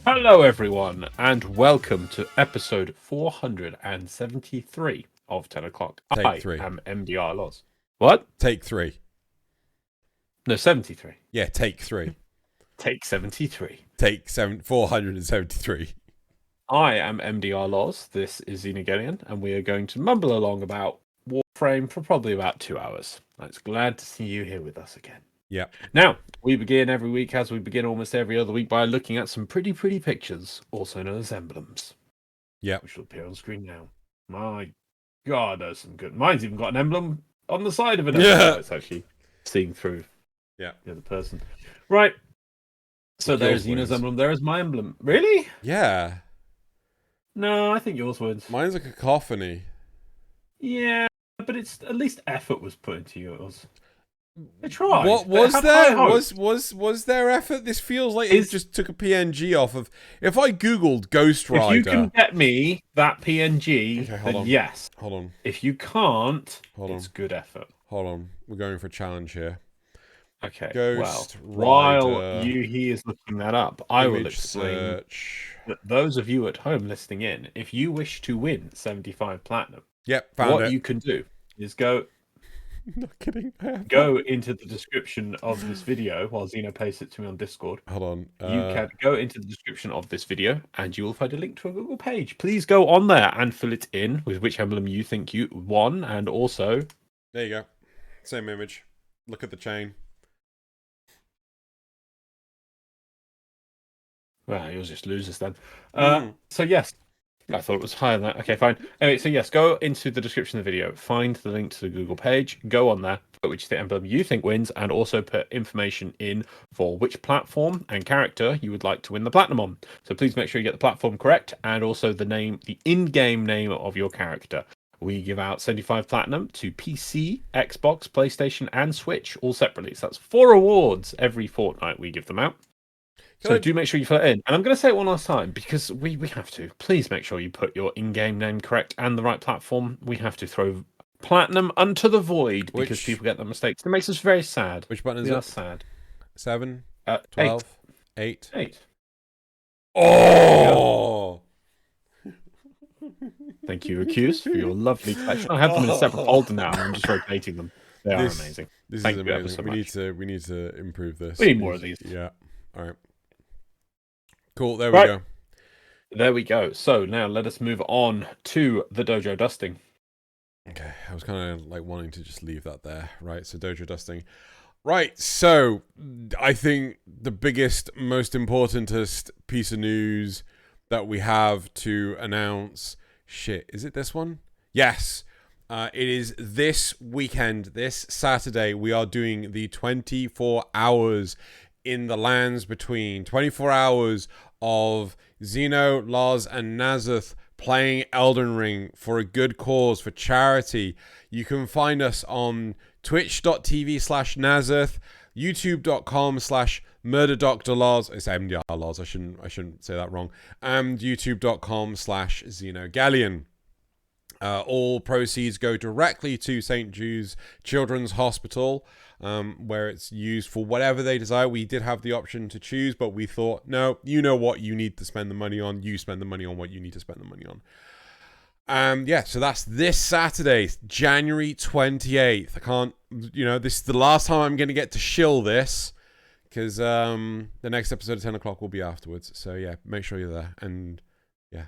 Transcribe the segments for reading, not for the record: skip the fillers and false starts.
Hello, everyone, and welcome to episode 473 of 10 o'clock. Take 3. am MDRLOz. What? Take 3. No, 73. Yeah, take 3. Take 73. Take 473. I am MDRLOz. This is Xeno, and we are going to mumble along about Warframe for probably about 2 hours. It's glad to see you here with us again. Yeah. Now, we begin every week, as we begin almost every other week, by looking at some pretty pictures, also known as emblems. Yeah. Which will appear on screen now. My God, there's some good. Mine's even got an emblem on the side of it. Yeah. It's actually seeing through the other person. Right. So there's Xeno's emblem. There is my emblem. Really? Yeah. No, I think yours wins. Mine's a cacophony. Yeah, but it's at least effort was put into yours. I tried. What was there? Was there effort? This feels like it just took a PNG off of. If I googled Ghost Rider, if you can get me that PNG, then yes. Hold on. If you can't, it's good effort. Hold on. We're going for a challenge here. Okay. Ghost Rider. While he is looking that up, I will explain search. that those of you at home listening in, if you wish to win 75 platinum, found what it. you can do is go. Not kidding. Go into the description of this video while Xeno pastes it to me on Discord. Hold on. You can go into the description of this video and you will find a link to a Google page. Please go on there and fill it in with which emblem you think you won, and also... There you go. Same image. Look at the chain. Well, yours just loses then. So yes, I thought it was higher than that. Okay, fine. Anyway, so yes, go into the description of the video, find the link to the Google page, go on there, put which the emblem you think wins, and also put information in for which platform and character you would like to win the platinum on. So please make sure you get the platform correct, and also the in-game name of your character. We give out 75 platinum to PC, Xbox, PlayStation, and Switch, all separately. So that's 4 awards every fortnight we give them out. So do make sure you fill it in. And I'm going to say it one last time, because we have to. Please make sure you put your in-game name correct and the right platform. We have to throw platinum unto the void because people get their mistakes. It makes us very sad. Which button is it? We are sad. 7? 12? 8? 8. Oh! Thank you, Accused, for your lovely collection. I have them in a separate folder now, and I'm just rotating them. They are amazing. This Thank is you amazing. so We need to improve this. We need more of these. Yeah. All right. Cool. There we go. There we go. So now let us move on to the Dojo Dusting. Okay. I was kind of like wanting to just leave that there. Right. So Dojo Dusting. Right. So I think the biggest, most importantest piece of news that we have to announce. Shit. Is it this one? Yes. It is this weekend, this Saturday. We are doing the 24 hours in the lands between. 24 hours of Xeno, Loz, and Nazeth playing Elden Ring for a good cause, for charity. You can find us on twitch.tv/Nazeth, youtube.com/MurderDrLoz. It's MDRLOz. I shouldn't say that wrong. And youtube.com/XenoGalleon. All proceeds go directly to St. Jude's Children's Hospital, where it's used for whatever they desire. We did have the option to choose, but we thought, no, you know what you need to spend the money on. You spend the money on what you need to spend the money on. Yeah, so that's this Saturday, January 28th. I can't, this is the last time I'm going to get to shill this, because the next episode of 10 o'clock will be afterwards. So yeah, make sure you're there. And yeah,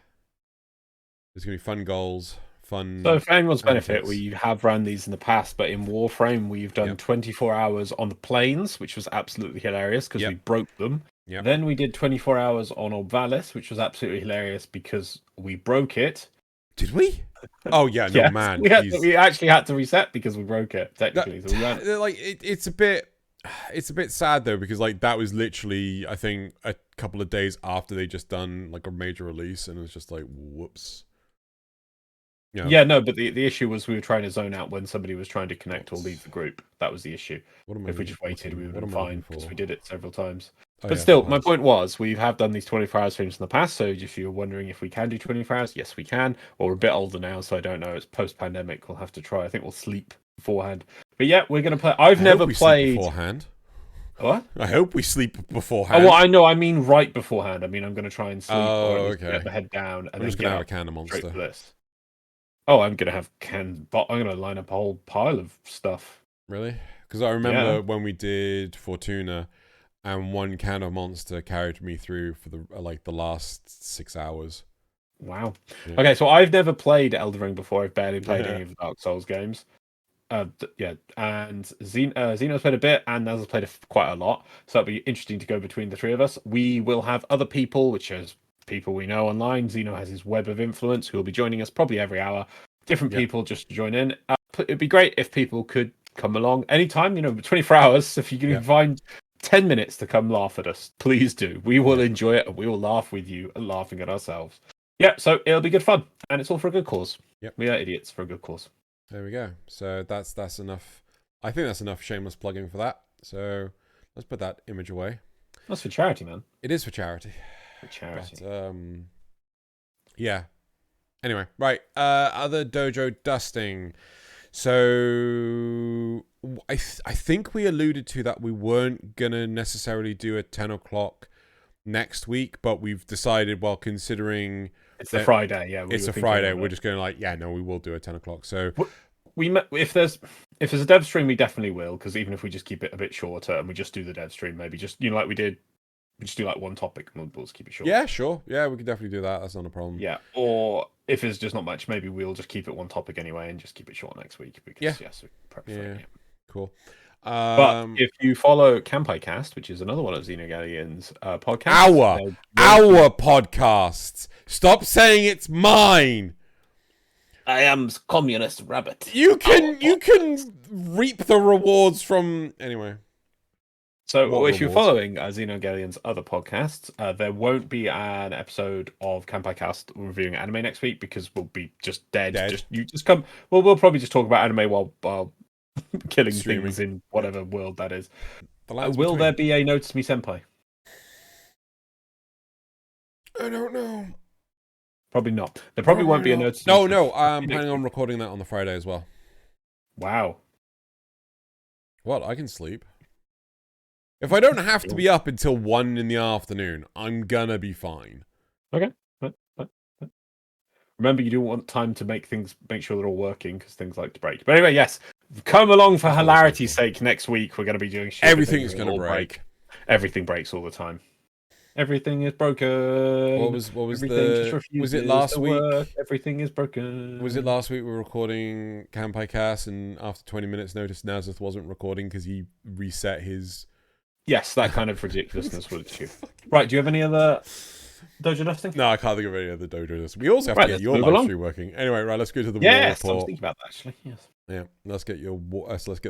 there's going to be fun goals. So for anyone's benefit, we have run these in the past, but in Warframe we've done 24 hours on the plains, which was absolutely hilarious because we broke them. Then we did 24 hours on Obvalis, which was absolutely hilarious because we broke it. Did we? Oh yeah, no man. We actually had to reset because we broke it technically. So we ran... it's a bit sad though, because like that was literally I think a couple of days after they just done like a major release, and it was just like whoops. Yeah, no, but the issue was we were trying to zone out when somebody was trying to connect or leave the group. That was the issue. If we just waited, we would have been fine because we did it several times. But still, my point was, we have done these 24-hour streams in the past, so if you're wondering if we can do 24 hours, yes, we can. Well, we're a bit older now, so I don't know. It's post-pandemic. We'll have to try. I think we'll sleep beforehand. But yeah, we're going to play. I've never played... beforehand. What? I hope we sleep Oh, beforehand. well, I know. I mean, right beforehand. I mean, I'm going to try and sleep or at least okay. get the head down, and I'm then just get gonna have a up can of straight Monster. for this. Oh, I'm going to have canned. I'm going to line up a whole pile of stuff. Really? Because I remember when we did Fortuna, and one can of Monster carried me through for the like the last 6 hours. Wow. Yeah. Okay, so I've never played Elden Ring before. I've barely played any of the Dark Souls games. Yeah, and Xeno's played a bit, and Naz has played quite a lot. So it'll be interesting to go between the three of us. We will have other people, which is people we know online. Xeno has his web of influence, who will be joining us probably every hour. Different people just to join in. It'd be great if people could come along anytime. 24 hours. If you can find 10 minutes to come laugh at us, please do. We will enjoy it, and we will laugh with you and laughing at ourselves. Yeah, so it'll be good fun, and it's all for a good cause. Yep. We are idiots for a good cause. There we go. So that's enough. I think that's enough shameless plugging for that. So let's put that image away. That's for charity, man. It is for charity. For charity. But, yeah. Anyway, right. Other dojo dusting. So I think we alluded to that we weren't gonna necessarily do a 10 o'clock next week, but we've decided, well, considering it's a Friday, yeah. It's a Friday. We're just going we will do a 10 o'clock. So if there's a dev stream, we definitely will, because even if we just keep it a bit shorter and we just do the dev stream, maybe just like we did, we just do like one topic and we'll just keep it short. Yeah, sure. Yeah, we can definitely do that. That's not a problem. Yeah, or if it's just not much, maybe we'll just keep it one topic anyway and just keep it short next week because we prep for it. Cool. But if you follow Campaicast, which is another one of Xenogallian's podcasts, our podcasts. Stop saying it's mine. I am communist rabbit. You can reap the rewards from anyway. So if you're following Xenogallian's other podcasts, there won't be an episode of Campaicast reviewing anime next week because we'll be just dead. You just come. Well, we'll probably just talk about anime while killing things in whatever world that is. Will there be a Notice Me Senpai? I don't know. Probably not. There probably won't be a Notice Me. No. I'm planning on recording that on the Friday as well. Wow. What? I can sleep. If I don't have to be up until 1 in the afternoon, I'm gonna be fine. Okay. Remember, you do want time to make sure they're all working because things like to break. But anyway, yes, come along for hilarity's sake. Next week we're going to be doing shit. Everything's going to break. Everything breaks all the time. Everything is broken. What was was it last week? Everything is broken. Was it last week we were recording Campaicast and after 20 minutes noticed Nazeth wasn't recording because he reset his... Yes, that kind of ridiculousness would achieve. Right, do you have any other Dojo Dusting? No, I can't think of any other Dojo Dusting. We also have to get your live stream working. Anyway, right, let's go to the war report. Yes, I was thinking about that actually. Yes. Yeah, let's get the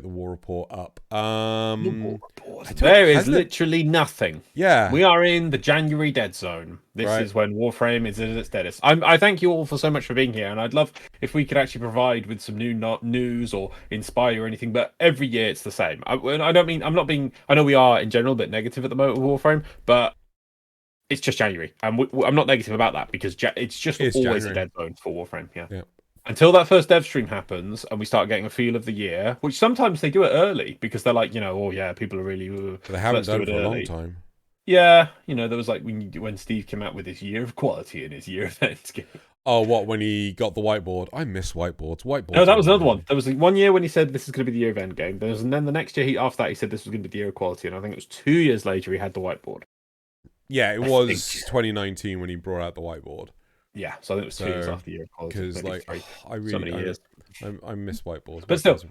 war report up. The war report. There is literally nothing. Yeah, we are in the January dead zone. This is when Warframe is at its deadest. I thank you all for so much for being here, and I'd love if we could actually provide with some new news or inspire or anything. But every year it's the same. I don't mean I'm not being. I know we are in general a bit negative at the moment with Warframe, but it's just January, and I'm not negative about that because it's just always a dead zone for Warframe. Yeah. Until that first dev stream happens and we start getting a feel of the year, which sometimes they do it early because they're like, people are really... They haven't done it for a long time. Yeah, there was like when Steve came out with his year of quality and his year of Thanksgiving. Oh, what, when he got the whiteboard? I miss whiteboards. No, that was another one. There was 1 year when he said this is going to be the year of Endgame. And then the next year after that he said this was going to be the year of quality, and I think it was 2 years later he had the whiteboard. Yeah, it was 2019 when he brought out the whiteboard. Yeah, so I think it was 2 years after the year of quality. Because I miss whiteboards. But still, the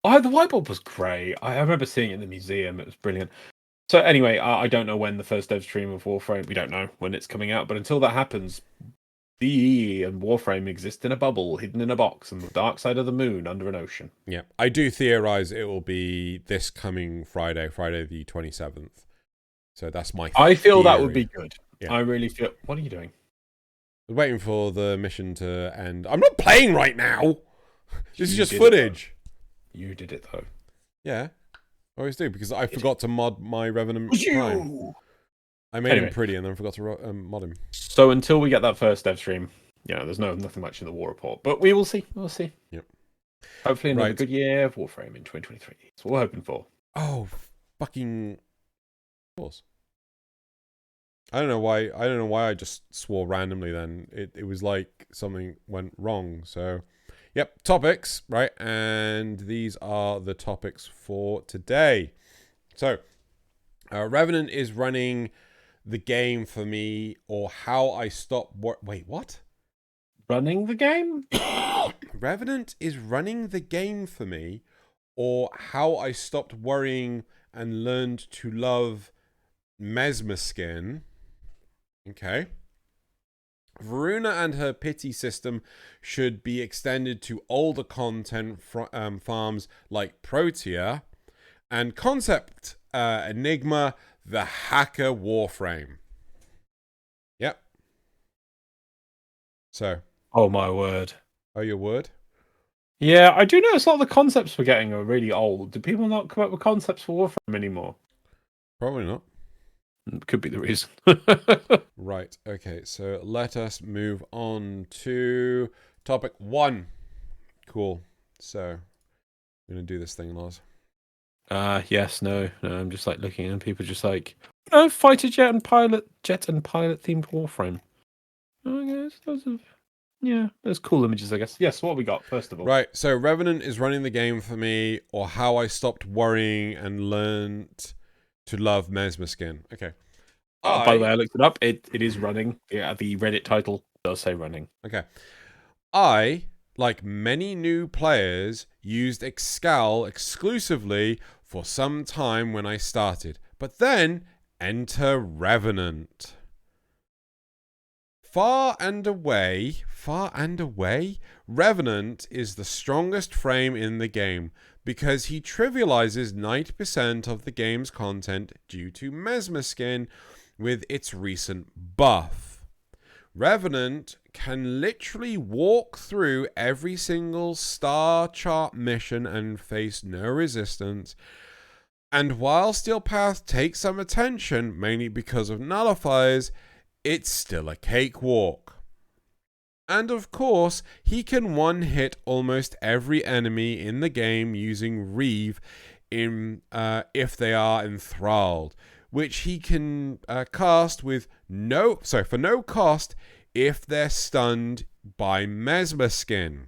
whiteboard was great. I remember seeing it in the museum. It was brilliant. So anyway, I don't know when the first dev stream of Warframe. We don't know when it's coming out, but until that happens, DE and Warframe exist in a bubble, hidden in a box, on the dark side of the moon, under an ocean. Yeah, I do theorize it will be this coming Friday the 27th. So that's my. I feel that would be good. Yeah. I really feel. What are you doing? I was waiting for the mission to end. I'm not playing right now. This is just footage. You did it though. Yeah, I always do because I forgot to mod my Revenant Prime. I made him pretty and then forgot to mod him. So until we get that first dev stream, there's nothing much in the war report. But we will see. We'll see. Yep. Hopefully another good year of Warframe in 2023. That's what we're hoping for. Oh, fucking course. I don't know why. I don't know why I just swore randomly. Then it was like something went wrong. So, yep, topics, right? And these are the topics for today. So, Revenant is running the game for me, or how I stop. Wait, what? Running the game? Revenant is running the game for me, or how I stopped worrying and learned to love Mesmer Skin. Okay. Varuna and her pity system should be extended to older content farms like Protea, and concept Enigma, the hacker Warframe. Yep. So. Oh my word. Oh, your word? Yeah, I do notice a lot of the concepts we're getting are really old. Do people not come up with concepts for Warframe anymore? Probably not. Could be the reason. Right. Okay. So let us move on to topic 1. Cool. So I'm gonna do this thing, Loz. Yes, no. I'm just like looking and people just like, no, fighter jet and pilot themed Warframe. I guess there's cool images, I guess. Yes, what we got first of all? Right. So Revenant is running the game for me, or how I stopped worrying and learned to love Mesmer Skin. Okay. By the way, I looked it up. It is running. Yeah, the Reddit title does say running. Okay. I, like many new players, used Excal exclusively for some time when I started, but then enter Revenant. Far and away, Revenant is the strongest frame in the game because he trivializes 90% of the game's content due to Mesmer Skin with its recent buff. Revenant can literally walk through every single star chart mission and face no resistance. And while Steel Path takes some attention, mainly because of nullifiers, it's still a cakewalk. And of course, he can one-hit almost every enemy in the game using Reeve if they are enthralled, which he can cast with for no cost if they're stunned by Mesmer Skin.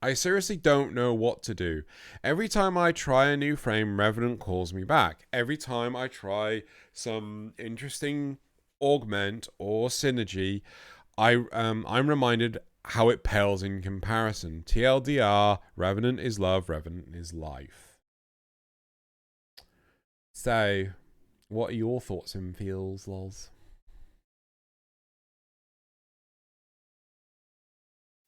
I seriously don't know what to do. Every time I try a new frame, Revenant calls me back. Every time I try some interesting augment or synergy, I'm reminded how it pales in comparison. TLDR, Revenant is love, Revenant is life. So, what are your thoughts and feels, Loz?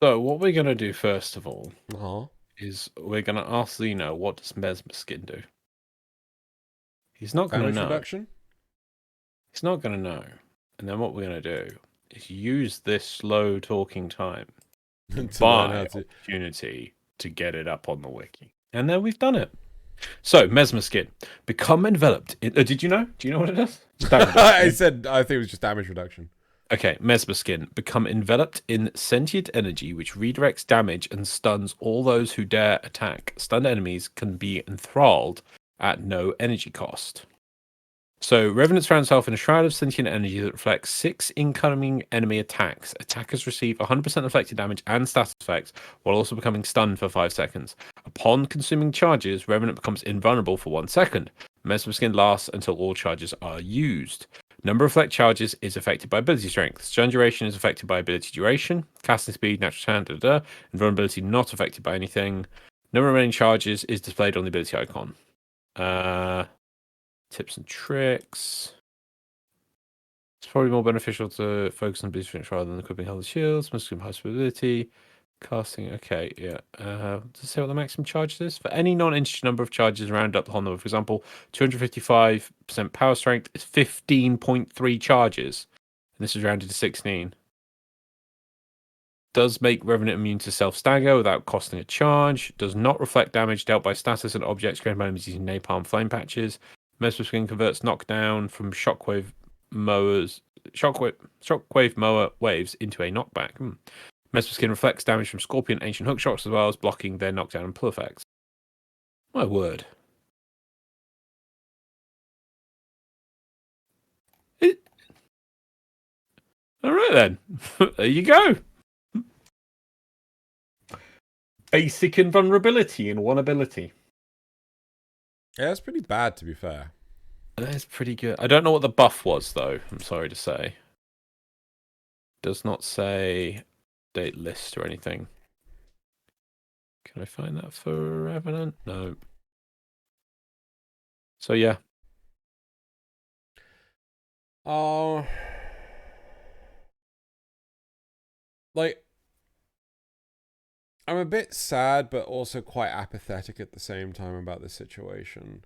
So what we're going to do first of all Uh-huh. is we're going to ask Xeno, what does Mesmer Skin do? He's not going to know. Reduction? He's not going to know. And then what we're going to do is use this slow talking time to buy opportunity to get it up on the wiki. And then we've done it. So, Mesmer Skin. Become enveloped in... did you know? Do you know what it does? I think it was just damage reduction. Okay, Mesmer Skin. Become enveloped in sentient energy, which redirects damage and stuns all those who dare attack. Stunned enemies can be enthralled at no energy cost. So, Revenant surrounds himself in a shroud of sentient energy that reflects 6 incoming enemy attacks. Attackers receive 100% affected damage and status effects, while also becoming stunned for 5 seconds. Upon consuming charges, Revenant becomes invulnerable for 1 second. Mesmer Skin lasts until all charges are used. Number of reflect charges is affected by ability strength. Stun duration is affected by ability duration. Casting speed, natural talent, Invulnerability not affected by anything. Number of remaining charges is displayed on the ability icon. Tips and tricks. It's probably more beneficial to focus on ability strength rather than equipping health shields. Must high stability. Casting, okay, yeah. Does it say what the maximum charge is? For any non-integer number of charges, round up the whole number. For example, 255% power strength is 15.3 charges. And this is rounded to 16. Does make Revenant immune to self-stagger without costing a charge. Does not reflect damage dealt by status and objects created by enemies using napalm flame patches. Mesmer Skin converts knockdown from shockwave mower waves into a knockback. Mesmer Skin reflects damage from Scorpion Ancient Hook Shots as well as blocking their knockdown and pull effects. My word. All right then. There you go. Basic invulnerability in one ability. Yeah, it's pretty bad, to be fair. That's pretty good. I don't know what the buff was, though. I'm sorry to say. Does not say date list or anything. Can I find that for Revenant? No. So yeah. Oh, like, I'm a bit sad, but also quite apathetic at the same time about this situation.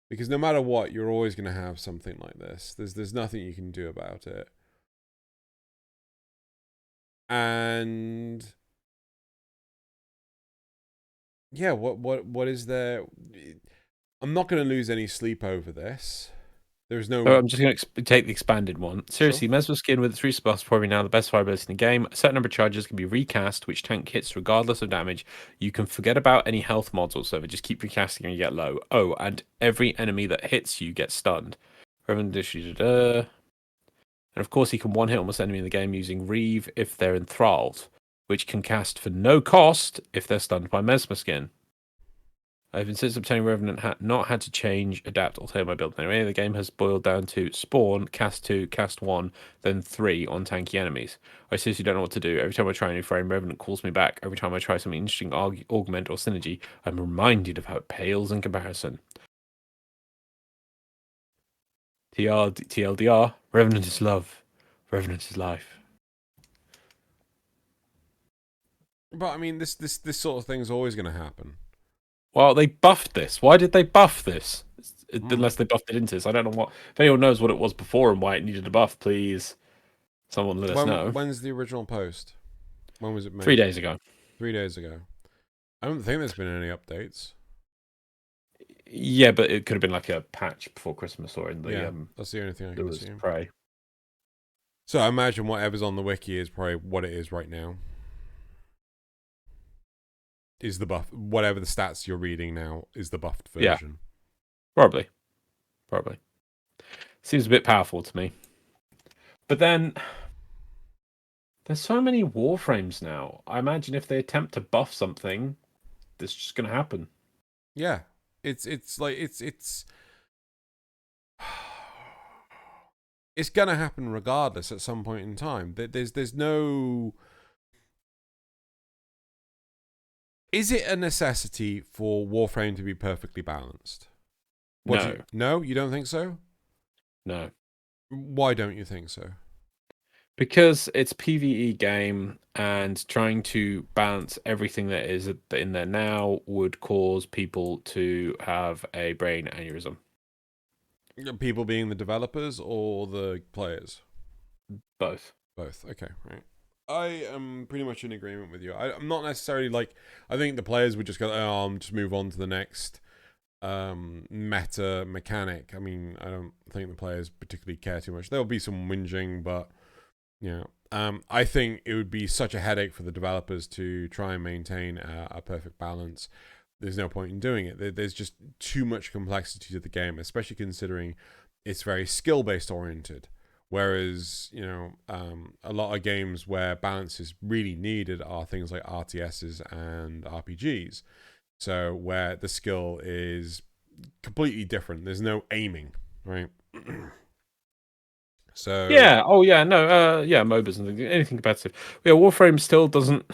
Because no matter what, you're always going to have something like this. There's nothing you can do about it. And yeah, what is there? I'm not going to lose any sleep over this. There's no. So I'm just going to take the expanded one. Seriously, Sure. Mesmer skin with 3 spots is probably now the best fireability in the game. A certain number of charges can be recast, which tank hits regardless of damage. You can forget about any health mods or whatsoever. Just keep recasting and you get low. Oh, and every enemy that hits you gets stunned. And of course, he can one-hit almost any enemy in the game using Reeve if they're enthralled, which can cast for no cost if they're stunned by Mesmer skin. I've been since obtaining Revenant not had to change, adapt, or tailor my build anyway. The game has boiled down to spawn, cast 2, cast 1, then 3 on tanky enemies. I seriously don't know what to do. Every time I try a new frame, Revenant calls me back. Every time I try something interesting, augment, or synergy, I'm reminded of how it pales in comparison. TLDR, Revenant is love. Revenant is life. But I mean, this sort of thing's always going to happen. Well, they buffed this. Why did they buff this? Unless they buffed it into this. I don't know what. If anyone knows what it was before and why it needed a buff, please, someone let us know. When's the original post? When was it made? 3 days ago. 3 days ago. I don't think there's been any updates. Yeah, but it could have been like a patch before Christmas or in the that's the only thing I can see. Prey. So I imagine whatever's on the wiki is probably what it is right now. Is the buff whatever the stats you're reading now is the buffed version? Yeah, probably. Seems a bit powerful to me. But then there's so many warframes now. I imagine if they attempt to buff something, this is just going to happen. Yeah, it's it's gonna happen regardless at some point in time. There's no. Is it a necessity for Warframe to be perfectly balanced? No, you don't think so? No. Why don't you think so? Because it's a PvE game, and trying to balance everything that is in there now would cause people to have a brain aneurysm. People being the developers or the players? Both. Both. Okay, right. I am pretty much in agreement with you. I'm not necessarily like. I think the players would just go, just move on to the next meta mechanic. I mean, I don't think the players particularly care too much. There'll be some whinging, but I think it would be such a headache for the developers to try and maintain a perfect balance. There's no point in doing it. There's just too much complexity to the game, especially considering it's very skill-based oriented. Whereas, a lot of games where balance is really needed are things like RTSs and RPGs. So where the skill is completely different. There's no aiming, right? So yeah, MOBAs and things, anything competitive. Yeah, Warframe still doesn't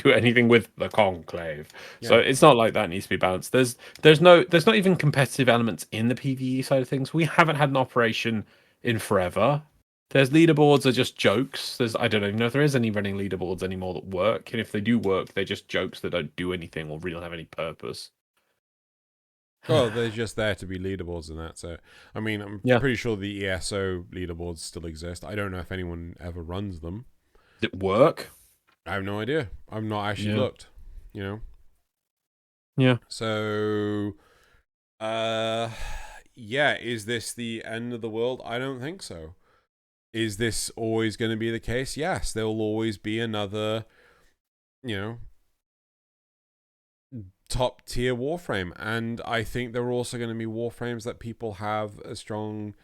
do anything with the Conclave, so it's not like that needs to be balanced. There's not even competitive elements in the PvE side of things. We haven't had an operation in forever. There's leaderboards are just jokes. I don't even know if there is any running leaderboards anymore that work, and if they do work, they're just jokes that don't do anything or really don't have any purpose. Well, they're just there to be leaderboards and that. So, I mean, I'm pretty sure the ESO leaderboards still exist. I don't know if anyone ever runs them. Does it work? I have no idea. I've not actually looked, Yeah. So, is this the end of the world? I don't think so. Is this always going to be the case? Yes, there will always be another, top tier Warframe, and I think there are also going to be Warframes that people have a strong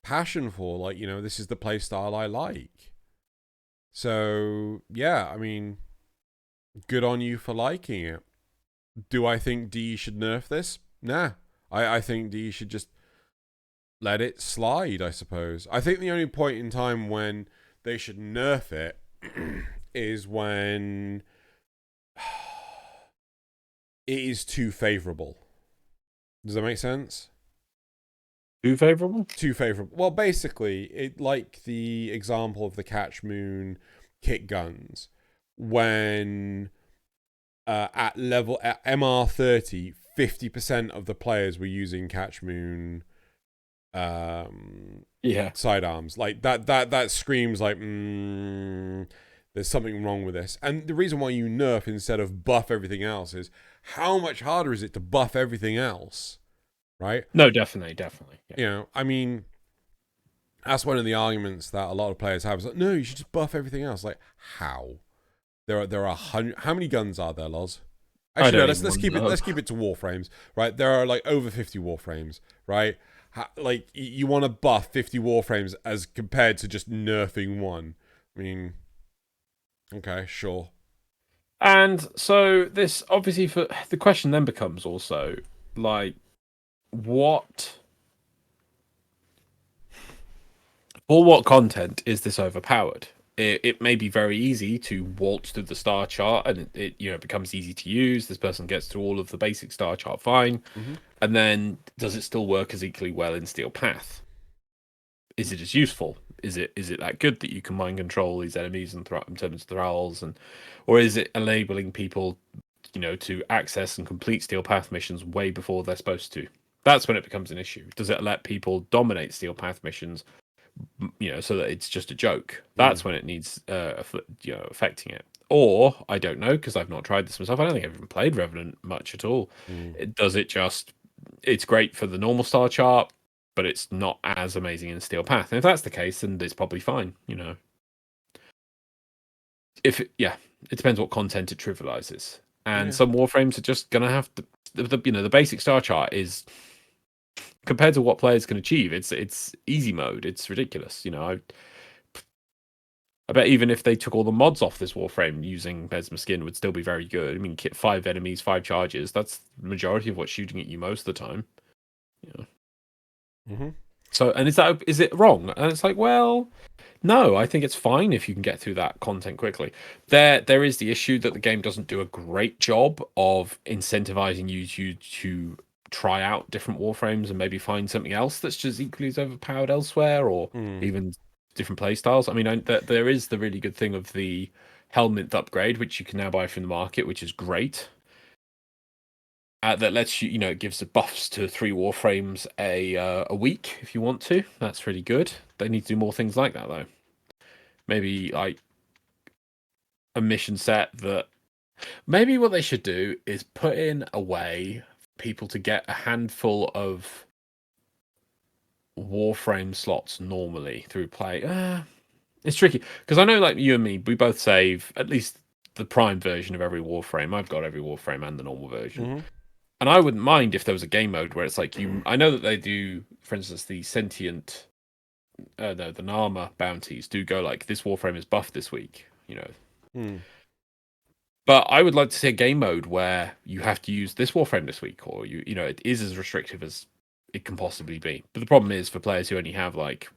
passion for. Like, you know, this is the play style I like. So yeah, I mean, good on you for liking it. Do I think DE should nerf this? Nah. I think DE should just let it slide, I suppose. I think the only point in time when they should nerf it is when it is too favorable. Does that make sense? Too favorable? Too favorable. Well, basically, it like the example of the Catch Moon kick guns. When at MR30, 50% of the players were using Catch Moon sidearms. Like that screams like there's something wrong with this. And the reason why you nerf instead of buff everything else is how much harder is it to buff everything else, right? No, definitely. Yeah. You know, I mean, that's one of the arguments that a lot of players have. Is like, no, you should just buff everything else. Like, how? There are 100. How many guns are there, Loz? Actually, no, let's keep it to Warframes, right? There are like over 50 Warframes, right? Like, you want to buff 50 Warframes as compared to just nerfing one. I mean, okay, sure. And so this obviously for the question then becomes also like what content is this overpowered? It may be very easy to waltz through the star chart and it you know becomes easy to use. This person gets through all of the basic star chart fine. And then does it still work as equally well in Steel Path? Is it as useful? Is it that good that you can mind control these enemies and turn them into thralls, or is it enabling people, you know, to access and complete Steel Path missions way before they're supposed to? That's when it becomes an issue. Does it let people dominate Steel Path missions, you know, so that it's just a joke? That's when it needs, you know, affecting it. Or I don't know because I've not tried this myself. I don't think I've even played Revenant much at all. Does it just? It's great for the normal star chart, but it's not as amazing in Steel Path. And if that's the case, then it's probably fine, you know. It depends what content it trivializes. And some Warframes are just gonna have to you know, the basic star chart is compared to what players can achieve, it's easy mode. It's ridiculous. You know, I bet even if they took all the mods off this Warframe using Mesmer Skin would still be very good. I mean, 5 enemies, 5 charges, that's the majority of what's shooting at you most of the time. You know. So, and is it wrong? And it's like, well, no, I think it's fine if you can get through that content quickly. There is the issue that the game doesn't do a great job of incentivizing you to try out different Warframes and maybe find something else that's just equally as overpowered elsewhere, or even different playstyles. I mean, there is the really good thing of the Helminth upgrade, which you can now buy from the market, which is great. That lets you, you know, it gives the buffs to 3 Warframes a week if you want to. That's really good. They need to do more things like that though. Maybe like a mission set that maybe what they should do is put in a way for people to get a handful of Warframe slots normally through play. It's tricky because I know, like you and me, we both save at least the Prime version of every Warframe. I've got every Warframe and the normal version. And I wouldn't mind if there was a game mode where it's like I know that they do, for instance, the sentient, the Nama bounties do go like, this Warframe is buffed this week, you know. But I would like to see a game mode where you have to use this Warframe this week, or you know, it is as restrictive as it can possibly be. But the problem is for players who only have like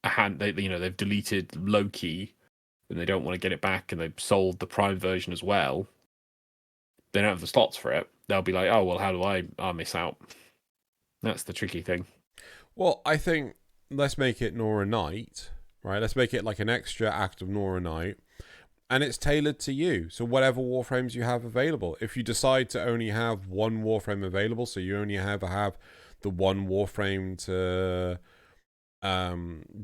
a hand, they've deleted Loki and they don't want to get it back, and they've sold the Prime version as well. They don't have the slots for it. They'll be like, oh, well, how do I miss out? That's the tricky thing. Well, I think let's make it Nora Knight, right? Let's make it like an extra act of Nora Knight, and it's tailored to you. So whatever Warframes you have available. If you decide to only have one Warframe available, so you only have the one Warframe to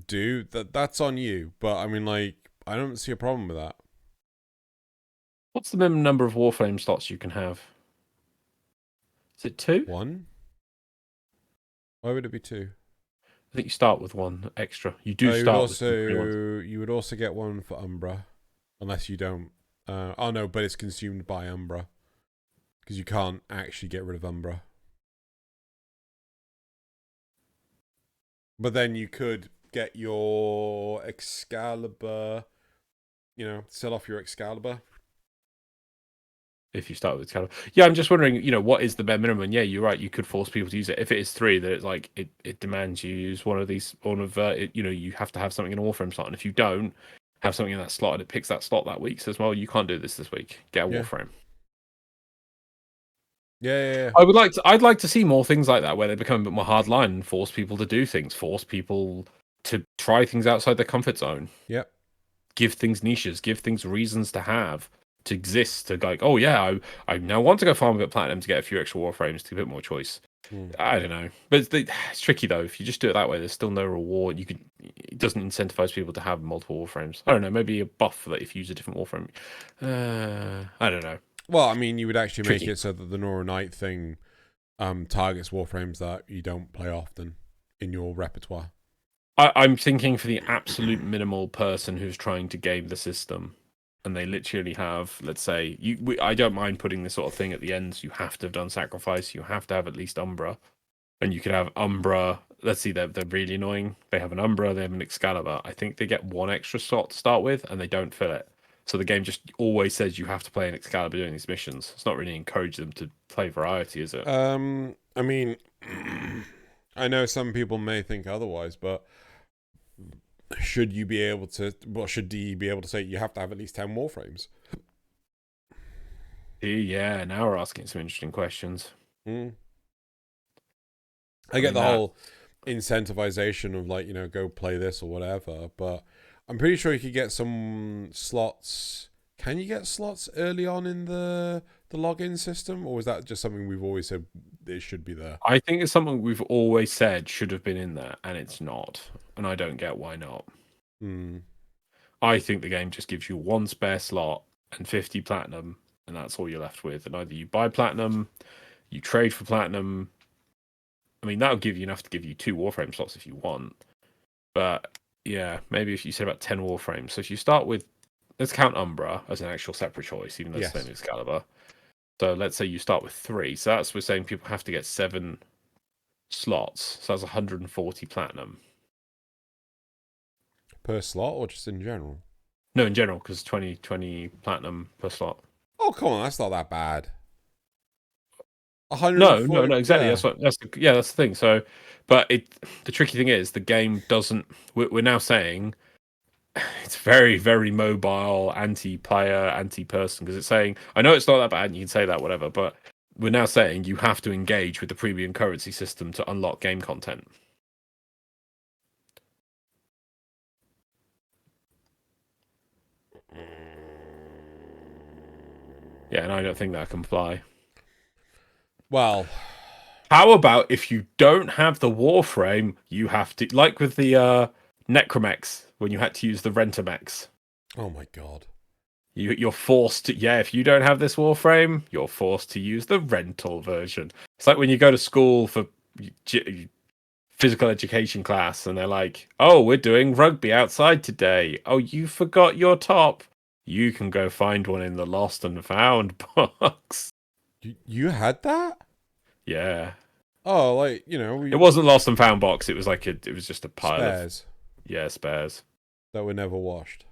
do, that's on you. But I mean, like, I don't see a problem with that. What's the minimum number of Warframe slots you can have? Is it 2? 1? Why would it be 2? I think you start with 1 extra. You do start with 2. You would also get 1 for Umbra, unless you don't. Oh no, but it's consumed by Umbra because you can't actually get rid of Umbra. But then you could get your Excalibur, sell off your Excalibur. If you start with Excalibur. Yeah, I'm just wondering, what is the bare minimum? Yeah, you're right. You could force people to use it. If it is 3, that it's like it demands you use one of these, you have to have something in a Warframe slot. And if you don't have something in that slot and it picks that slot that week, says, well, you can't do this week. Get a Warframe. Yeah. I'd like to see more things like that where they become a bit more hardline and force people to do things, force people to try things outside their comfort zone. Yep. Give things niches, give things reasons to exist, to like, oh yeah, I now want to go farm a bit of platinum to get a few extra warframes to get a bit more choice. I don't know, but it's tricky though. If you just do it that way, there's still no reward. It doesn't incentivize people to have multiple warframes. I don't know, maybe a buff that if you use a different warframe. I don't know. Well, I mean, you would actually make it so that the Nora Knight thing targets warframes that you don't play often in your repertoire. I'm thinking for the absolute minimal person who's trying to game the system, and they literally have, let's say, I don't mind putting this sort of thing at the end. So you have to have done sacrifice. You have to have at least Umbra, and you could have Umbra. Let's see, they're really annoying. They have an Umbra. They have an Excalibur. I think they get 1 extra slot to start with, and they don't fill it. So the game just always says you have to play an Excalibur doing these missions. It's not really encouraging them to play variety, is it? I mean, I know some people may think otherwise, but should D be able to say you have to have at least 10 warframes? Yeah, now we're asking some interesting questions. I get the whole incentivization of go play this or whatever, but I'm pretty sure you could get some slots. Can you get slots early on in the login system, or is that just something we've always said it should be there? I think it's something we've always said should have been in there, and it's not. And I don't get why not. I think the game just gives you 1 spare slot and 50 platinum, and that's all you're left with. And either you buy platinum, you trade for platinum. I mean, that'll give you enough to give you 2 warframe slots if you want. But yeah, maybe if you said about 10 warframes. So if you start with, let's count Umbra as an actual separate choice, even though it's the same as Excalibur. So let's say you start with 3. So we're saying people have to get 7 slots. So that's 140 platinum. Per slot or just in general? No, in general, because 20 platinum per slot. Oh, come on, that's not that bad. No, exactly. Yeah. That's the thing. So, but the tricky thing is the game doesn't. We're now saying it's very, very mobile, anti-player, anti-person, because it's saying, I know it's not that bad, and you can say that, whatever, but we're now saying you have to engage with the premium currency system to unlock game content. Yeah, and I don't think that can fly. Well, how about if you don't have the Warframe, you have to, like with the Necromex, when you had to use the Rentamex. Oh my god. You're forced to, if you don't have this Warframe, you're forced to use the rental version. It's like when you go to school for physical education class and they're like, oh, we're doing rugby outside today. Oh, you forgot your top. You can go find one in the lost and found box. You had that? Yeah. Oh, it wasn't lost and found box. It was like it was just a pile spares. Of spares that were never washed.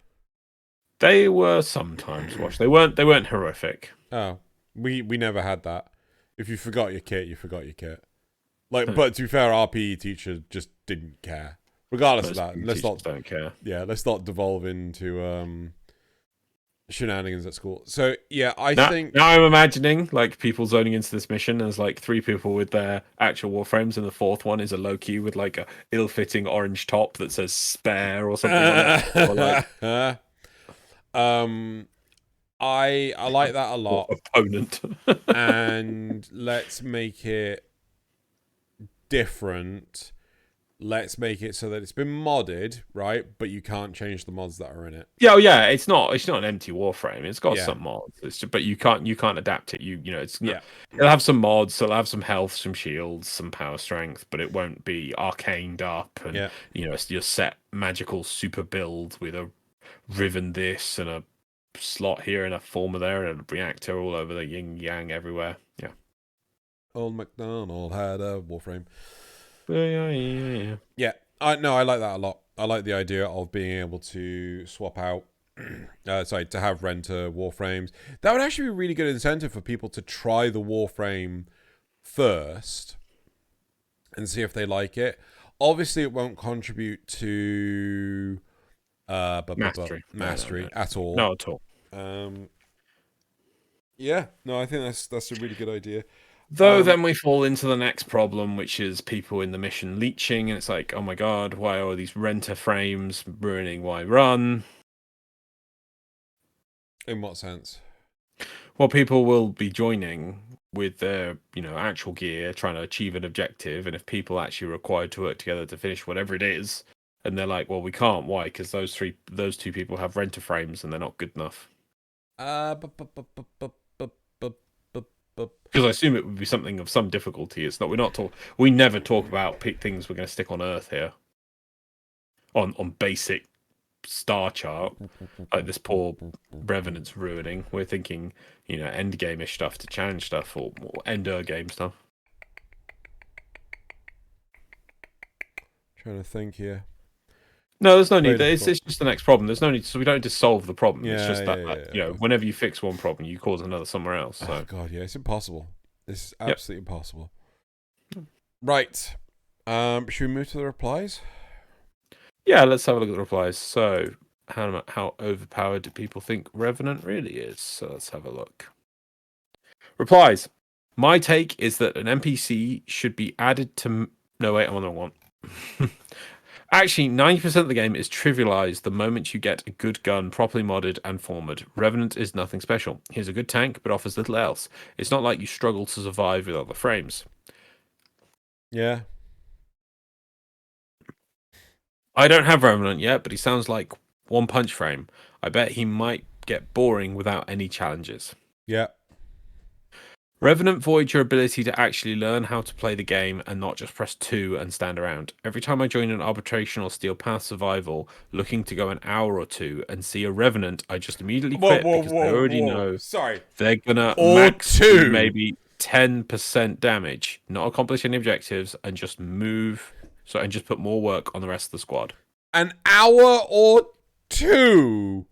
They were sometimes washed. They weren't horrific. Oh, we never had that. If you forgot your kit, you forgot your kit. But to be fair, our PE teacher just didn't care. Regardless of that, don't care. Yeah, let's not devolve into shenanigans at school. So yeah, I think now I'm imagining like people zoning into this mission as like 3 people with their actual warframes, and the 4th one is a low key with like a ill-fitting orange top that says spare or something on it. Or like... I like that a lot. Opponent. And let's make it different. Let's make it so that it's been modded, right? But you can't change the mods that are in it. Yeah. It's not an empty Warframe. It's got some mods. But you can't adapt it. It'll have some mods. It'll have some health, some shields, some power strength, but it won't be arcaned up. And it's your set magical super build with a Riven this and a slot here and a former there and a reactor all over the yin yang everywhere. Yeah. Old MacDonald had a Warframe. Yeah. No, I like that a lot. I like the idea of being able to swap out, to have renter warframes. That would actually be a really good incentive for people to try the warframe first and see if they like it. Obviously, it won't contribute to Mastery. mastery at all. No, at all. Yeah, no, I think that's a really good idea. Though then we fall into the next problem, which is people in the mission leeching, and it's like, oh my god, why are these renter frames ruining why run? In what sense? Well, people will be joining with their, actual gear, trying to achieve an objective, and if people actually are required to work together to finish whatever it is, and they're like, well, we can't. Why? Because those two people have renter frames, and they're not good enough. Because I assume it would be something of some difficulty. It's not. We never talk about things we're going to stick on Earth here. On basic star chart, like this poor Revenant's ruining. We're thinking, end game-ish stuff to challenge stuff, or ender game stuff. Trying to think here. No, there's no need. It's just the next problem. There's no need. So we don't just solve the problem. Yeah, it's just whenever you fix one problem, you cause another somewhere else. So. Oh god, yeah, it's impossible. It's absolutely impossible. Right. Should we move to the replies? Yeah, let's have a look at the replies. So, how overpowered do people think Revenant really is? So let's have a look. Replies. My take is that an NPC should be added to. No, wait, I'm on the wrong one. Actually, 90% of the game is trivialized the moment you get a good gun properly modded and formatted. Revenant is nothing special. He's a good tank, but offers little else. It's not like you struggle to survive with other frames. Yeah. I don't have Revenant yet, but he sounds like one punch frame. I bet he might get boring without any challenges. Yeah. Revenant voids your ability to actually learn how to play the game and not just press 2 and stand around. Every time I join an arbitration or steel path survival looking to go an hour or two and see a Revenant, I just immediately quit because I already know they're gonna max maybe 10% damage, not accomplish any objectives, and just move. And just put more work on the rest of the squad. An hour or two?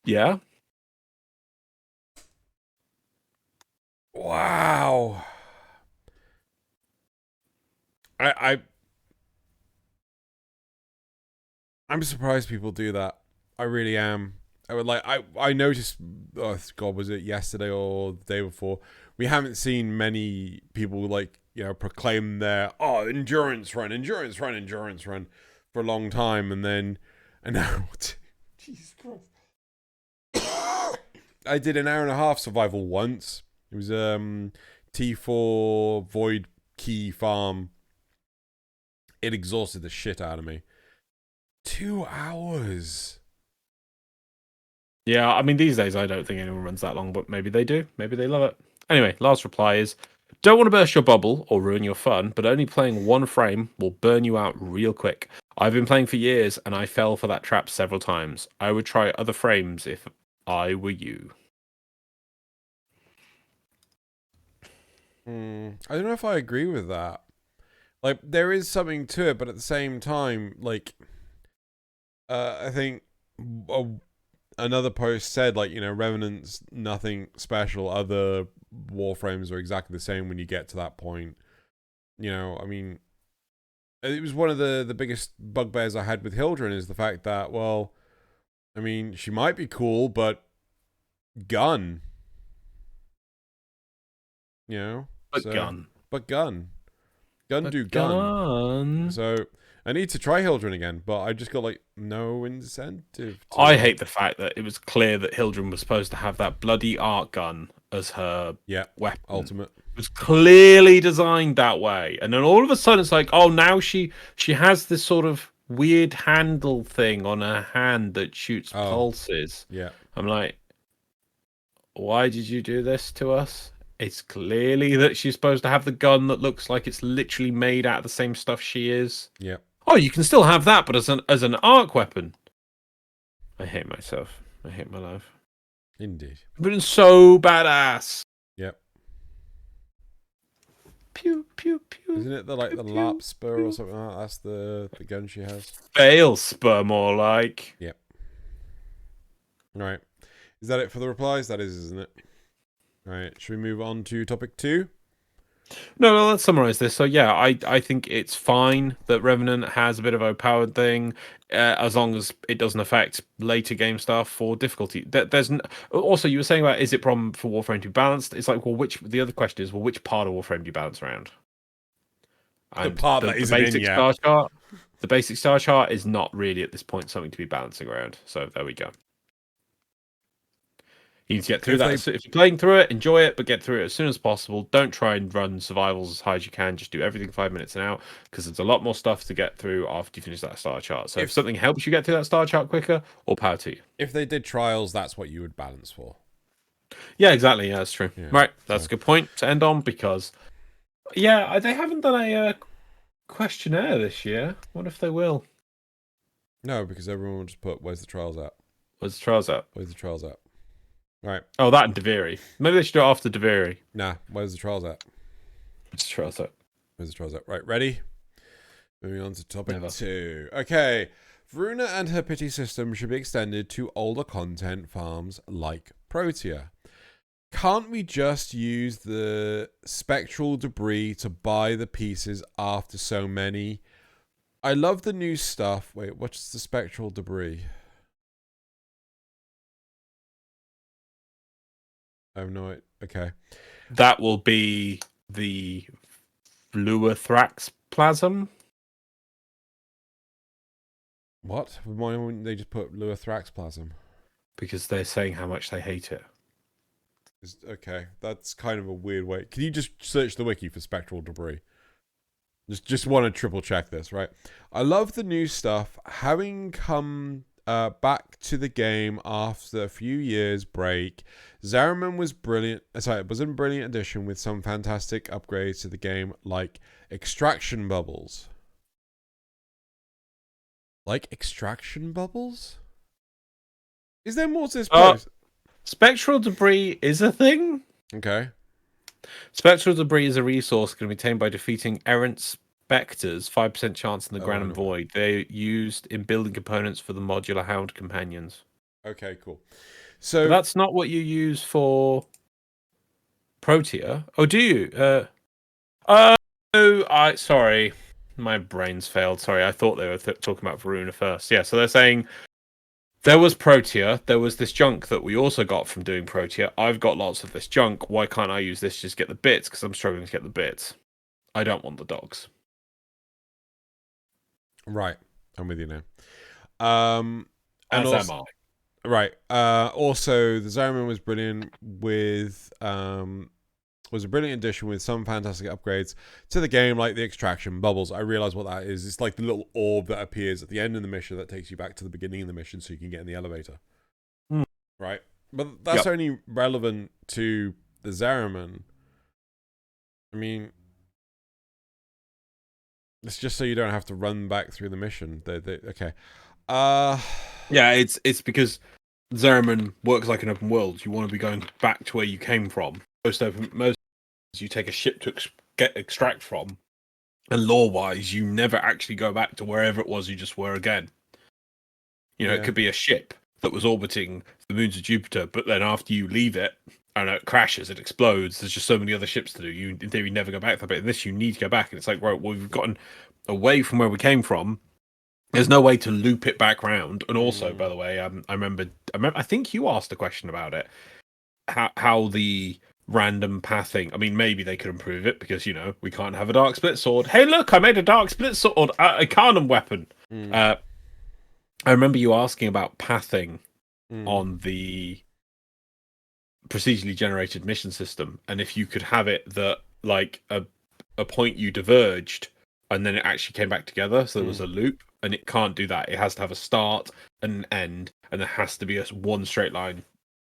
Yeah. Wow. I'm surprised people do that. I really am. I noticed, oh god, was it yesterday or the day before? We haven't seen many people proclaim their endurance run for a long time, and now Jesus Christ. I did an hour and a half survival once. It was T4 Void Key Farm. It exhausted the shit out of me. 2 hours. Yeah, I mean, these days I don't think anyone runs that long, but maybe they do. Maybe they love it. Anyway, last reply is, don't want to burst your bubble or ruin your fun, but only playing one frame will burn you out real quick. I've been playing for years, and I fell for that trap several times. I would try other frames if I were you. I don't know if I agree with that. Like, there is something to it, but at the same time, I think another post said, Revenant's nothing special. Other warframes are exactly the same when you get to that point. I mean, it was one of the biggest bugbears I had with Hildren is the fact that, well, I mean, she might be cool, but gun. But gun. Gun do gun. So I need to try Hildren again, but I just got no incentive to. I hate the fact that it was clear that Hildren was supposed to have that bloody art gun as her weapon. Ultimate. It was clearly designed that way. And then all of a sudden it's like, oh, now she has this sort of weird handle thing on her hand that shoots pulses. Yeah. I'm like, why did you do this to us? It's clearly that she's supposed to have the gun that looks like it's literally made out of the same stuff she is. Yeah. Oh, you can still have that, but as an arc weapon. I hate myself. I hate my life. Indeed. But it's so badass. Yep. Pew pew pew. Isn't it the pew, lap spur pew. or something like that? That's the gun she has. Fail spur, more like. Yep. Right. Is that it for the replies? That is, isn't it? Right. Should we move on to topic 2? No, let's summarize this. So yeah, I think it's fine that Revenant has a bit of a powered thing, as long as it doesn't affect later game stuff or difficulty. Also, you were saying about, is it problem for Warframe to be balanced? It's like, well, the other question is, well, which part of Warframe do you balance around? And the part that isn't in basic yet. star chart, the basic star chart is not really at this point something to be balancing around. So there we go. You need to get through that. If you're playing through it, enjoy it, but get through it as soon as possible. Don't try and run survivals as high as you can. Just do everything 5 minutes and out, because there's a lot more stuff to get through after you finish that star chart. So if something helps you get through that star chart quicker, all power to you. If they did trials, that's what you would balance for. Yeah, exactly. Yeah, that's true. Yeah, right, that's a good point to end on, because yeah, they haven't done a questionnaire this year. What if they will? No, because everyone will just put, where's the trials at? Where's the trials at? Where's the trials at? Right. Oh, that and Deviri. Maybe they should do it after Deviri. Nah, where's the trials at? Where's the trials at? Where's the trials at? Right, ready? Moving on to topic 2. Okay. Varuna and her pity system should be extended to older content farms like Protea. Can't we just use the spectral debris to buy the pieces after so many? I love the new stuff. Wait, what's the spectral debris? I have no idea. Okay. That will be the Fluothrax plasm. What? Why wouldn't they just put Luothrax plasm? Because they're saying how much they hate it. Okay, that's kind of a weird way. Can you just search the wiki for spectral debris? Just want to triple check this, right? I love the new stuff. Having come back to the game after a few years break, Zariman was brilliant. Sorry, it was a brilliant addition with some fantastic upgrades to the game, like extraction bubbles. Like extraction bubbles? Is there more to this post? Spectral debris is a thing. Okay. Spectral debris is a resource can be obtained by defeating errant specters. 5% chance in the Gran and Void. They're used in building components for the modular Hound companions. Okay, cool. So but that's not what you use for Protea. Oh, do you? Sorry. My brain's failed. Sorry, I thought they were talking about Varuna first. Yeah, so they're saying there was Protea. There was this junk that we also got from doing Protea. I've got lots of this junk. Why can't I use this to just get the bits? Because I'm struggling to get the bits. I don't want the dogs. Right. I'm with you now. As am I. Right. Also, the Zariman was brilliant with was a brilliant addition with some fantastic upgrades to the game, like the extraction bubbles. I realize what that is. It's like the little orb that appears at the end of the mission that takes you back to the beginning of the mission so you can get in the elevator. Right? But that's only relevant to the Zariman. I mean, it's just so you don't have to run back through the mission. Okay. Yeah, it's because Zariman works like an open world. You want to be going back to where you came from. Most you take a ship to extract from, and lore-wise, you never actually go back to wherever it was you just were again. You know, it could be a ship that was orbiting the moons of Jupiter, but then after you leave it, and it crashes, it explodes. There's just so many other ships to do. You, in theory, never go back there. But in this, you need to go back, and it's like, right, well, we've gotten away from where we came from. There's no way to loop it back round. And also, by the way, I remember. I think you asked a question about it. How the random pathing. I mean, maybe they could improve it because we can't have a dark split sword. Hey, look, I made a dark split sword, a Carnum weapon. I remember you asking about pathing on the procedurally generated mission system, and if you could have it that like a point you diverged and then it actually came back together, so there was a loop, and it can't do that. It has to have a start and an end, and there has to be a one straight line.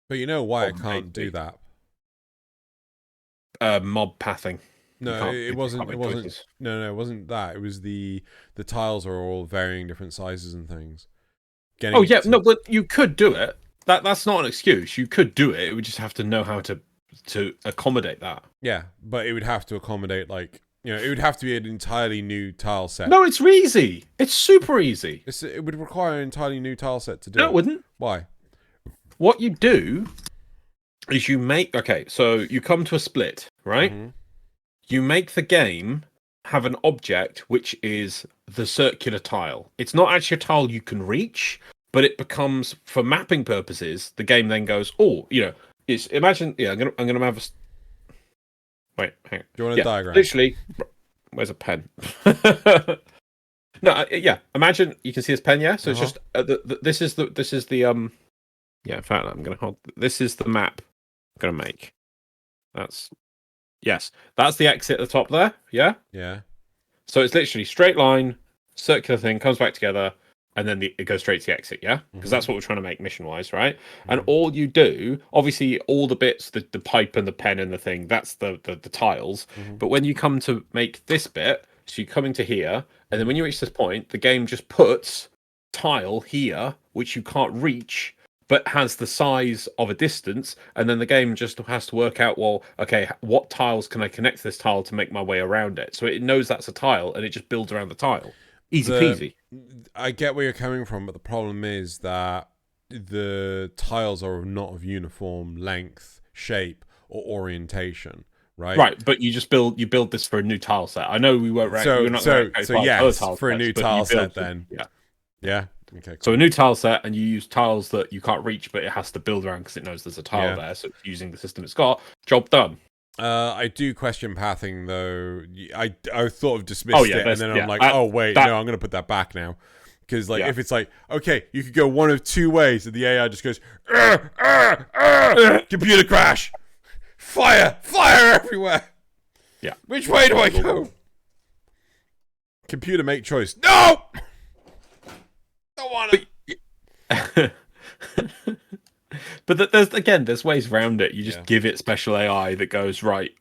But you know why it can't do that? Mob pathing. No, it wasn't. It wasn't. No, it wasn't that. It was the tiles are all varying different sizes and things. But you could do it. That's not an excuse. You could do it. It would just have to know how to to accommodate that. Yeah, but it would have to accommodate, like, it would have to be an entirely new tile set. No, it's easy. It's super easy. It would require an entirely new tile set to do No, it. it wouldn't. Why? What you do is you make... Okay, so you come to a split, right? Mm-hmm. You make the game have an object which is the circular tile. It's not actually a tile you can reach, but it becomes, for mapping purposes, the game then goes, oh, it's... Imagine... Yeah, I'm gonna have a... Wait, hang on. Do you want a diagram? Literally... Where's a pen? No, yeah. Imagine you can see this pen, yeah. So it's just this is the Yeah, in fact, I'm gonna hold. This is the map I'm gonna make. That's the exit at the top there. Yeah. Yeah. So it's literally straight line, circular thing comes back together, and then it goes straight to the exit. Yeah, because that's what we're trying to make mission wise, right? And all you do, obviously, all the bits, the pipe and the pen and the thing, that's the tiles. But when you come to make this bit, so you come into here, and then when you reach this point, the game just puts tile here, which you can't reach, but has the size of a distance, and then the game just has to work out, well, okay, what tiles can I connect to this tile to make my way around it? So it knows that's a tile, and it just builds around the tile. Easy peasy. I get where you're coming from, but the problem is that the tiles are not of uniform length, shape, or orientation. Right, but you build this for a new tile set. I know we weren't right. So yes, for a new tile set then. Yeah. Okay. Cool. So a new tile set, and you use tiles that you can't reach, but it has to build around because it knows there's a tile there. So it's using the system it's got. Job done. I do question pathing though. I thought of dismissed it, and then I'm like, oh wait, no, I'm gonna put that back now. Because if it's like, okay, you could go one of two ways, and the AI just goes, computer crash. Fire everywhere. Yeah. Which way do I go? Computer, make choice. No! Don't want it. But there's ways around it. You just give it special AI that goes, right,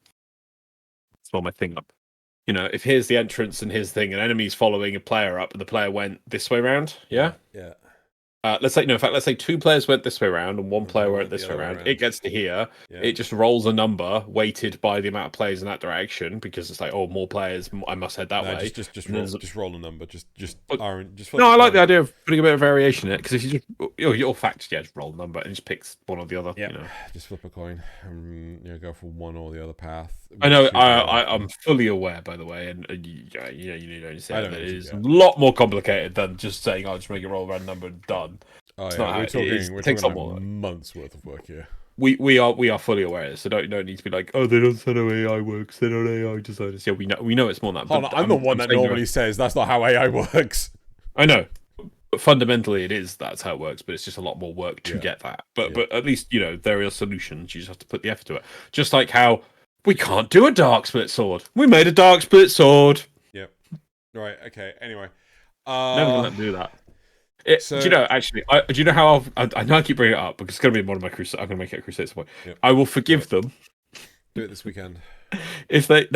swell my thing up. If here's the entrance and here's the thing, an enemy's following a player up, and the player went this way around, yeah? Yeah. Let's say two players went this way around and one player went this way around. It gets to here. Yeah. It just rolls a number weighted by the amount of players in that direction, because it's like, oh, more players, I must head that way. Just roll a number. No, I like the idea of putting a bit of variation in it, because if you just your fact, just roll a number and just picks one or the other. Yeah, just flip a coin and go for one or the other path. I know. I'm fully aware, by the way, and you don't say that it is a lot more complicated than just saying, "I'll just make it roll a random number and done." Oh yeah, we're talking like months worth of work here. We are fully aware of this, so don't need to be like, oh, they don't say how AI works, they don't AI designers. Yeah, we know it's more than that. I'm the one that normally says that's not how AI works. I know. But fundamentally that's how it works, but it's just a lot more work to get that. But at least there are solutions. You just have to put the effort to it. Just like how we can't do a dark split sword. We made a dark split sword. Yep. Right. Okay. Anyway, never gonna let them do that. Do you know? Actually, do you know how I know I keep bringing it up because it's gonna be one of my crusades. I'm gonna make it a crusade at some point. Yep. I will forgive them. Do it this weekend. If they're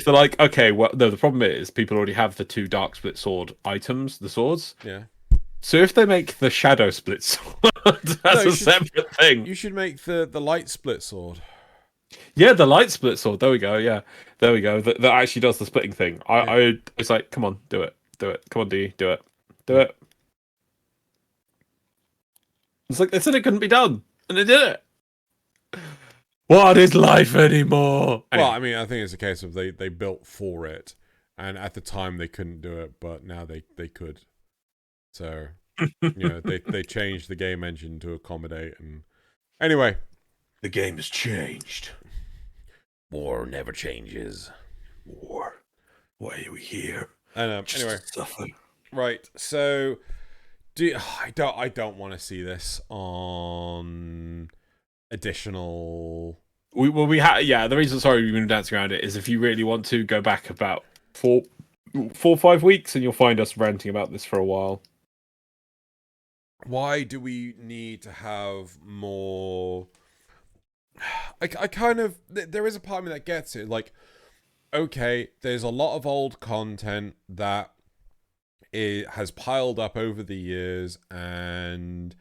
like, okay, well, no. The problem is people already have the two dark split sword items, the swords. Yeah. So if they make the shadow split sword as a separate thing, you should make the light split sword. Yeah, the light split sword. There we go. Yeah, there we go. That actually does the splitting thing. I was like, come on, do it. Come on, D, do it. It's like they said it couldn't be done, and they did it. What is life anymore? Well, I mean, I think it's a case of they built for it, and at the time they couldn't do it, but now they could. So they changed the game engine to accommodate. And anyway, the game has changed. War never changes. War. Why are we here? And anyway, right. So, I don't want to see this on additional. The reason we've been dancing around it is if you really want to go back about 4 or 5 weeks, and you'll find us ranting about this for a while. Why do we need to have more? I kind of, there is a part of me that gets it. Like, okay, there's a lot of old content that it has piled up over the years, and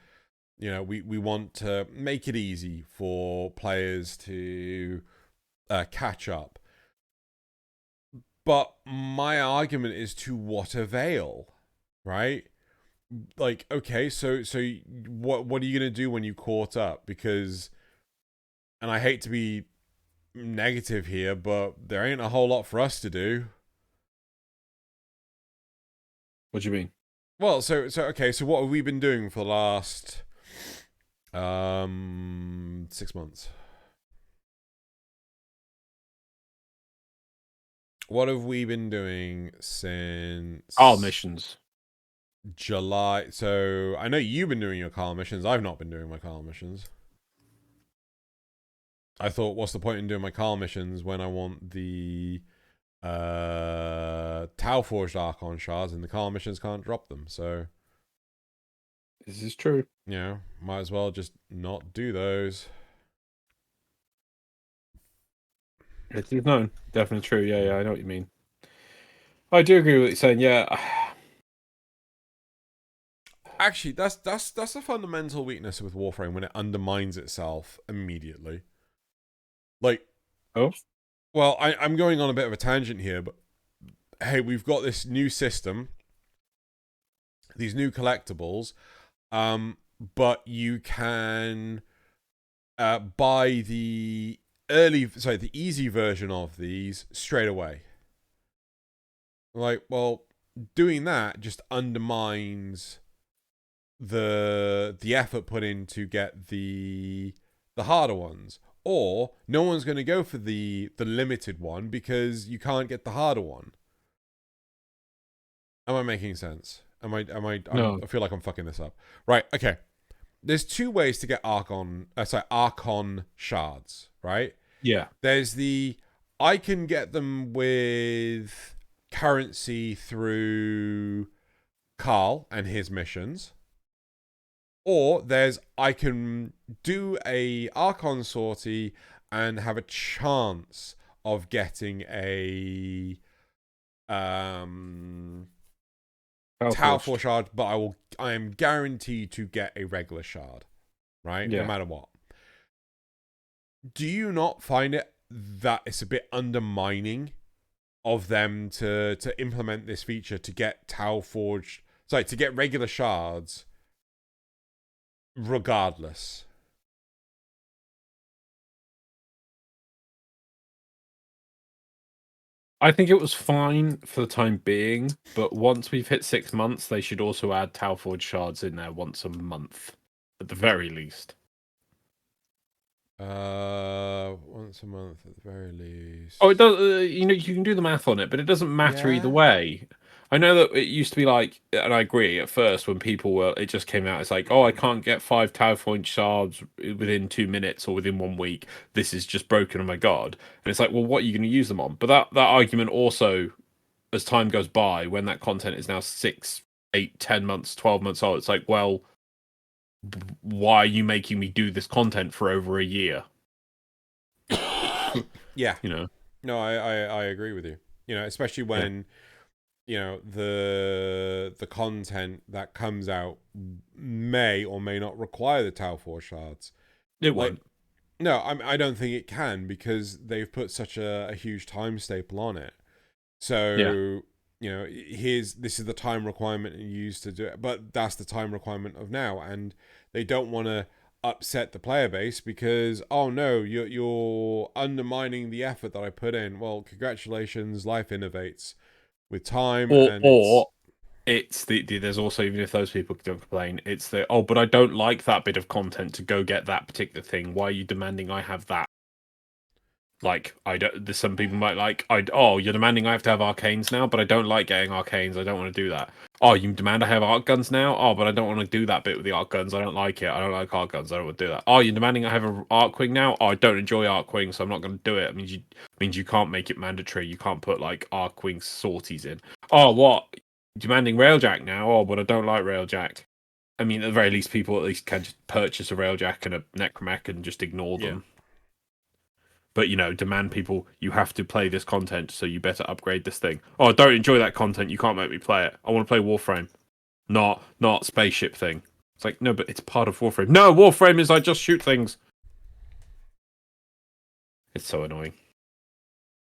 we want to make it easy for players to catch up. But my argument is, to what avail, right? Like, okay, so what are you gonna do when you caught up? Because, and I hate to be negative here, but there ain't a whole lot for us to do. What do you mean? Well, so okay, so what have we been doing for the last 6 months? What have we been doing since Missions. July? So I know you've been doing your Carl missions. I've not been doing my Carl missions. I thought, what's the point in doing my Carl missions when I want the Tau Forged Archon shards, and the Carl missions can't drop them? So this is true. Might as well just not do those. It is known. Definitely true. Yeah, I know what you mean. I do agree with what you're saying. Yeah. Actually, that's a fundamental weakness with Warframe, when it undermines itself immediately. Like, well, I'm going on a bit of a tangent here, but hey, we've got this new system, these new collectibles, but you can buy the easy version of these straight away. Like, well, doing that just undermines the effort put in to get the harder ones. Or no one's going to go for the limited one because you can't get the harder one. Am I making sense? No. I feel like I'm fucking this up. Right, okay. There's two ways to get Archon shards, right? Yeah. There's I can get them with currency through Carl and his missions. Or there's, I can do a Archon sortie and have a chance of getting a Tau Force shard, but I am guaranteed to get a regular shard, right? Yeah. No matter what. Do you not find it that it's a bit undermining of them to implement this feature to get to get regular shards regardless? I think it was fine for the time being, but once we've hit 6 months, they should also add Tau Forge shards in there once a month, at the very least. Once a month at the very least. Oh, it does. You can do the math on it, but it doesn't matter either way. I know that it used to be like, and I agree at first when it just came out, it's like, oh, I can't get 5 Tau Forge shards within 2 minutes or within 1 week. This is just broken. Oh my god! And it's like, well, what are you going to use them on? But that argument also, as time goes by, when that content is now 6, 8, 10 months, 12 months old, it's like, well, why are you making me do this content for over a year? Yeah. No, I agree with you. Especially when the content that comes out may or may not require the Tau Force shards. It won't. No, I don't think it can, because they've put such a huge time staple on it. So this is the time requirement you used to do it, but that's the time requirement of now, and they don't want to upset the player base because, oh no, you're undermining the effort that I put in. Well, congratulations, life innovates with time. There's also, even if those people don't complain, it's but I don't like that bit of content to go get that particular thing. Why are you demanding I have that? Like, there's some people might like, you're demanding I have to have arcanes now, but I don't like getting arcanes. I don't want to do that. Oh, you demand I have arc guns now? Oh, but I don't want to do that bit with the arc guns. I don't like it. I don't like arc guns. I don't want to do that. Oh, you're demanding I have an arc wing now? Oh, I don't enjoy arc wing, so I'm not going to do it. It means you can't make it mandatory. You can't put like arc wing sorties in. Oh, what? Demanding railjack now? Oh, but I don't like railjack. I mean, at the very least, people at least can just purchase a railjack and a necromech and just ignore them. But, demand people, you have to play this content, so you better upgrade this thing. Oh, I don't enjoy that content, you can't make me play it. I want to play Warframe. Not spaceship thing. It's like, no, but it's part of Warframe. No, Warframe is I just shoot things. It's so annoying.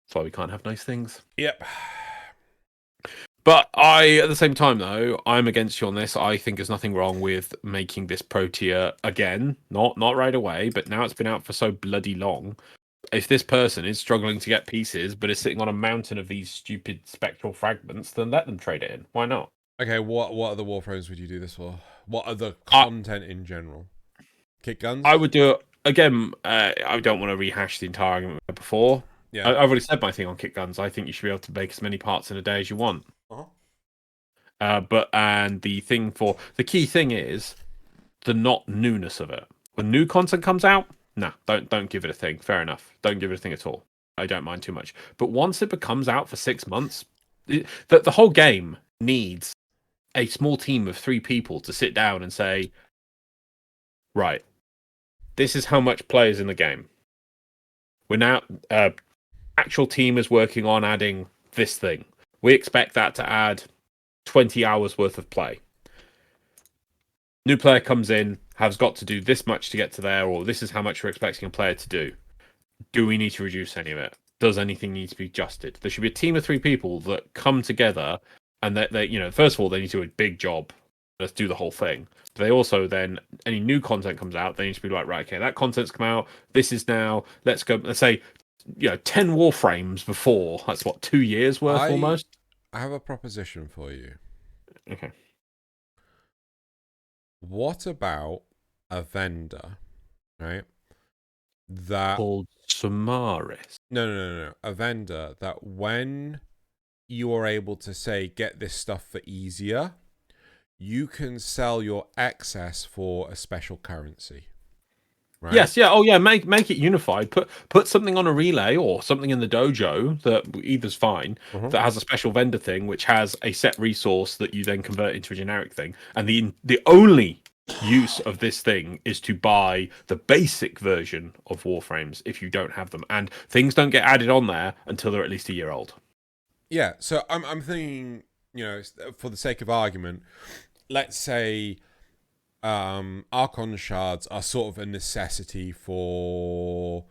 That's why we can't have nice things. Yep. But at the same time, though, I'm against you on this. I think there's nothing wrong with making this pro tier again. Not right away, but now it's been out for so bloody long. If this person is struggling to get pieces, but is sitting on a mountain of these stupid spectral fragments, then let them trade it in. Why not? Okay, what other Warframes would you do this for? What other content in general? Kick guns? I would do it again. I don't want to rehash the entire argument before. Yeah. I've already said my thing on kick guns. I think you should be able to make as many parts in a day as you want. And the key thing is the not newness of it. When new content comes out, nah, don't give it a thing. Fair enough. Don't give it a thing at all. I don't mind too much. But once it becomes out for 6 months, the whole game needs a small team of 3 people to sit down and say, right, this is how much play is in the game. We're now actual team is working on adding this thing. We expect that to add 20 hours worth of play. New player comes in, has got to do this much to get to there, or this is how much we're expecting a player to do. Do we need to reduce any of it? Does anything need to be adjusted? There should be a team of 3 people that come together, and they first of all, they need to do a big job. Let's do the whole thing. But they also then, any new content comes out, they need to be like, right, okay, that content's come out. This is now, let's say, 10 Warframes before. That's what, 2 years worth almost? I have a proposition for you. Okay. What about a vendor, right? That called Samaris. No. A vendor that when you are able to say, get this stuff for easier, you can sell your excess for a special currency. Right? Yes, yeah. Oh, yeah. Make it unified. Put something on a relay or something in the dojo that either's fine. That has a special vendor thing, which has a set resource that you then convert into a generic thing. And the only use of this thing is to buy the basic version of Warframes if you don't have them, and things don't get added on there until they're at least a year old. Yeah. So I'm thinking, for the sake of argument, let's say. Archon shards are sort of a necessity for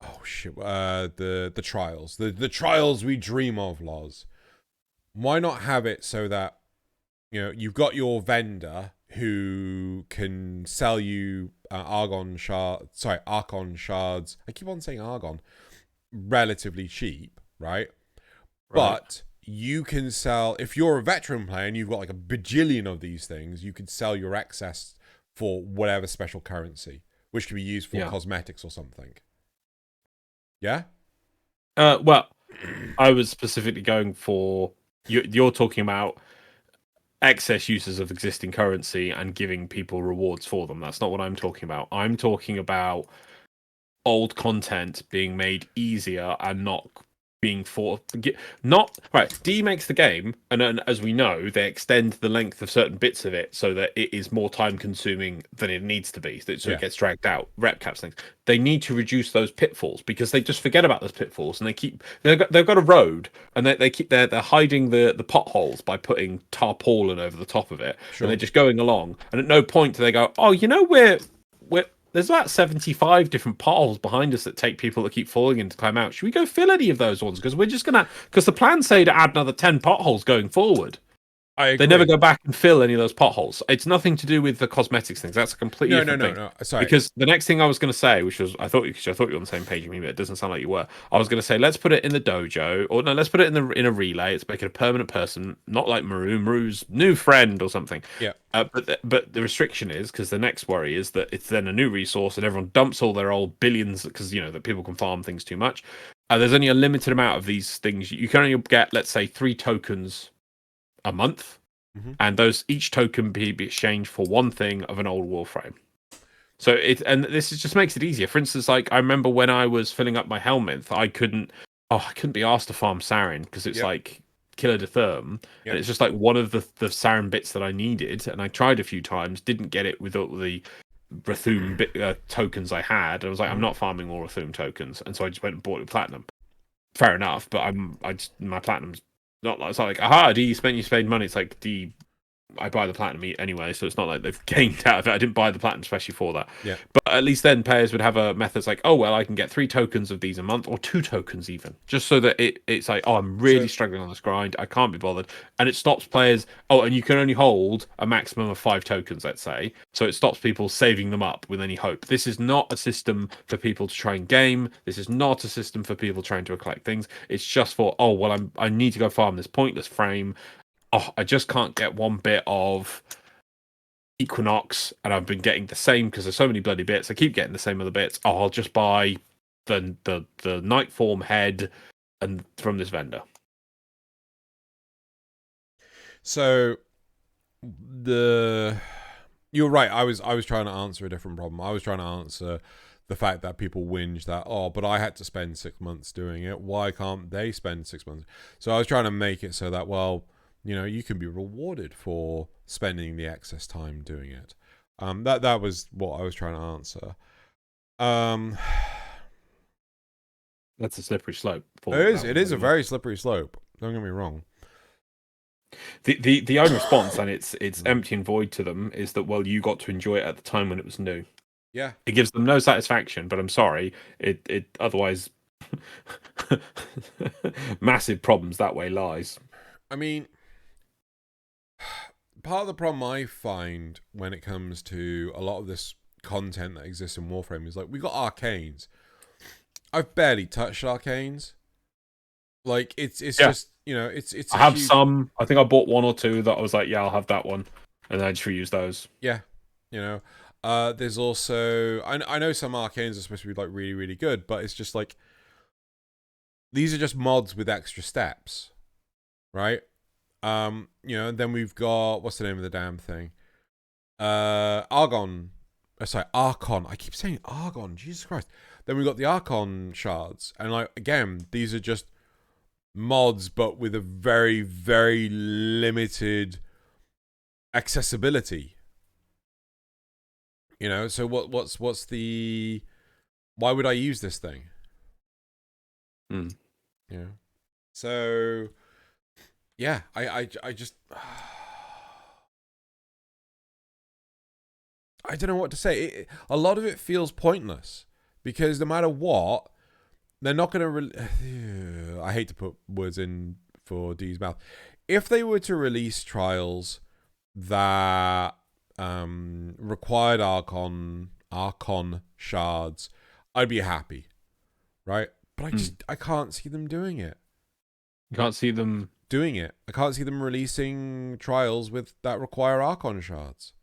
the trials, the trials we dream of, Loz. Why not have it so that you've got your vendor who can sell you Archon shards. I keep on saying Argon, relatively cheap, right? But you can sell, if you're a veteran player and you've got like a bajillion of these things, you could sell your excess for whatever special currency, which can be used for cosmetics or something. Yeah? Well, I was specifically going for, you're talking about excess uses of existing currency and giving people rewards for them. That's not what I'm talking about. I'm talking about old content being made easier and not being D makes the game, and as we know, they extend the length of certain bits of it so that it is more time consuming than it needs to be, so it gets dragged out. Rep caps things. They need to reduce those pitfalls because they just forget about those pitfalls, and they've got a road, and they're hiding the potholes by putting tarpaulin over the top of it. Sure. And they're just going along, and at no point do they go, oh, we're there's about 75 different potholes behind us that take people that keep falling in to climb out. Should we go fill any of those ones? Because the plans say to add another 10 potholes going forward. I agree. They never go back and fill any of those potholes. It's nothing to do with the cosmetics things. That's a completely different thing. No. Sorry. Because the next thing I was going to say, which was I thought you were on the same page with me, but it doesn't sound like you were. I was going to say let's put it in the dojo, or no, let's put it in a relay. Let's make it a permanent person, not like Maru's new friend or something. Yeah. But the restriction is because the next worry is that it's then a new resource and everyone dumps all their old billions because that people can farm things too much. There's only a limited amount of these things. You can only get, let's say, 3 tokens a month. And each token be exchanged for one thing of an old Warframe. So this just makes it easier. For instance, like I remember when I was filling up my helmet, I couldn't be asked to farm Sarin because it's like Killer de Therm, and it's just like one of the Sarin bits that I needed, and I tried a few times, didn't get it with all the Rathum tokens I had. I was like, I'm not farming all Rathum tokens, and so I just went and bought it platinum. Fair enough, but my platinum's not like, it's not like, aha, you spent money. It's like, I buy the platinum anyway, so it's not like they've gained out of it. I didn't buy the platinum especially for that. Yeah. But at least then players would have a method like, oh well, I can get 3 tokens of these a month, or 2 tokens even, just so that it's like, oh, I'm really struggling on this grind, I can't be bothered, and it stops players. Oh, and you can only hold a maximum of 5 tokens, let's say, so it stops people saving them up with any hope. This is not a system for people to try and game. This is not a system for people trying to collect things. It's just for, oh well, I need to go farm this pointless frame. Oh, I just can't get 1 bit of Equinox, and I've been getting the same because there's so many bloody bits. I keep getting the same other bits. Oh, I'll just buy the Nightform head and from this vendor. So you're right. I was trying to answer a different problem. I was trying to answer the fact that people whinge that, oh, but I had to spend 6 months doing it. Why can't they spend 6 months? So I was trying to make it so that, well, you can be rewarded for spending the excess time doing it. That was what I was trying to answer. That's a slippery slope. It is a very slippery slope. Don't get me wrong. The only response, and it's empty and void to them, is that, well, you got to enjoy it at the time when it was new. Yeah. It gives them no satisfaction, but I'm sorry, it otherwise massive problems that way lies. I mean, part of the problem I find when it comes to a lot of this content that exists in Warframe is, like, we got arcanes. I've barely touched arcanes. Like, it's just, it's I have some. I think I bought 1 or 2 that I was like, yeah, I'll have that one, and then I just reuse those. Yeah, there's also, I know some arcanes are supposed to be, like, really, really good, but it's just like, these are just mods with extra steps, right? Then we've got, what's the name of the damn thing? Archon. I keep saying Argon. Jesus Christ. Then we've got the Archon shards, and, like, again, these are just mods, but with a very, very limited accessibility. So what's the? Why would I use this thing? So, yeah, I just I don't know what to say. A lot of it feels pointless because no matter what, they're not going to. I hate to put words in for D's mouth. If they were to release trials that required Archon shards, I'd be happy, right? But I can't see them doing it. You can't see them doing it. I can't see them releasing trials that require Archon shards.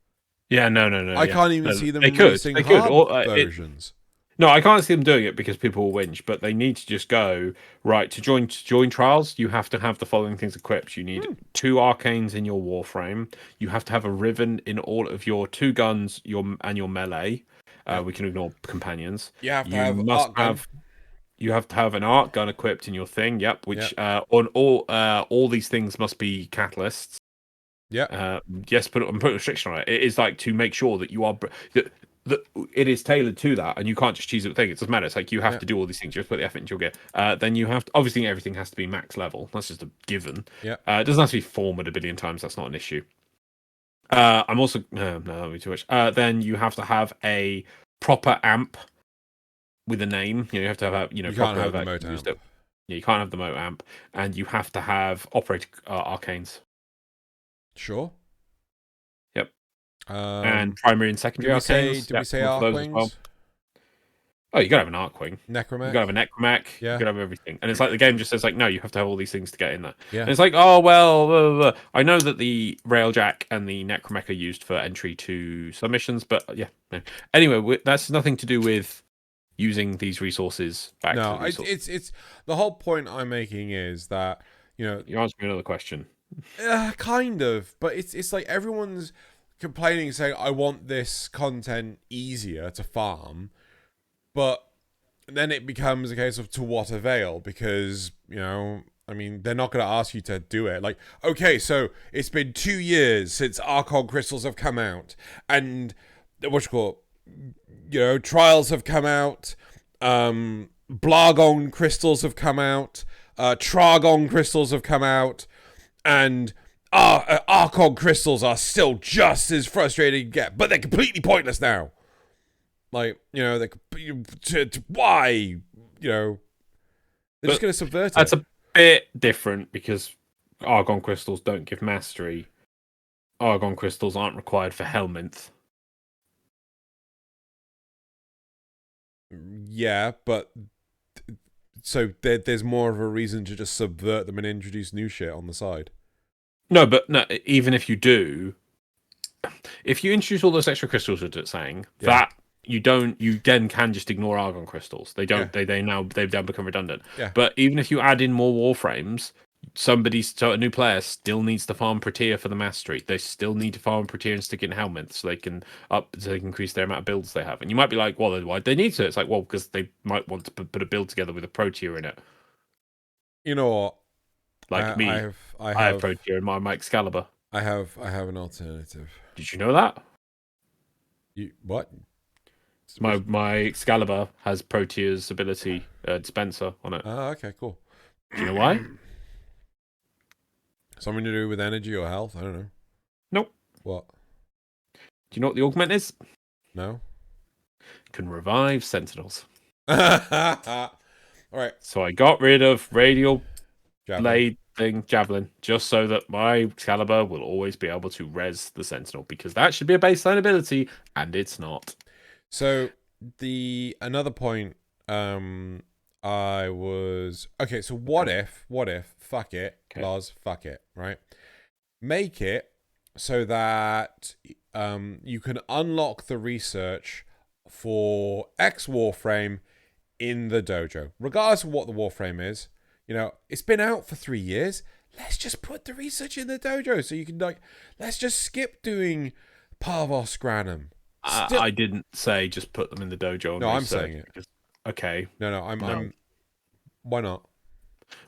Yeah, no. I can't even see them releasing hard versions. No, I can't see them doing it because people will whinge, but they need to just go, right, to join trials, you have to have the following things equipped. You need 2 arcanes in your Warframe. You have to have a Riven in all of your 2 guns and your melee. We can ignore companions. You have to You have to have an arc gun equipped in your thing. Yep. Which on all these things must be catalysts. Yeah. Yes, I'm putting a restriction on it. It is like to make sure that you are that it is tailored to that, and you can't just choose a thing. It doesn't matter. It's like you have to do all these things. You have to put the effort into your gear. Then you have to, obviously everything has to be max level. That's just a given. Yeah. It doesn't have to be formatted a billion times. That's not an issue. I'm also no, that'll be too much. Then you have to have a proper amp with a name. You have to have you proper can't have the moat amp. Yeah, you can't have the moat amp, and you have to have operator arcanes. Sure. Yep. And primary and secondary arcanes. Did we say Archwings? Well. Oh, you gotta have an Archwing. Necromech. You gotta have a Necromech. Yeah. You gotta have everything. And it's like the game just says, like, no, you have to have all these things to get in there. Yeah. And it's like, oh, well, blah, blah, blah. I know that the Railjack and the Necromech are used for entry to submissions, but yeah. No. Anyway, that's nothing to do with using these resources back. No, it's the whole point I'm making is that, you're answering another question. Kind of, but it's like everyone's complaining, saying, I want this content easier to farm, but then it becomes a case of to what avail, because, I mean, they're not going to ask you to do it. Like, okay, so it's been 2 years since Archon crystals have come out, and trials have come out, Blagon crystals have come out, Tragon crystals have come out, and Archon crystals are still just as frustrating to get, but they're completely pointless now. Like, why? They're just going to subvert it. That's a bit different because Argon crystals don't give mastery. Argon crystals aren't required for Helminth. Yeah, but so there's more of a reason to just subvert them and introduce new shit on the side. No, but no, even if you do, if you introduce all those extra crystals, what it's saying that you then can just ignore Argon crystals. They don't. They've now become redundant. Yeah. But even if you add in more warframes, a new player still needs to farm Protea for the mastery. They still need to farm Protea and stick it in Helminth so they can increase their amount of builds they have. And you might be like, well, why'd they need to? It's like, well, because they might want to put a build together with a Protea in it. You know what? Like me, I have Protea in my Excalibur. I have an alternative. Did you know that? What? My Excalibur has Protea's ability dispenser on it. Oh, okay, cool. Do you know why? Something to do with energy or health? I don't know. Nope. What? Do you know what the augment is? No. Can revive sentinels. All right. So I got rid of radial Javelin. blade javelin, just so that my Excalibur will always be able to res the sentinel, because that should be a baseline ability, and it's not. So another point, I was okay. So what if? Fuck it, Loz, fuck it, right? Make it so that you can unlock the research for X Warframe in the dojo, regardless of what the Warframe is. It's been out for 3 years. Let's just put the research in the dojo, so you can let's just skip doing Parvos Granum. I didn't say just put them in the dojo. No, I'm saying it. Because, okay. No, I'm. Why not?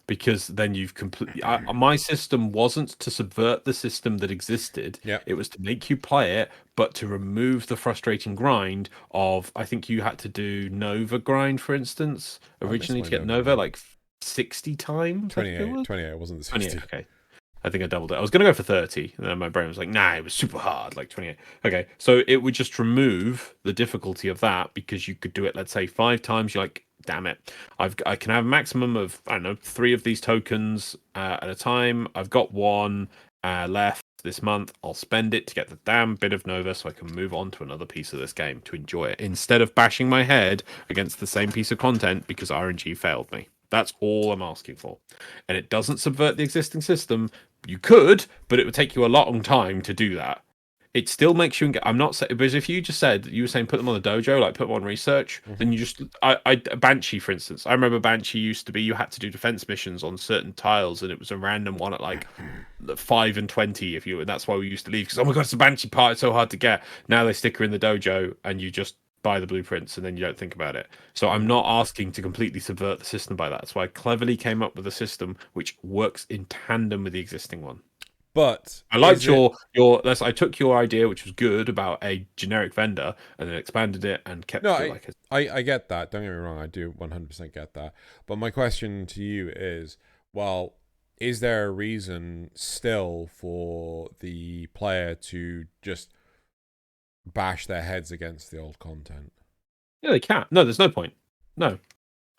Because then you've completely. My system wasn't to subvert the system that existed. Yeah. It was to make you play it, but to remove the frustrating grind of. I think you had to do Nova grind, for instance, originally to get Nova like 60 times. 28. It wasn't the 60. 28, okay. I think I doubled it. I was going to go for 30. And then my brain was like, nah, it was super hard, like 28. Okay, so it would just remove the difficulty of that, because you could do it, let's say, 5 times. You're like, damn it. I can have a maximum of, 3 of these tokens at a time. I've got 1 left this month. I'll spend it to get the damn bit of Nova so I can move on to another piece of this game to enjoy it, instead of bashing my head against the same piece of content because RNG failed me. That's all I'm asking for. And it doesn't subvert the existing system. You could, but it would take you a long time to do that. It still makes you. I'm not saying, because if you just said, you were saying put them on the dojo, like put them on research, then you just. Banshee, for instance. I remember Banshee used to be, you had to do defense missions on certain tiles, and it was a random one at like 5 and 20 if you. And that's why we used to leave, because oh my god, it's a Banshee part. It's so hard to get. Now they stick her in the dojo, and you just buy the blueprints and then you don't think about it. So I'm not asking to completely subvert the system by that. That's why I cleverly came up with a system which works in tandem with the existing one. But I liked I took your idea, which was good, about a generic vendor, and then expanded it and kept it like it. I get that. Don't get me wrong. I do 100% get that. But my question to you is, well, is there a reason still for the player to just bash their heads against the old content? Yeah, they can't. No, there's no point. No.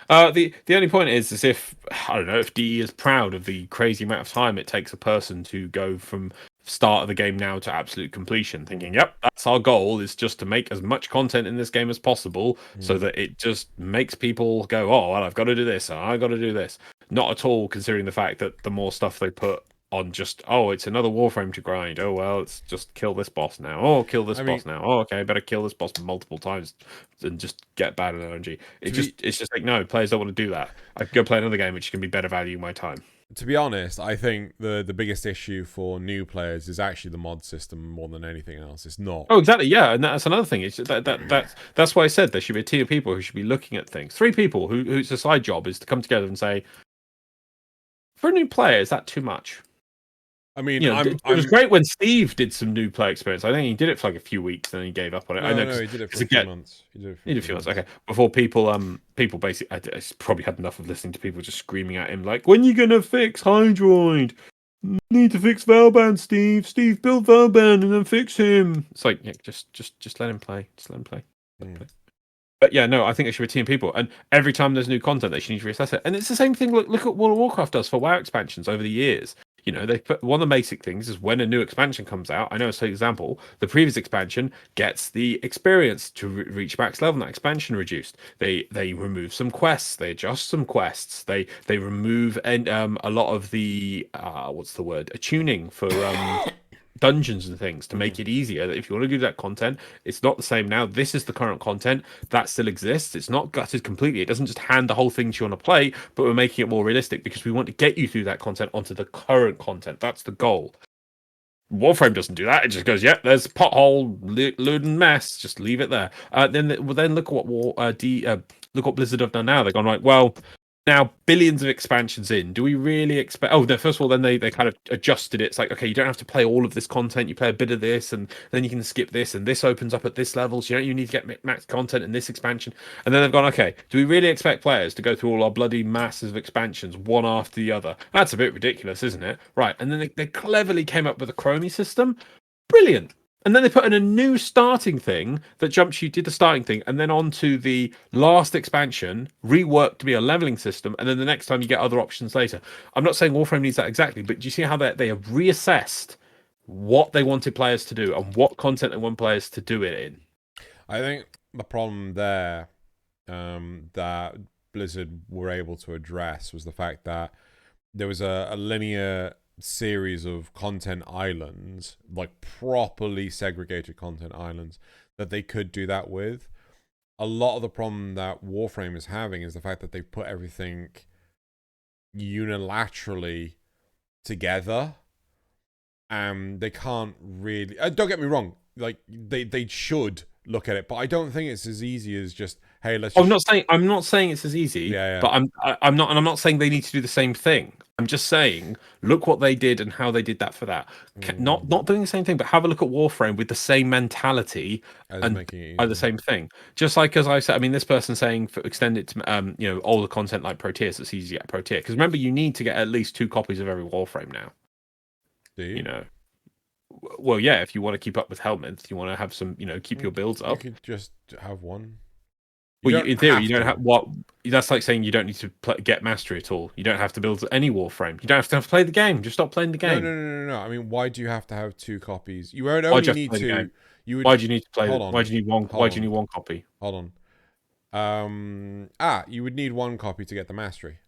The only point is if, I don't know, if DE is proud of the crazy amount of time it takes a person to go from start of the game now to absolute completion, thinking, yep, that's our goal, is just to make as much content in this game as possible, so that it just makes people go, oh, well, I've got to do this, and I've got to do this. Not at all, considering the fact that the more stuff they put on just, oh, it's another Warframe to grind. Oh, well, it's just kill this boss now. Oh, kill this boss now. Oh, okay, I better kill this boss multiple times and just get bad at energy. It's just like, no, players don't want to do that. I can go play another game which can be better value my time. To be honest, I think the biggest issue for new players is actually the mod system more than anything else. It's not. Oh, exactly, yeah, and that's another thing. It's that's why I said there should be a team of people who should be looking at things. 3 people whose a side job is to come together and say, for a new player, is that too much? I mean, it was great when Steve did some new play experience. I think he did it for like a few weeks, and then he gave up on it. No, he did it for a few months. He did it for a few months. Okay, before people basically, I probably had enough of listening to people just screaming at him like, "When you gonna fix Hydroid? need to fix Valban, Steve. Steve, build Valban and then fix him. It's like, yeah, just let him play. Just let him play. But yeah, no, I think they should retain people. And every time there's new content, they should need to reassess it. And it's the same thing. Look at what World of Warcraft does for WoW expansions over the years. You know, they put one of the basic things is when a new expansion comes out. I know, for example, the previous expansion gets the experience to reach max level. And that expansion reduced. They remove some quests. They adjust some quests. They remove a lot of the what's the word? A tuning for dungeons and things to make it easier. That if you want to do that content, it's not the same now. This is the current content that still exists. It's not gutted completely. It doesn't just hand the whole thing to you on a plate, but we're making it more realistic because we want to get you through that content onto the current content. That's the goal. Warframe doesn't do that. It just goes, yeah, there's a pothole, load and mess. Just leave it there. Then look at what look what Blizzard have done now. They've gone right. Well, now billions of expansions in. Do we really expect? Oh no! First of all, then they kind of adjusted it. It's like, okay, you don't have to play all of this content. You play a bit of this, and then you can skip this, and this opens up at this level. So you need to get max content in this expansion. And then they've gone, okay, do we really expect players to go through all our bloody masses of expansions one after the other? That's a bit ridiculous, isn't it? Right? And then they cleverly came up with a Chromie system. Brilliant. And then they put in a new starting thing that jumps you, did the starting thing, and then onto the last expansion, reworked to be a leveling system, and then the next time you get other options later. I'm not saying Warframe needs that exactly, but do you see how they have reassessed what they wanted players to do and what content they want players to do it in? I think the problem there that Blizzard were able to address was the fact that there was a linear series of content islands, like properly segregated content islands, that they could do that with. A lot of the problem that Warframe is having is the fact that they've put everything unilaterally together, and they can't really don't get me wrong, like they should look at it, but I don't think it's as easy as just, hey, let's just... I'm not saying it's as easy, but I'm not saying they need to do the same thing. I'm just saying, look what they did and how they did that for that. Not doing the same thing, but have a look at Warframe with the same mentality and the same thing. Just like, as I said, I mean, this person saying extend it to older content like Proteus, it's easy to get Proteus. Because remember, you need to get at least 2 copies of every Warframe now. Do you? You know. Well, yeah, if you want to keep up with helmets, you want to have some, keep your builds up. You could just have one. Well, in theory, you don't have what. That's like saying you don't need to get mastery at all. You don't have to build any Warframe. You don't have to play the game. Just stop playing the game. No. I mean, why do you have to have 2 copies? You would only need 2. Why do you need to play? Why do you need one? Why do you need 1 copy? Hold on. You would need 1 copy to get the mastery.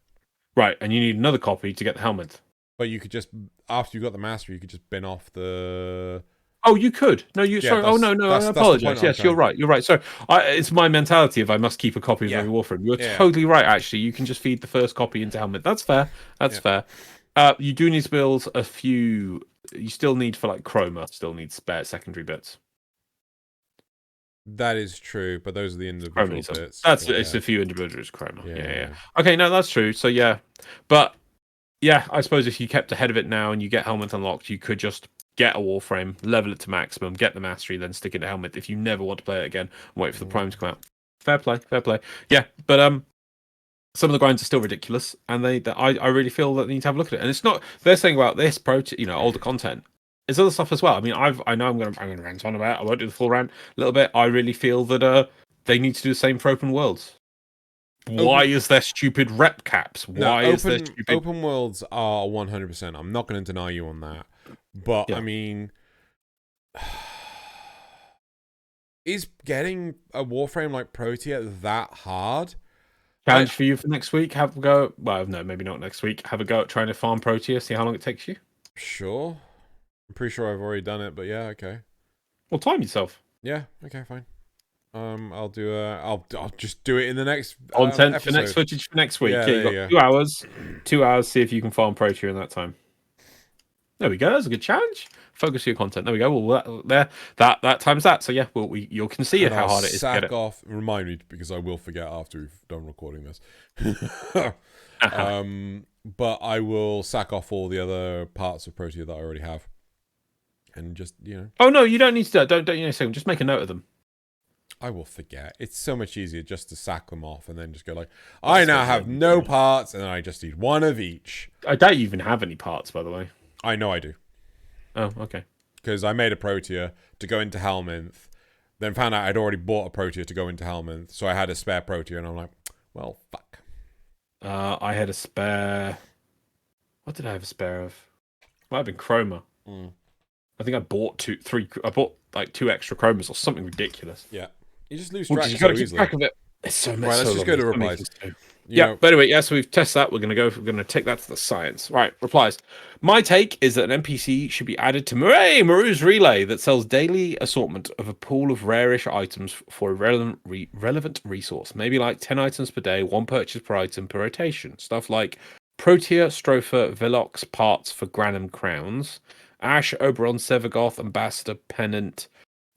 Right, and you need another copy to get the helmet. But you could just, after you got the mastery, you could just bin off the... Oh, you could. No, sorry. Oh, no. I apologize. Yes, you're right. You're right. So it's my mentality of I must keep a copy of every Warframe. You're totally right, actually. You can just feed the first copy into helmet. That's fair. That's fair. You do need to build a few... You still need, for like Chroma, still need spare secondary bits. That is true, but those are the individual bits. It's a few individuals, Chroma. Yeah. Okay, no, that's true. So, yeah. But, yeah, I suppose if you kept ahead of it now and you get helmet unlocked, you could just get a Warframe, level it to maximum, get the mastery, then stick it to helmet if you never want to play it again and wait for the Prime to come out. Fair play. Yeah, but some of the grinds are still ridiculous, and I really feel that they need to have a look at it. And it's not, they're saying about this older content. There's other stuff as well. I mean, I know I'm gonna rant on about it. I won't do the full rant a little bit. I really feel that they need to do the same for open worlds. Why is there stupid rep caps? Why is there stupid... Open worlds are 100%. I'm not going to deny you on that. But, I mean... Is getting a Warframe like Protea that hard? Challenge for you for next week. Have a go... Well, no, maybe not next week. Have a go at trying to farm Protea. See how long it takes you. Sure. I'm pretty sure I've already done it, but yeah, okay. Well, time yourself. Yeah, okay, fine. I'll just do it in the next content episode. For next footage for next week. Yeah, you got 2 hours. See if you can farm Protea in that time. There we go. That's a good challenge. Focus your content. There we go. Well, that times that. So yeah, you can see it, how hard it is to get it. Off. Remind me, because I will forget after we've done recording this. But I will sack off all the other parts of Protea that I already have, and just Oh no, you don't need to. Don't just make a note of them. I will forget. It's so much easier just to sack them off and then just go like, I now have no parts, and then I just need 1 of each. I don't even have any parts, by the way. I know I do. Oh, okay. Because I made a Protea to go into Helminth, then found out I'd already bought a Protea to go into Helminth, so I had a spare Protea, and I'm like, well, fuck. I had a spare. What did I have a spare of? Might have been Chroma. I think I bought three. I bought like 2 extra Chromas or something ridiculous. Yeah. You just lose track You so gotta keep easily. track of it. It's so messy. Right, let's just go to lovely. replies. Yeah, but anyway, yeah, so we've tested that. We're gonna take that to the science. Right, replies. My take is that an NPC should be added to Maru's Relay that sells daily assortment of a pool of rarish items for a relevant resource. Maybe like 10 items per day, 1 purchase per item per rotation. Stuff like Protea, Stropha, Velox parts for Granum crowns, Ash, Oberon, Sevagoth, Ambassador, Pennant,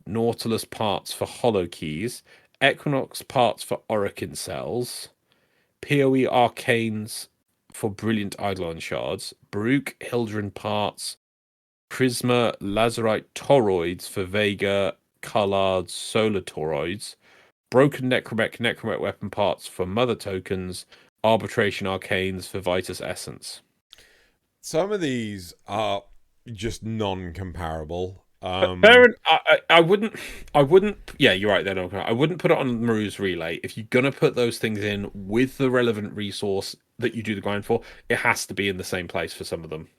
Nautilus parts for Hollow Keys, Equinox parts for Orokin cells, PoE Arcanes for Brilliant Eidolon shards, Baruch Hildren parts, Prisma Lazarite toroids for Vega, Carlards, Solar toroids, Broken Necromech weapon parts for Mother tokens, Arbitration Arcanes for Vitus Essence. Some of these are just non-comparable. I wouldn't. Yeah, you're right. I wouldn't put it on Maru's Relay. If you're gonna put those things in with the relevant resource that you do the grind for, it has to be in the same place for some of them.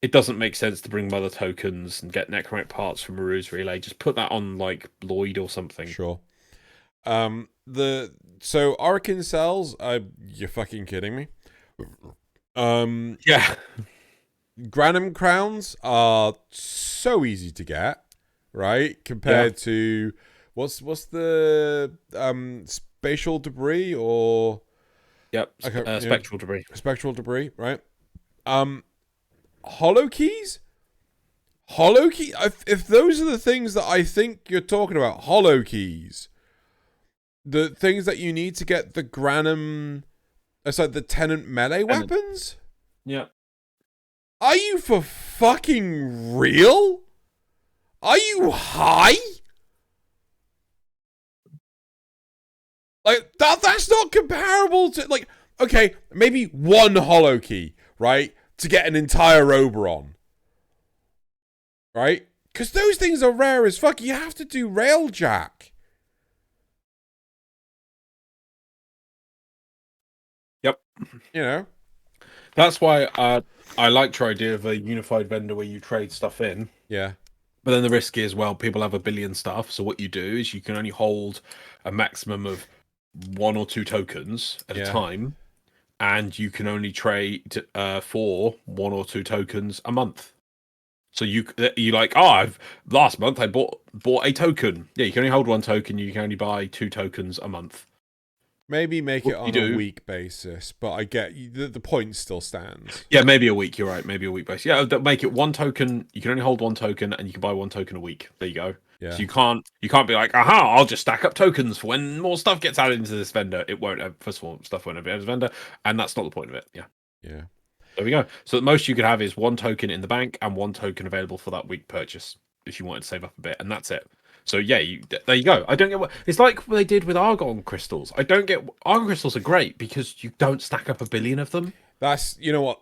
It doesn't make sense to bring Mother tokens and get Necromech parts from Maru's Relay. Just put that on like Lloyd or something. Sure. So Orokin cells, you're fucking kidding me. Yeah. Granum crowns are so easy to get, right? Compared to what's the spatial debris or spectral debris. Spectral debris, right? Hollow keys? Hollow key? If those are the things that I think you're talking about, hollow keys, the things that you need to get the Granum, it's like the Tenant melee weapons? Yeah. Are you for fucking real? Are you high? Like, that's not comparable to, like, okay, maybe 1 hollow key, right? To get an entire Oberon. Right? Because those things are rare as fuck. You have to do Railjack. Yep. You know? That's why I liked your idea of a unified vendor where you trade stuff in. Yeah. But then the risk is, well, people have 1 billion stuff. So what you do is you can only hold a maximum of 1 or 2 tokens at a time. And you can only trade for 1 or 2 tokens a month. So you like, last month I bought a token. Yeah, you can only hold 1 token. You can only buy 2 tokens a month. Maybe make it on a week basis, but I get the point still stands. Yeah, maybe a week. You're right. Maybe a week basis. Yeah, make it 1 token. You can only hold 1 token, and you can buy 1 token a week. There you go. Yeah. So you can't be like, aha, I'll just stack up tokens for when more stuff gets added into this vendor. It won't have, first of all, stuff won't have been added to the vendor, and that's not the point of it. Yeah. Yeah. There we go. So the most you could have is 1 token in the bank and 1 token available for that week purchase if you wanted to save up a bit, and that's it. So yeah, there you go. I don't get what it's like what they did with Argon crystals. I don't get Argon crystals are great because you don't stack up 1 billion of them. That's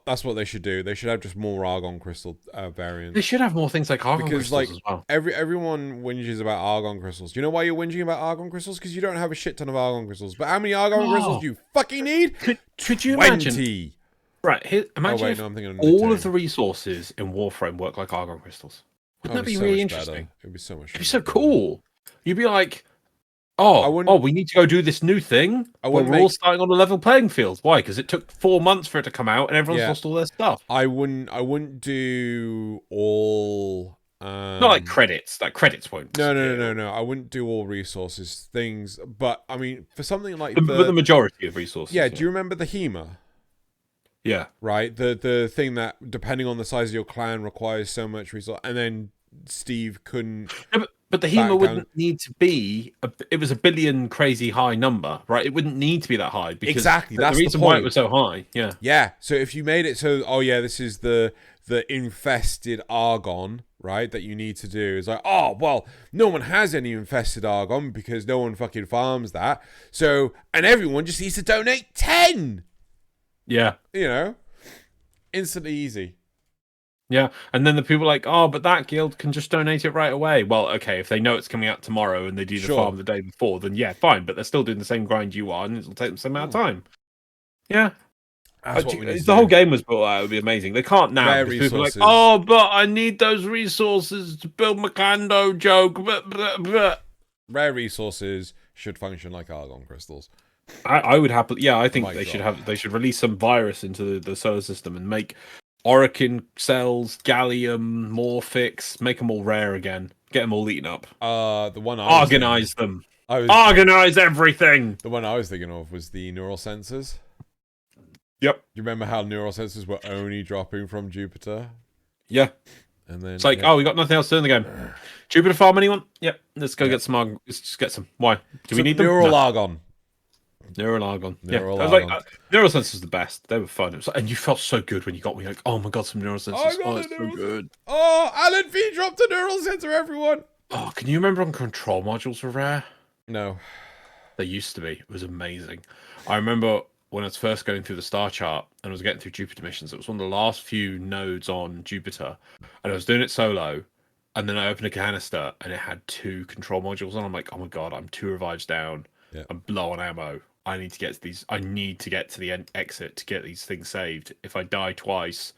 that's what they should do. They should have just more Argon crystal variants. They should have more things like Argon crystals as well. Everyone whinges about Argon crystals. Do you know why you're whinging about Argon crystals? Because you don't have a shit ton of Argon crystals. But how many Argon crystals do you fucking need? Could you 20. imagine? Right, imagine if all of the resources in Warframe work like Argon crystals. Wouldn't that be so really much interesting? Better. It'd be so much. It'd be so cool. You'd be like, we need to go do this new thing. We're all starting on a level playing field. Why? Because it took 4 months for it to come out, and everyone's lost all their stuff. I wouldn't do all. Not like credits. Like credits won't. No. I wouldn't do all resources things, but I mean, for something like the majority of resources. Yeah. Do you remember the HEMA? Yeah. Right. The thing that, depending on the size of your clan, requires so much resource, and then Steve couldn't. No, but the HEMA wouldn't need to be. It was 1 billion crazy high number, right? It wouldn't need to be that high because exactly that's the reason why it was so high. Yeah. Yeah. So if you made it so, this is the infested Argon, right? That you need to do is like, no one has any infested Argon because no one fucking farms that. So and everyone just needs to donate 10. Yeah. You know, instantly easy. Yeah, and then the people are like, oh, but that guild can just donate it right away. Well, okay, if they know it's coming out tomorrow and they do the Sure. farm the day before, then yeah, fine. But they're still doing the same grind you are, and it'll take them some amount of time. Yeah, That's what we need to if the do. whole game was built out, it would be amazing. They can't now Rare because people are like, resources. oh, but I need those resources to build my Kando joke. Rare resources should function like Argon crystals. I would happily, yeah, I think Mic they should drop. have. They should release some virus into the solar system and make Orokin cells, Gallium, Morphix, make them all rare again. Get them all eaten up. The one I was Organize them. thinking, Organize everything. the one I was thinking of was the neural sensors. Yep. You remember how neural sensors were only dropping from Jupiter? Yeah. And then It's like, oh, we got nothing else to do in the game. Jupiter farm anyone? Yep. Let's go get some argon. Let's just get some. Why? Do we need them? neural No. argon? Neural argon. Neural yeah. I was argon. like, neural sensors are the best. They were fun. It was like, and you felt so good when you got me. Like, oh my god, some neural sensors. I got Oh, a it's so neural good. Oh, Alan V dropped a neural sensor, everyone. Oh, can you remember when control modules were rare? No. They used to be. It was amazing. I remember when I was first going through the star chart and I was getting through Jupiter missions. It was one of the last few nodes on Jupiter, and I was doing it solo. And then I opened a canister and it had 2 control modules on. I'm like, oh my god, I'm 2 revives down. Yeah. I'm low on ammo. I need to get to these. I need to get to the exit to get these things saved. If I die twice,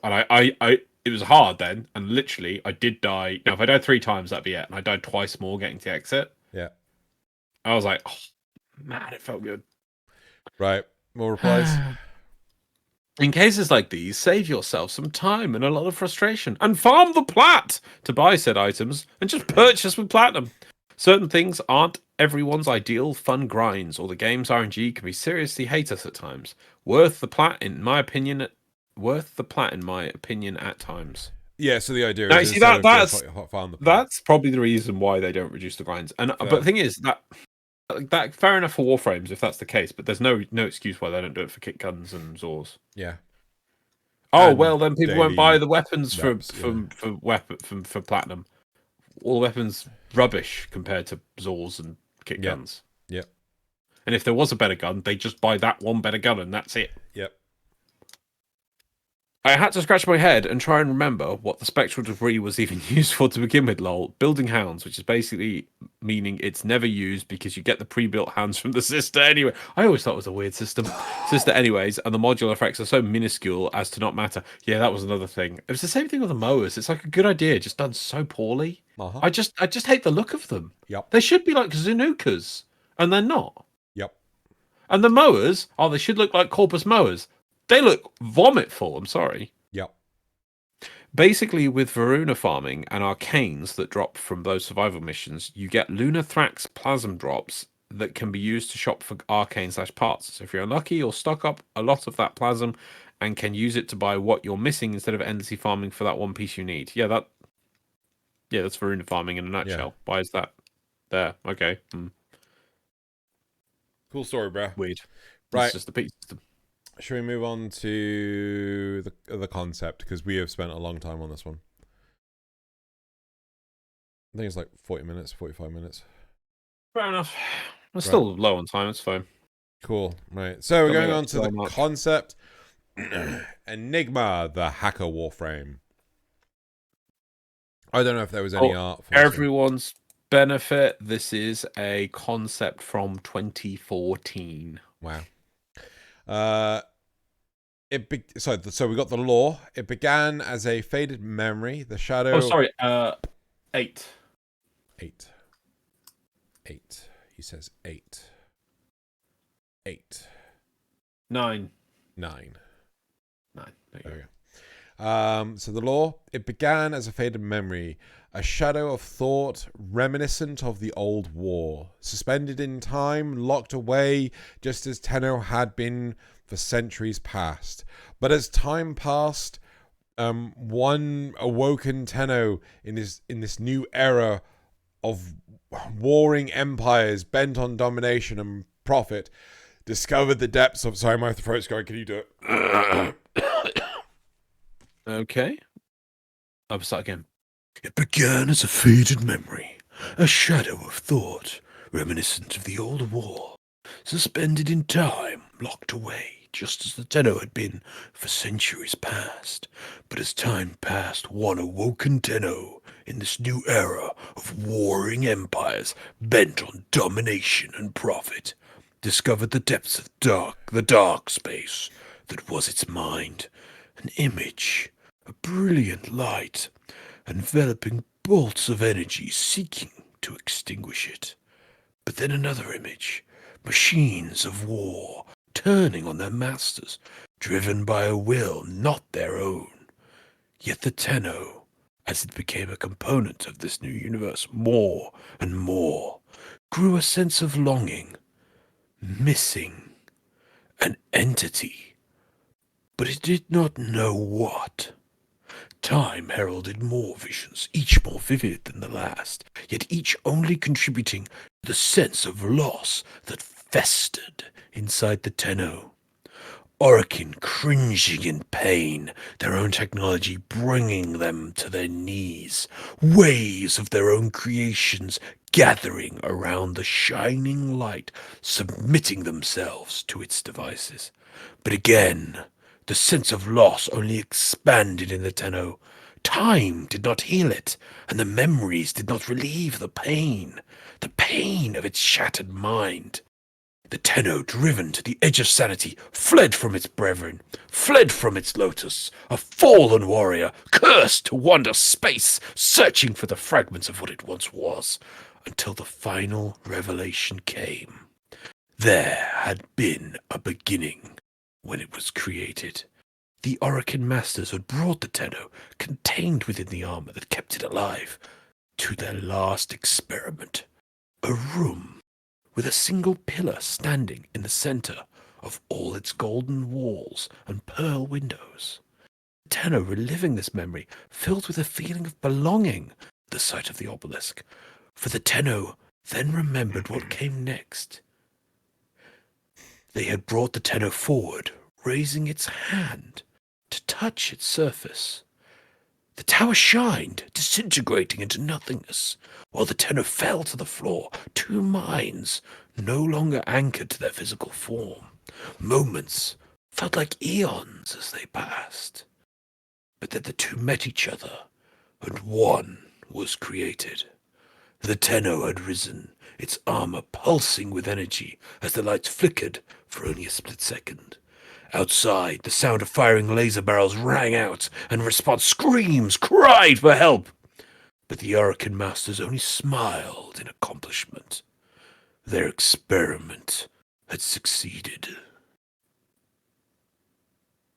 and it was hard then, and literally I did die. Now, if I died 3 times, that'd be it. And I died twice more getting to the exit. Yeah. I was like, oh man, it felt good. Right. More replies. In cases like these, save yourself some time and a lot of frustration, and farm the Plat to buy said items, and just purchase with platinum. Certain things aren't everyone's ideal fun grinds, or the game's RNG can be seriously hate-us at times. Worth the Plat, in my opinion, at times. Yeah. So the idea Now, is you see, that's the probably the reason why they don't reduce the grinds. And but the thing is that fair enough for Warframes if that's the case, but there's no excuse why they don't do it for kick guns and Zors. Yeah. Oh And well, then people won't buy the weapons reps, for platinum. All the weapons rubbish compared to Zors and kick guns. Yep. And if there was a better gun, they just buy that one better gun and that's it. Yep. I had to scratch my head and try and remember what the spectral debris was even used for to begin with, lol. Building hounds, which is basically meaning it's never used because you get the pre-built hounds from the sister anyway. I always thought it was a weird system. Sister anyways, and the modular effects are so minuscule as to not matter. Yeah, that was another thing. It was the same thing with the mowers. It's like a good idea, just done so poorly. Uh-huh. I just hate the look of them. Yep. They should be like Zanukas, and they're not. Yep. And the mowers, they should look like Corpus mowers. They look vomit-full, I'm sorry. Yep. Basically, with Varuna farming and arcanes that drop from those survival missions, you get Lunar Thrax plasm drops that can be used to shop for arcane/parts. So if you're unlucky, you'll stock up a lot of that plasm and can use it to buy what you're missing instead of endlessly farming for that one piece you need. Yeah, that's Varuna farming in a nutshell. Yeah. Why is that there? Okay. Cool story, bro. Weird. Right. It's just the piece system. Should we move on to the concept, because we have spent a long time on this one. I think it's like 40 minutes, 45 minutes. Fair enough. We're still low on time. It's fine. Cool. Right. So we're going on to the concept. Enigma, the hacker warframe. I don't know if there was any art for everyone's benefit. This is a concept from 2014. Wow. So we got the lore. It began as a faded memory. The shadow. Oh, sorry. 8. 8. He says 8. 8. 9. 9. 9. There we go. So the lore. It began as a faded memory, a shadow of thought reminiscent of the old war, suspended in time, locked away, just as Tenno had been for centuries past. But as time passed, one awoken Tenno in this new era of warring empires bent on domination and profit discovered the depths of... Sorry, my throat's going. Can you do it? Okay. I'll start again. It began as a faded memory, a shadow of thought, reminiscent of the old war, suspended in time, locked away, just as the Tenno had been for centuries past. But as time passed, one awoken Tenno in this new era of warring empires bent on domination and profit discovered the depths of the dark space that was its mind. An image, a brilliant light, enveloping bolts of energy seeking to extinguish it. But then another image, machines of war turning on their masters, driven by a will not their own. Yet the Tenno, as it became a component of this new universe more and more, grew a sense of longing, missing, an entity. But it did not know what. Time heralded more visions, each more vivid than the last, yet each only contributing to the sense of loss that festered inside the Tenno. Orokin cringing in pain, their own technology bringing them to their knees, waves of their own creations gathering around the shining light, submitting themselves to its devices. But again, the sense of loss only expanded in the Tenno. Time did not heal it, and the memories did not relieve the pain of its shattered mind. The Tenno, driven to the edge of sanity, fled from its brethren, fled from its lotus, a fallen warrior, cursed to wander space, searching for the fragments of what it once was, until the final revelation came. There had been a beginning when it was created. The Orokin masters had brought the Tenno, contained within the armor that kept it alive, to their last experiment, a room with a single pillar standing in the center of all its golden walls and pearl windows. Tenno, reliving this memory, filled with a feeling of belonging at the sight of the obelisk, for the Tenno then remembered what came next. They had brought the Tenno forward, raising its hand to touch its surface. The tower shined, disintegrating into nothingness, while the Tenno fell to the floor, two minds no longer anchored to their physical form. Moments felt like eons as they passed. But then the two met each other, and one was created. The Tenno had risen, its armor pulsing with energy as the lights flickered for only a split second. Outside, the sound of firing laser barrels rang out, and in response screams cried for help. But the Orokin masters only smiled in accomplishment. Their experiment had succeeded.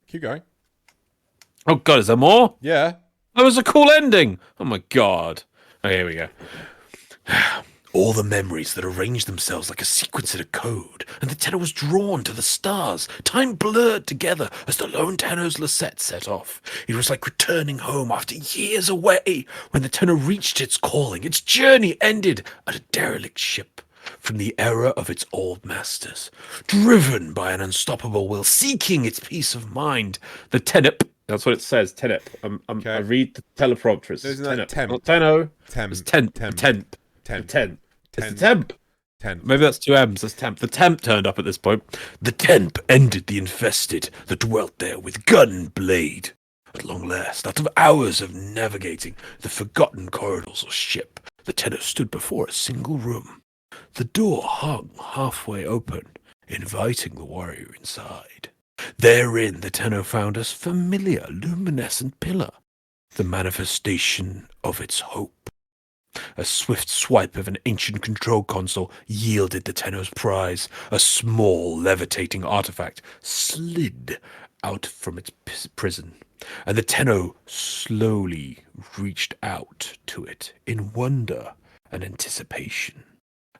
Keep going. Oh god, is there more? Yeah. That was a cool ending! Oh my god. Oh, here we go. All the memories that arranged themselves like a sequence in a code, and the Tenno was drawn to the stars. Time blurred together as the lone Tenno's Lisette set off. It was like returning home after years away. When the Tenno reached its calling, its journey ended at a derelict ship from the era of its old masters. Driven by an unstoppable will, seeking its peace of mind, the Tenep. That's what it says, Tenep. Okay. I read the teleprompter. It's Isn't that Tenep. temp? Not Tenno. Temp. It's Temp. Temp. Temp. Temp. Temp. It's Temp. the Temp. Temp. Maybe that's two M's. That's Temp. The Temp turned up at this point. The Temp ended the infested that dwelt there with gun and blade. At long last, after hours of navigating the forgotten corridors of ship, the Tenno stood before a single room. The door hung halfway open, inviting the warrior inside. Therein the Tenno found a familiar luminescent pillar, the manifestation of its hope. A swift swipe of an ancient control console yielded the Tenno's prize. A small levitating artifact slid out from its prison, and the Tenno slowly reached out to it in wonder and anticipation,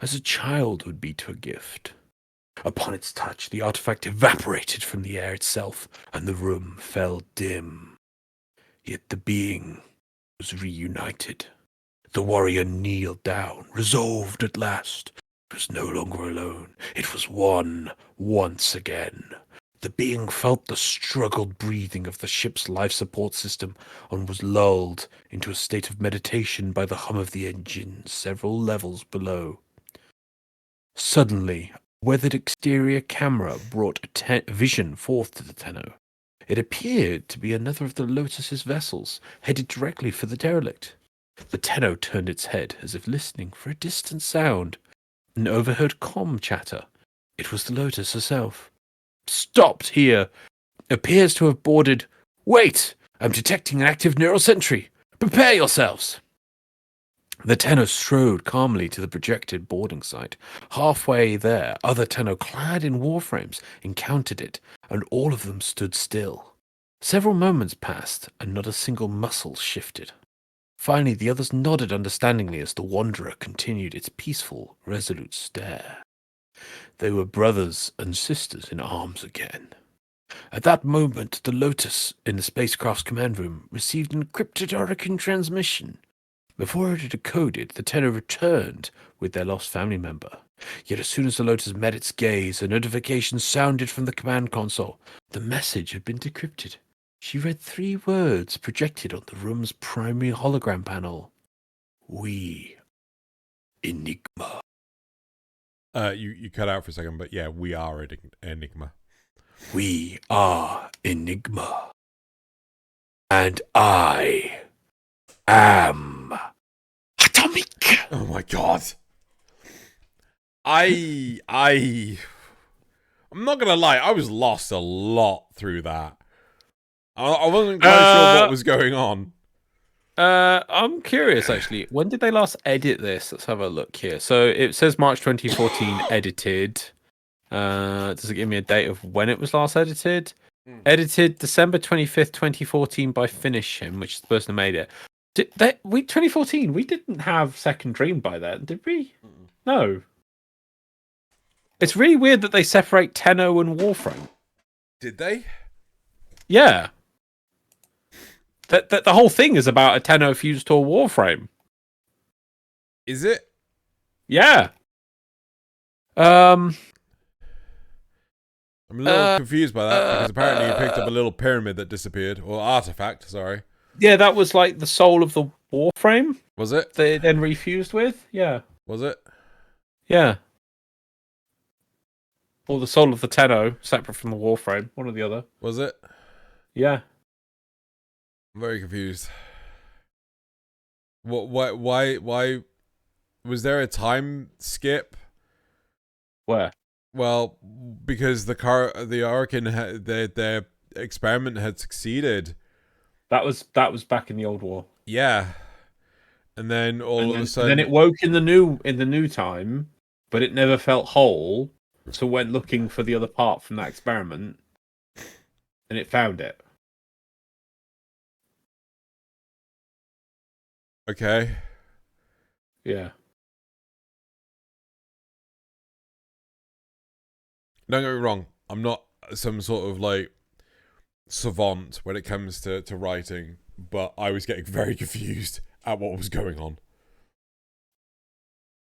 as a child would be to a gift. Upon its touch, the artifact evaporated from the air itself, and the room fell dim. Yet the being was reunited. The warrior kneeled down, resolved at last. It was no longer alone. It was one once again. The being felt the struggled breathing of the ship's life support system and was lulled into a state of meditation by the hum of the engine several levels below. Suddenly, a weathered exterior camera brought a vision forth to the Tenno. It appeared to be another of the Lotus's vessels, headed directly for the derelict. The Tenno turned its head as if listening for a distant sound, and overheard comm chatter. It was the Lotus herself. Stopped here. Appears to have boarded. Wait! I'm detecting an active neural sentry. Prepare yourselves! The Tenno strode calmly to the projected boarding site. Halfway there, other Tenno clad in warframes encountered it, and all of them stood still. Several moments passed, and not a single muscle shifted. Finally, the others nodded understandingly as the Wanderer continued its peaceful, resolute stare. They were brothers and sisters in arms again. At that moment, the Lotus in the spacecraft's command room received an encrypted Orokin transmission. Before it had decoded, the Tenno returned with their lost family member. Yet as soon as the Lotus met its gaze, a notification sounded from the command console. The message had been decrypted. She read 3 words projected on the room's primary hologram panel. We. Enigma. You cut out for a second, but yeah, we are Enigma. We are Enigma. And I am atomic. Oh my god. I'm not gonna lie, I was lost a lot through that. I wasn't quite sure what was going on. I'm curious, actually. When did they last edit this? Let's have a look here. So it says March 2014 edited. Does it give me a date of when it was last edited? Edited December 25th, 2014 by Finish Him, which is the person who made it. 2014, we didn't have Second Dream by then, did we? No. It's really weird that they separate Tenno and Warframe. Did they? Yeah. The whole thing is about a Tenno fused to a Warframe. Is it? Yeah. I'm a little confused by that because apparently you picked up a little pyramid that disappeared, or artifact, sorry. Yeah, that was like the soul of the Warframe. Was it? They then refused with? Yeah. Was it? Yeah. Or the soul of the Tenno, separate from the Warframe. One or the other. Was it? Yeah. I'm very confused. Why was there a time skip? Where? Well, because the Orokin their experiment had succeeded. That was back in the old war. Yeah. And then all of a sudden, then it woke in the new time, but it never felt whole, so went looking for the other part from that experiment, and it found it. Okay. Yeah. Don't get me wrong. I'm not some sort of like savant when it comes to writing, but I was getting very confused at what was going on.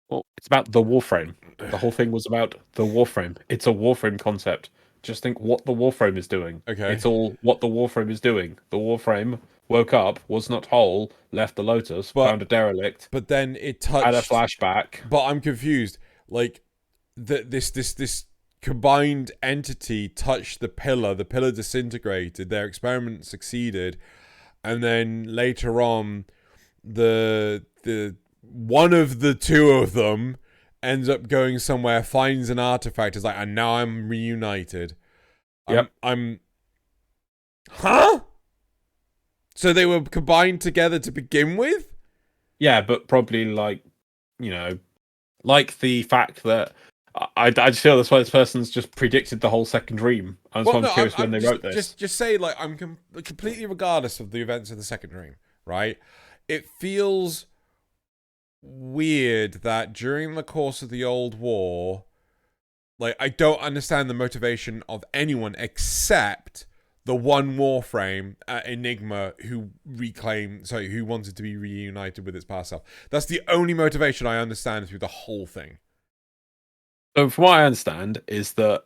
Well, it's about the Warframe. The whole thing was about the Warframe. It's a Warframe concept. Just think what the Warframe is doing. Okay. It's all what the Warframe is doing. The Warframe woke up, was not whole, left the Lotus, found a derelict. But then it touched. Had a flashback. But I'm confused. Like this combined entity touched the pillar disintegrated, their experiment succeeded, and then later on the one of the two of them ends up going somewhere, finds an artifact, is like, and now I'm reunited. Yep. Huh? So they were combined together to begin with? Yeah, but probably like the fact that I just feel that's why this person's just predicted the whole Second Dream. I'm curious when they wrote this. Just say, like, I'm completely regardless of the events of the Second Dream, right? It feels weird that during the course of the old war, like, I don't understand the motivation of anyone except the one Warframe at Enigma who wanted to be reunited with its past self. That's the only motivation I understand through the whole thing. So from what I understand is that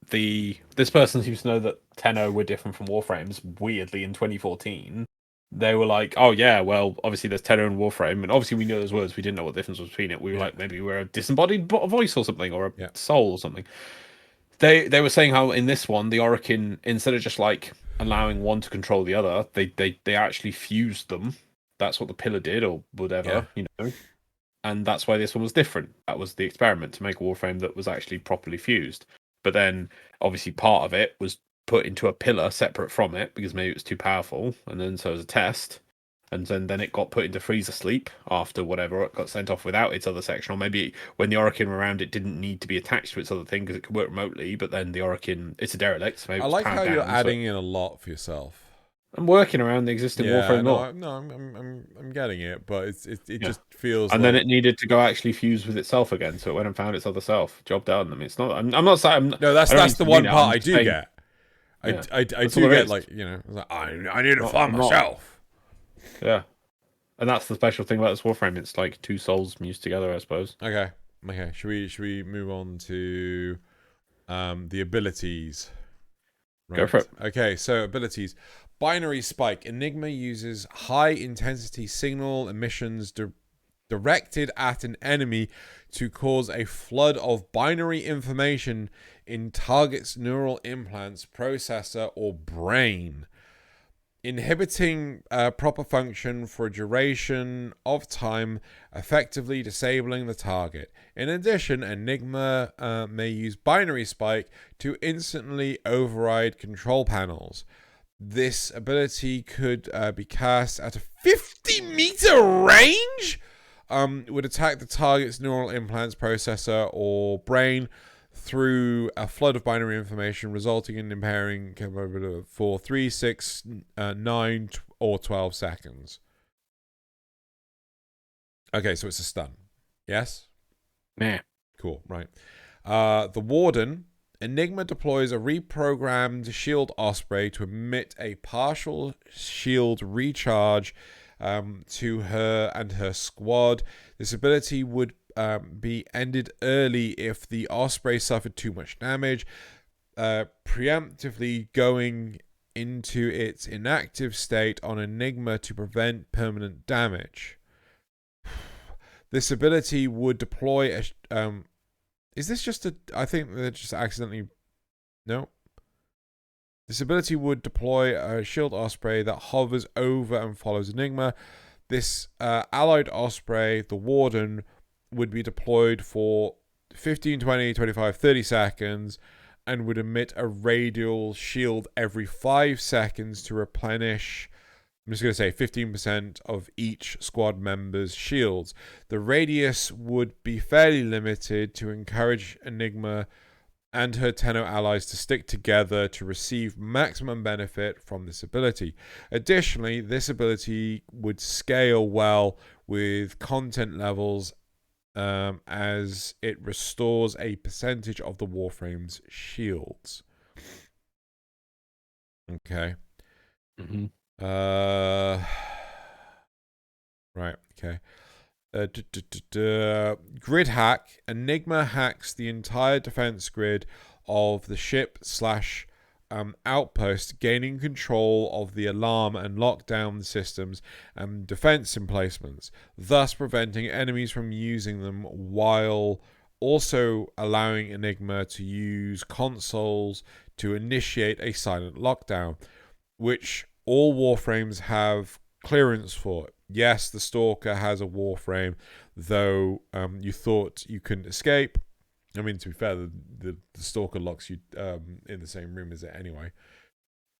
this person seems to know that Tenno were different from Warframes, weirdly, in 2014. They were like, oh yeah, well, obviously there's Tenno and Warframe, and obviously we know those words, we didn't know what the difference was between it. We were like, maybe we're a disembodied voice or something, or a soul or something. They were saying how in this one, the Orokin, instead of just like allowing one to control the other. They actually fused them. That's what the pillar did, or whatever, And that's why this one was different. That was the experiment, to make a Warframe that was actually properly fused. But then, obviously, part of it was put into a pillar separate from it because maybe it was too powerful, and then so as a test. And then it got put into freezer sleep after whatever, it got sent off without its other section, or maybe when the Orokin were around, it didn't need to be attached to its other thing because it could work remotely. But then the Orokin, it's a derelict. So maybe I it's like powered how you're down, adding in a lot for yourself. I'm working around the existing Warframe lore. I'm getting it, but it just feels. And like... then it needed to go actually fuse with itself again, so it went and found its other self. Job done. I mean, it's not. I'm not saying. No, that's the one part I do get. I do get like I need to find myself. Yeah, and that's the special thing about this Warframe. It's like two souls fused together, I suppose. Okay. Should we move on to the abilities? Right. Go for it. Okay, so abilities. Binary Spike. Enigma uses high-intensity signal emissions directed at an enemy to cause a flood of binary information in target's neural implants, processor, or brain, inhibiting proper function for a duration of time, effectively disabling the target. In addition, Enigma may use Binary Spike to instantly override control panels. This ability could be cast at a 50-meter range. Would attack the target's neural implants, processor, or brain through a flood of binary information, resulting in impairing for 3, 6, 9, or 12 seconds. Okay, so it's a stun. Yes? Yeah. Cool, right. The Warden. Enigma deploys a reprogrammed shield osprey to emit a partial shield recharge to her and her squad. This ability would be ended early if the osprey suffered too much damage, preemptively going into its inactive state on Enigma to prevent permanent damage. This ability would deploy a... is this just a... I think they're just accidentally... No. This ability would deploy a shield osprey that hovers over and follows Enigma. This allied osprey, the Warden, would be deployed for 15, 20, 25, 30 seconds and would emit a radial shield every 5 seconds to replenish... I'm just going to say 15% of each squad member's shields. The radius would be fairly limited to encourage Enigma and her Tenno allies to stick together to receive maximum benefit from this ability. Additionally, this ability would scale well with content levels as it restores a percentage of the Warframe's shields. Okay. Mm-hmm. Right, okay. Grid hack. Enigma hacks the entire defense grid of the ship / outpost, gaining control of the alarm and lockdown systems and defense emplacements, thus preventing enemies from using them, while also allowing Enigma to use consoles to initiate a silent lockdown, which all Warframes have clearance for. Yes, the Stalker has a Warframe, though you thought you couldn't escape. I mean, to be fair, the Stalker locks you in the same room as it anyway.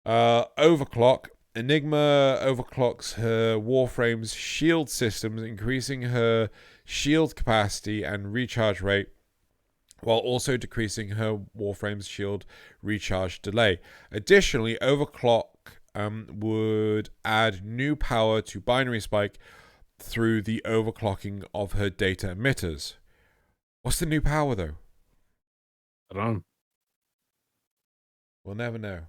Overclock. Enigma overclocks her Warframe's shield systems, increasing her shield capacity and recharge rate, while also decreasing her Warframe's shield recharge delay. Additionally, overclock would add new power to Binary Spike through the overclocking of her data emitters. What's the new power, though? I don't know. We'll never know.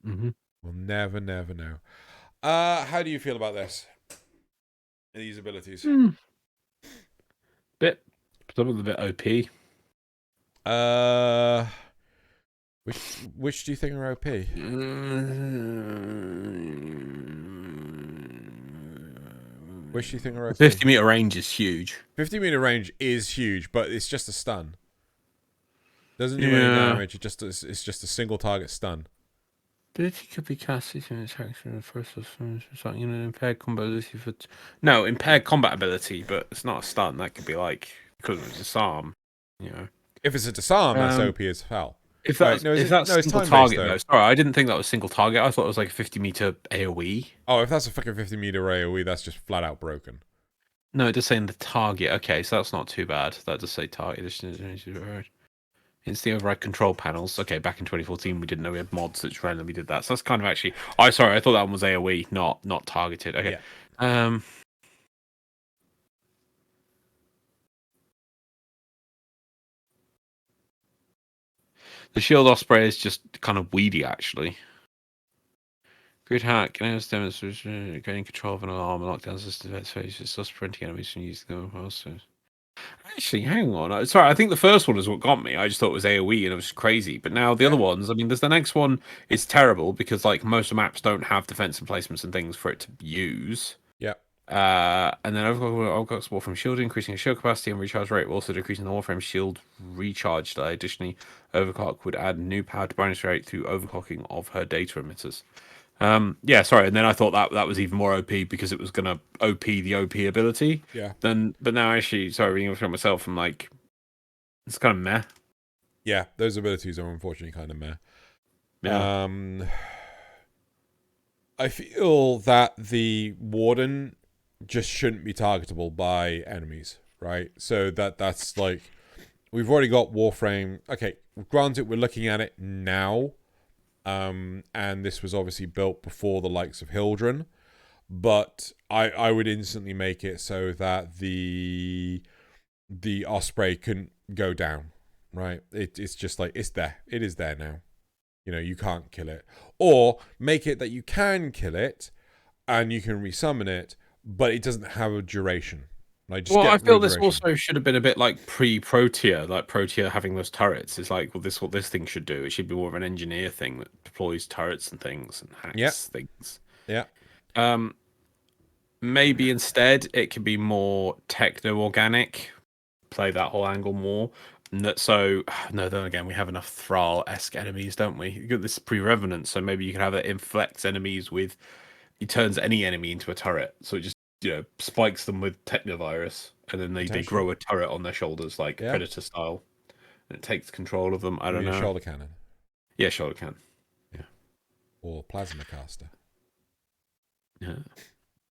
Mm-hmm. We'll never know. How do you feel about this? These abilities? Some of the bit OP. Which do you think are OP? Which do you think are OP? 50-meter range is huge. 50-meter range is huge, but it's just a stun. Doesn't do any damage. It's just a single target stun. Ability could be cast in attacks in the first or something in an impaired combat ability for. No, impaired combat ability, but it's not a stun. That could be like because it's a disarm. You know. If it's a disarm, that's Um, OP as hell. If Right, that's no, if that's it's single time-based, target though. though. Sorry, I didn't think that was single target. I thought it was like a 50-meter AOE. Oh, if that's a fucking 50-meter AoE, that's just flat out broken. No, it does say in the target. Okay, so that's not too bad. That does say target. It's the override control panels. Okay, back in 2014, we didn't know we had mods that randomly did that. So that's kind of actually. I thought that one was AOE, not targeted. Okay. Yeah. The shield osprey is just kind of weedy, actually. Grid hack can demonstrate gaining control of an alarm and lockdown system. It's still preventing enemies from using them. Actually, hang on. Sorry, I think the first one is what got me. I just thought it was AoE and it was crazy. But now the other ones, I mean, there's the next one is terrible because like most maps don't have defense emplacements and things for it to use. Yeah. And then overclock support from shield, increasing shield capacity and recharge rate, while also decreasing the Warframe shield recharge delay. Additionally, overclock would add new power to bonus rate through overclocking of her data emitters. Yeah, sorry, and then I thought that was even more OP because it was gonna OP the OP ability. Yeah. But now actually, sorry, reading it myself, I'm like, it's kind of meh. Yeah, those abilities are unfortunately kind of meh. Yeah. I feel that the Warden just shouldn't be targetable by enemies, right? So that's like, we've already got Warframe. Okay, granted, we're looking at it now. And this was obviously built before the likes of Hildren, but I would instantly make it so that the Osprey couldn't go down, right? It's just like, it's there. It is there now. You know, you can't kill it. Or make it that you can kill it and you can resummon it, but it doesn't have a duration. Like, just I feel this duration. also should have been a bit like pre-Protea, like Protea having those turrets. It's like, well, what this thing should do. It should be more of an engineer thing that deploys turrets and things and hacks things. Yeah. Maybe instead it could be more techno-organic. Play that whole angle more. So, no, then again, we have enough Thrall-esque enemies, don't we? You got this pre-Revenant, so maybe you can have it inflects enemies with... It turns any enemy into a turret. So it just, spikes them with Technovirus, and then they grow a turret on their shoulders, like Predator style. And it takes control of them. I don't know. Shoulder cannon. Yeah, shoulder cannon. Yeah. Or plasma caster. Yeah.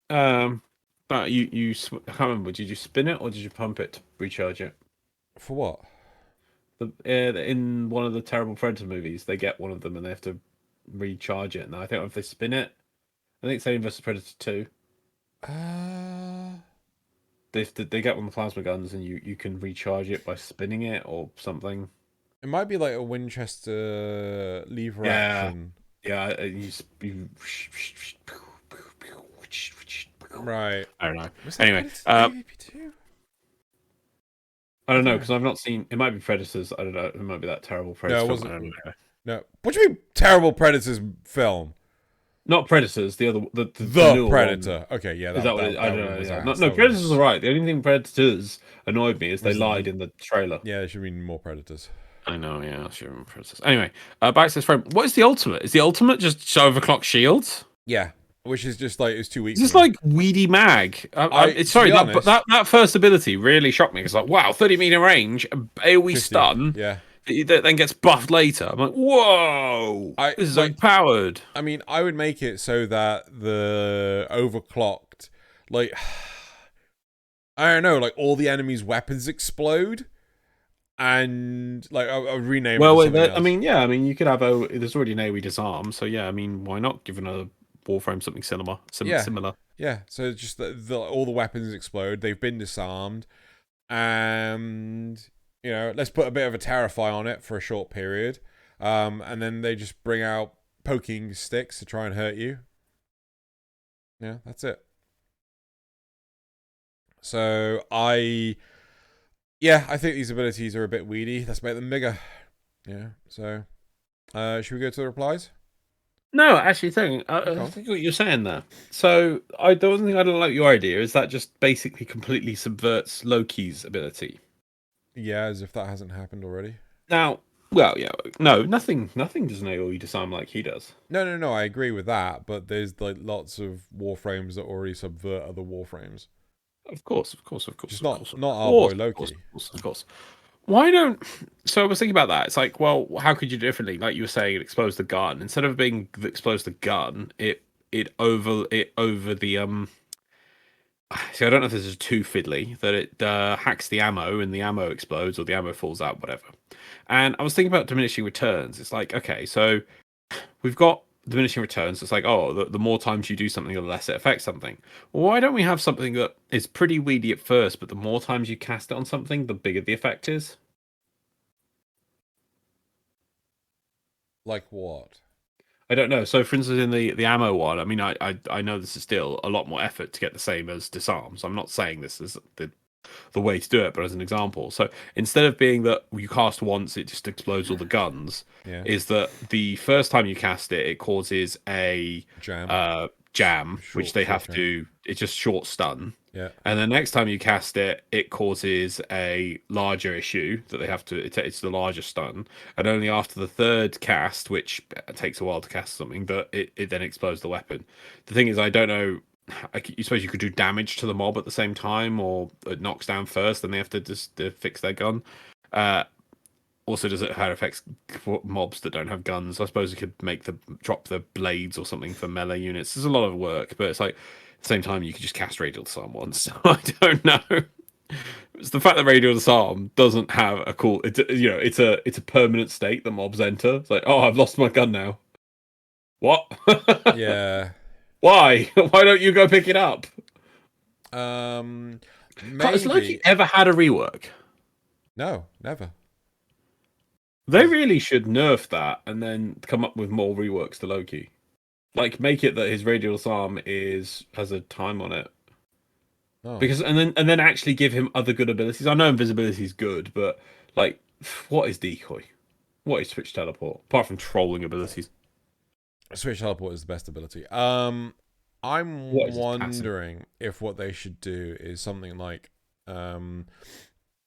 But I can't remember. Did you spin it or did you pump it to recharge it? For what? In one of the terrible Predator movies, they get one of them and they have to recharge it. And I think if they spin it, I think it's Alien vs Predator 2. They get one of the plasma guns and you can recharge it by spinning it or something. It might be like a Winchester lever action. Yeah, Right. I don't know. Anyway, I don't know because I've not seen. It might be Predators. I don't know. It might be that terrible Predator. No, it film. I don't know. No. What do you mean terrible Predators film? Not Predators. The other, the Predator. One. Okay, yeah. Is that what it is? I don't know. Yeah. No, Predators is alright. The only thing Predators annoyed me is they lied in the trailer. Yeah, there should be more Predators. I know. Yeah, I should remember Predators. Anyway, back to this frame. What is the ultimate? Is the ultimate just overclock shields? Yeah. Which is just like, it's 2 weeks. It's just like Weedy Mag. Sorry, that first ability really shocked me. It's like, wow, 30-meter range, AoE stun. Yeah. That then gets buffed later. I'm like, whoa, this is like powered. I mean, I would make it so that the overclocked, like, I don't know, like all the enemies' weapons explode. And like I'll rename it. I mean, you could have there's already an AoE disarm, so yeah, I mean, why not give another Warframe something similar? Similar. Yeah, so just all the weapons explode. They've been disarmed, and let's put a bit of a Terrify on it for a short period, and then they just bring out poking sticks to try and hurt you. Yeah, that's it. So I think these abilities are a bit weedy. Let's make them bigger. Yeah. So, should we go to the replies? No, actually, I think what you're saying there. So, I don't like your idea. Is that just basically completely subverts Loki's ability? Yeah, as if that hasn't happened already. Now, Well, yeah, no, nothing does an AoE disarm like he does. No, I agree with that, but there's like lots of warframes that already subvert other warframes. Of course, Just not our boy Loki. Of course. Why don't? So I was thinking about that. It's like, well, how could you do differently? Like you were saying, it explodes the gun. Instead of being explodes the gun, it over the. See, I don't know if this is too fiddly that it hacks the ammo and the ammo explodes or the ammo falls out, whatever. And I was thinking about diminishing returns. It's like, okay, so we've got diminishing returns. It's like, oh, the more times you do something, the less it affects something. Well, why don't we have something that is pretty weedy at first, but the more times you cast it on something, the bigger the effect is? Like what? I don't know. So, for instance, in the ammo one, I mean, I know this is still a lot more effort to get the same as disarm. So I'm not saying this is the way to do it, but as an example. So instead of being that you cast once, it just explodes all the guns, Yeah. is that the first time you cast it, it causes a jam, which they have to. It's just short stun. Yeah. And the next time you cast it, it causes a larger issue that they have to. It's the larger stun, and only after the third cast, which takes a while to cast something, but it then explodes the weapon. The thing is, I don't know. You suppose you could do damage to the mob at the same time, or it knocks down first, then they have to just fix their gun. Also, does it have effects for mobs that don't have guns? I suppose you could make them drop the blades or something for melee units. There's a lot of work, but it's like at the same time you could just cast Radial Disarm once. So I don't know. It's the fact that Radial Disarm doesn't have a cool. It's a permanent state that mobs enter. It's like, oh, I've lost my gun now. What? Yeah. Why? Why don't you go pick it up? Maybe. Has Loki ever had a rework? No, never. They really should nerf that and then come up with more reworks to Loki. Like make it that his radial disarm has a time on it. Oh. Because and then actually give him other good abilities. I know invisibility is good, but like what is decoy? What is switch teleport? Apart from trolling abilities. Switch teleport is the best ability. I'm wondering if what they should do is something like an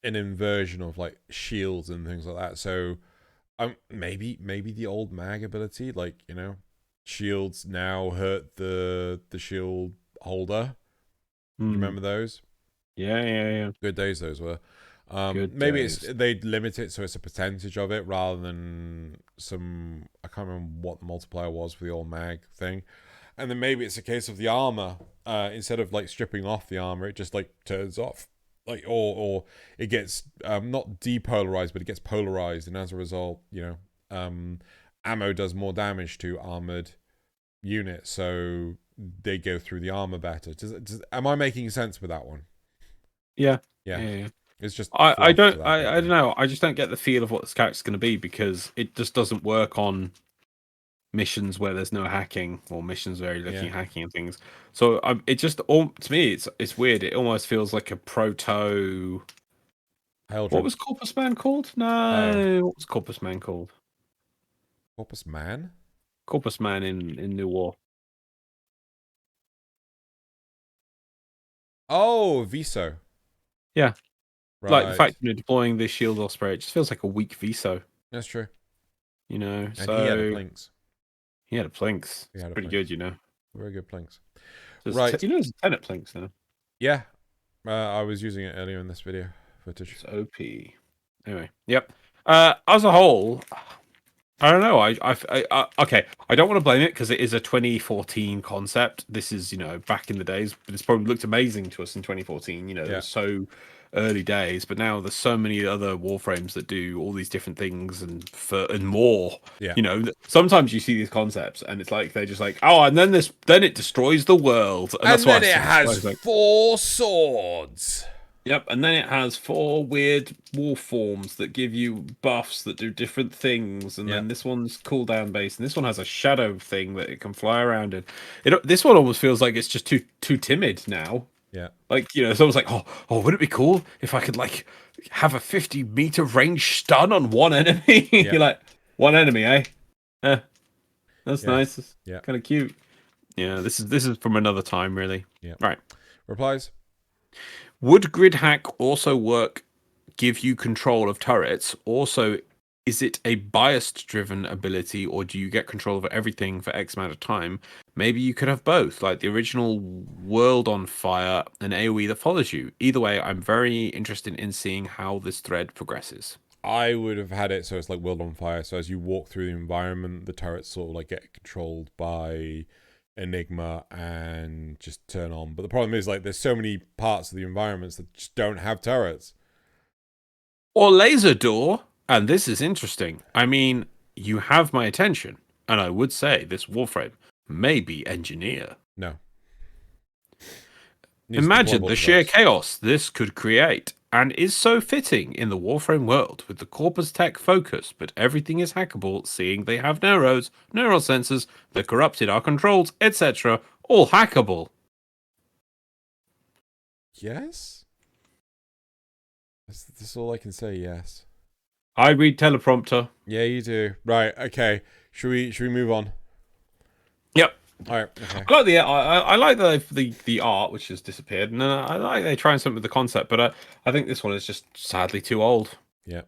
inversion of like shields and things like that. So maybe the old mag ability, like, you know, shields now hurt the shield holder. Do you remember those? Yeah. Good days those were. Maybe they'd limit it so it's a percentage of it rather than some. I can't remember what the multiplier was for the old mag thing. And then maybe it's a case of the armor. Instead of like stripping off the armor, it just like turns off, like or it gets not depolarized, but it gets polarized, and as a result, you know, ammo does more damage to armored units, so they go through the armor better. Am I making sense with that one? Yeah. It's just I don't know. I just don't get the feel of what this character's going to be because it just doesn't work on missions where there's no hacking or missions where you're looking at hacking and things. So it just to me it's weird. It almost feels like a proto. What was Corpus Man called? No, what was Corpus Man called? Corpus Man? Corpus Man in New War. Oh, Viso. Yeah. Right. Like the fact deploying this shield osprey, it just feels like a weak Viso. That's true. You know, and so he had a plinks. He had a plinks. It's pretty good, you know. Very good plinks. So right. You know, there's a Tenet plinks now. Yeah. I was using it earlier in this video footage. It's OP. Anyway, yep. As a whole, I don't know. I okay. I don't want to blame it because it is a 2014 concept. This is, you know, back in the days, but it's probably looked amazing to us in 2014. You know, it was so early days, but now there's so many other warframes that do all these different things and more. Yeah. You know, sometimes you see these concepts and it's like they're just like, oh, and then it destroys the world, and that's then it has 4 swords. Yep, and then it has 4 weird wolf forms that give you buffs that do different things, and then this one's cooldown based, and this one has a shadow thing that it can fly around in. This one almost feels like it's just too timid now. Yeah, like, you know, someone's like, oh, wouldn't it be cool if I could like have a 50-meter range stun on one enemy? You're like, one enemy, eh? That's nice. Yeah, kind of cute. Yeah, this is from another time, really. Yeah, right. Replies. Would grid hack also give you control of turrets? Also, is it a biased driven ability, or do you get control over everything for X amount of time? Maybe you could have both, like the original World on Fire and AoE that follows you. Either way, I'm very interested in seeing how this thread progresses. I would have had it so it's like World on Fire. So as you walk through the environment, the turrets sort of like get controlled by Enigma and just turn on. But the problem is, like, there's so many parts of the environments that just don't have turrets. Or laser door, and this is interesting. I mean, you have my attention, and I would say this Warframe may be engineer. No. Imagine the sheer chaos this could create, and is so fitting in the Warframe world with the corpus tech focus, but everything is hackable, seeing they have neuros, neural sensors, the corrupted are controls, etc., all hackable. Yes? That's all I can say, yes. I read teleprompter. Yeah, you do. Right, okay. Should we move on? Yep. All right, okay. I like the art, which has disappeared, and I like they trying something with the concept, but I think this one is just sadly too old. Yeah.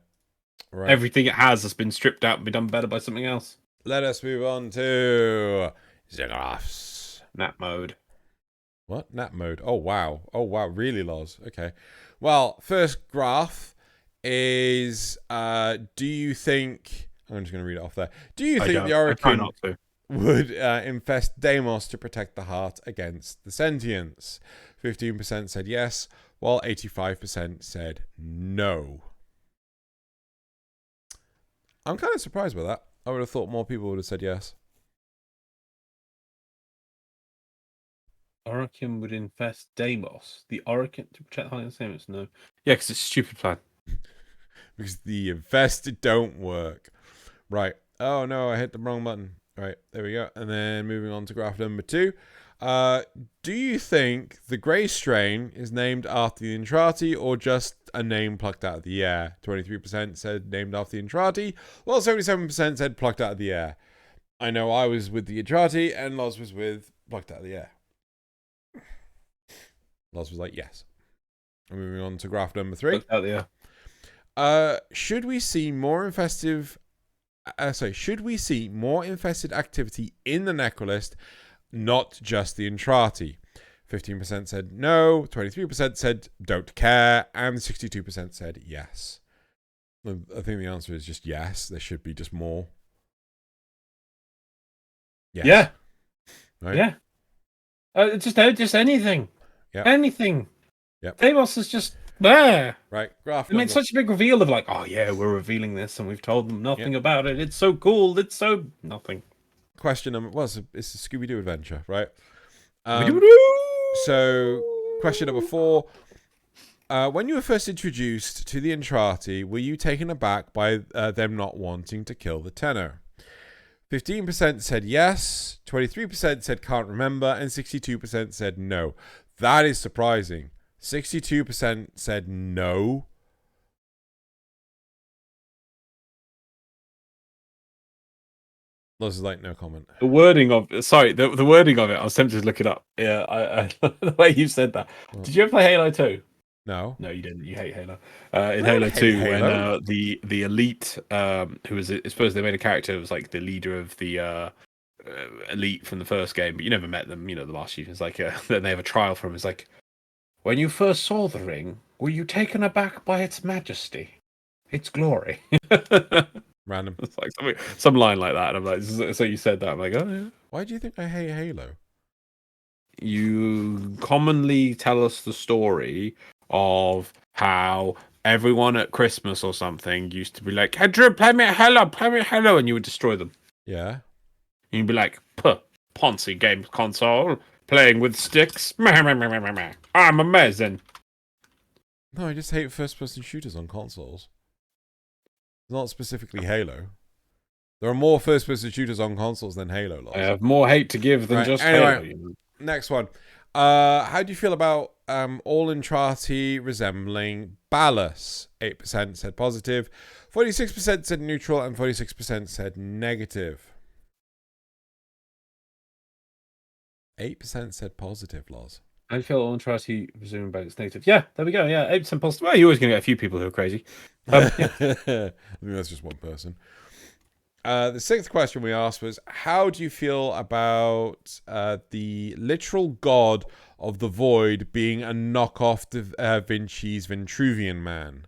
Right. Everything it has been stripped out and be done better by something else. Let us move on to Xenographs. Nap mode. What? Nap mode. Oh wow. Oh wow, really, Loz. Okay. Well, first graph is do you think I'm just gonna read it off there. Do you think the Orokin would infest Deimos to protect the heart against the sentience? 15% said yes, while 85% said no. I'm kind of surprised by that. I would have thought more people would have said yes. Orokin would infest Deimos. The Orokin to protect the heart against Deimos? No. Yeah, because it's a stupid plan. Because the infested don't work. Right. Oh no, I hit the wrong button. Right, there we go. And then moving on to graph number 2. Do you think the Grey strain is named after the Entrati or just a name plucked out of the air? 23% said named after the Entrati, while 77% said plucked out of the air. I know I was with the Entrati and Loz was with plucked out of the air. Loz was like, yes. And moving on to graph number 3. Plucked out of the air. Should we see more infested activity in the Necrolist, not just the Entrati? 15% said no, 23% said don't care, and 62% said yes. I think the answer is just yes. There should be just more. Yes. Yeah. Right? Yeah. Just anything. Yep. Anything. Yep. Deimos is just there. Right. Graph. I mean, such a big reveal of like, oh yeah, we're revealing this, and we've told them nothing about it. It's so cool. It's so nothing. Question number. Well, it's a Scooby-Doo adventure, right? So, question number 4. When you were first introduced to the Entrati, were you taken aback by them not wanting to kill the Tenno? 15% said yes, 23% said can't remember, and 62% said no. That is surprising. 62% said no. Loz is like, no comment. The wording of the wording of it, I was tempted to look it up. Yeah, I the way you said that. What? Did you ever play Halo 2? No. No, you didn't. You hate Halo. In Halo 2, Halo. when the elite, who was, I suppose they made a character who was like the leader of the elite from the first game, but you never met them. You know, the Master Chief is like, then they have a trial for him. It's like, when you first saw the ring, were you taken aback by its majesty, its glory? Random. It's like some line like that. And I'm like, so you said that? I'm like, oh yeah. Why do you think I hate Halo? You commonly tell us the story of how everyone at Christmas or something used to be like, hey Drew, play me Halo, and you would destroy them. Yeah. And you'd be like, Ponzi games console, playing with sticks. I'm amazing. No, I just hate first-person shooters on consoles. Not specifically Halo. There are more first-person shooters on consoles than Halo. Loz. I have more hate to give than just Halo. Next one. How do you feel about all Entrati resembling Ballas? 8% said positive, 46% said neutral, and 46% said negative. 8% said positive, Loz. I feel all Entrati resuming about its native. Yeah, there we go. Yeah, 8% positive. Well, you're always going to get a few people who are crazy. I think that's just one person. The sixth question we asked was, how do you feel about the literal god of the void being a knockoff to Vinci's Vitruvian Man?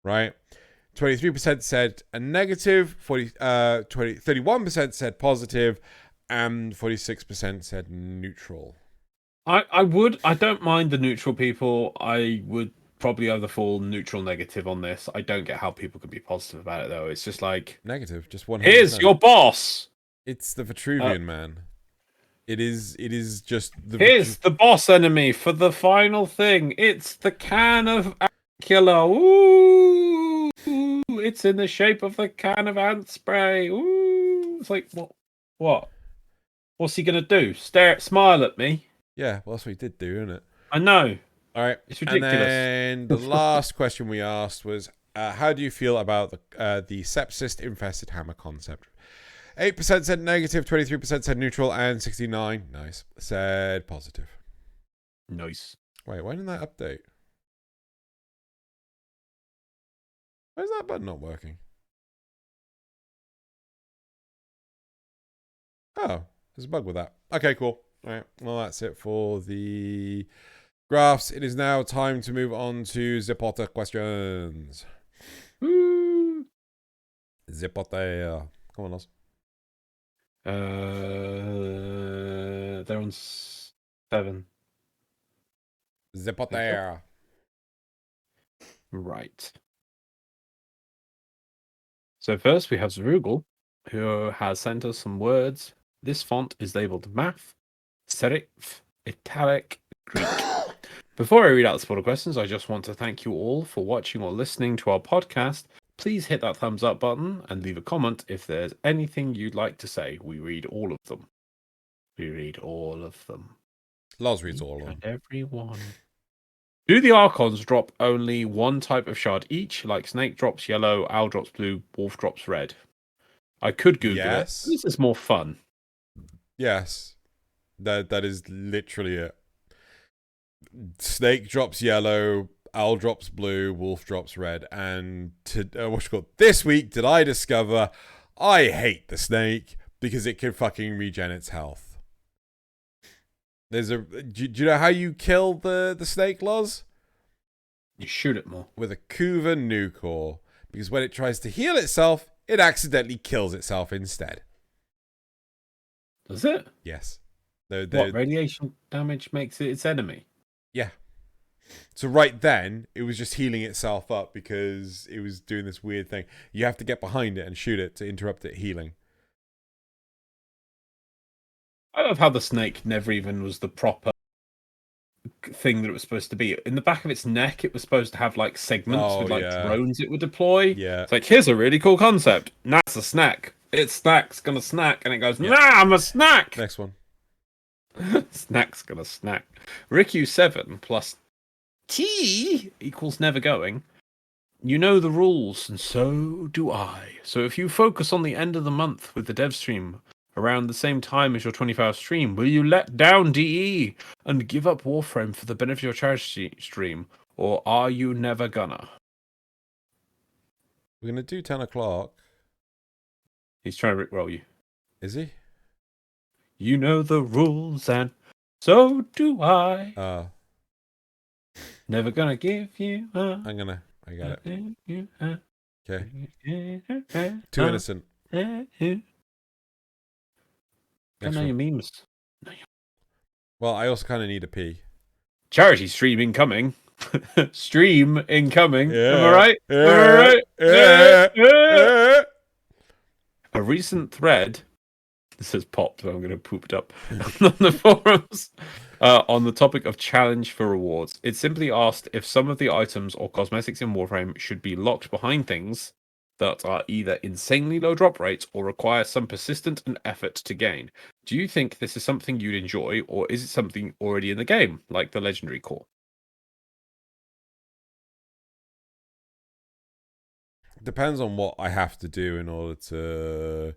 Right? 23% said a negative, 31% said positive, and 46% said neutral. I don't mind the neutral people. I would probably either fall neutral, negative on this. I don't get how people can be positive about it though. It's just like Negative, just 100%. here's your boss. It's the Vitruvian Man. It is just the Here's the boss enemy for the final thing. It's the can of Acula. Ooh, it's in the shape of the can of ant spray. Ooh, it's like what? What's he gonna do? Smile at me? Yeah, well, that's what he did do, isn't it? I know. All right, It's ridiculous. And then the last question we asked was, how do you feel about the sepsis-infested hammer concept? 8% said negative, 23% said neutral, and 69%, nice, said positive. Nice. Wait, why didn't that update? Why is that button not working? Oh, there's a bug with that. Okay, cool. All right, well, that's it for the graphs. It is now time to move on to Zipotter questions. Woo. Zipotter. Come on, Loz. They're on 7. Zipotter. Right. So first we have Zerugel, who has sent us some words. This font is labeled math, serif, italic, Greek. Before I read out the spoiler questions, I just want to thank you all for watching or listening to our podcast. Please hit that thumbs up button and leave a comment if there's anything you'd like to say. We read all of them. We read all of them. Loz reads all of them. And everyone. Do the Archons drop only one type of shard each, like Snake drops yellow, Owl drops blue, Wolf drops red? I could Google it. This is more fun. Yes. That is literally it. Snake drops yellow, Owl drops blue, Wolf drops red, and this week did I discover I hate the snake because it can fucking regen its health. Do you know how you kill the snake, Loz? You shoot it more. With a Kuva Nucor, because when it tries to heal itself, it accidentally kills itself instead. Does it? Yes. What, radiation damage makes it its enemy? Yeah. So right then, it was just healing itself up because it was doing this weird thing. You have to get behind it and shoot it to interrupt it healing. I love how the snake never even was the proper thing that it was supposed to be. In the back of its neck, it was supposed to have like segments with like drones it would deploy. Yeah. It's like, here's a really cool concept. That's a snack. It's snack's gonna snack. And it goes, nah, I'm a snack. Next one. Snack's gonna snack. Riku7 plus T equals never going. You know the rules, and so do I. So if you focus on the end of the month with the dev stream around the same time as your 24-hour stream, will you let down DE and give up Warframe for the benefit of your charity stream? Or are you never gonna? We're going to do 10 o'clock. He's trying to rickroll you. Is he? You know the rules, and so do I. Never gonna give you up. I got it. Okay. Too Too innocent. I know your memes. Well, I also kind of need a pee. Charity stream incoming. Stream incoming. Yeah. Am I right? Yeah. Am I right? Yeah. Yeah. A recent thread. This has popped, but I'm going to poop it up on the forums. On the topic of challenge for rewards, it simply asked if some of the items or cosmetics in Warframe should be locked behind things that are either insanely low drop rates or require some persistent and effort to gain. Do you think this is something you'd enjoy, or is it something already in the game, like the legendary core? Depends on what I have to do in order to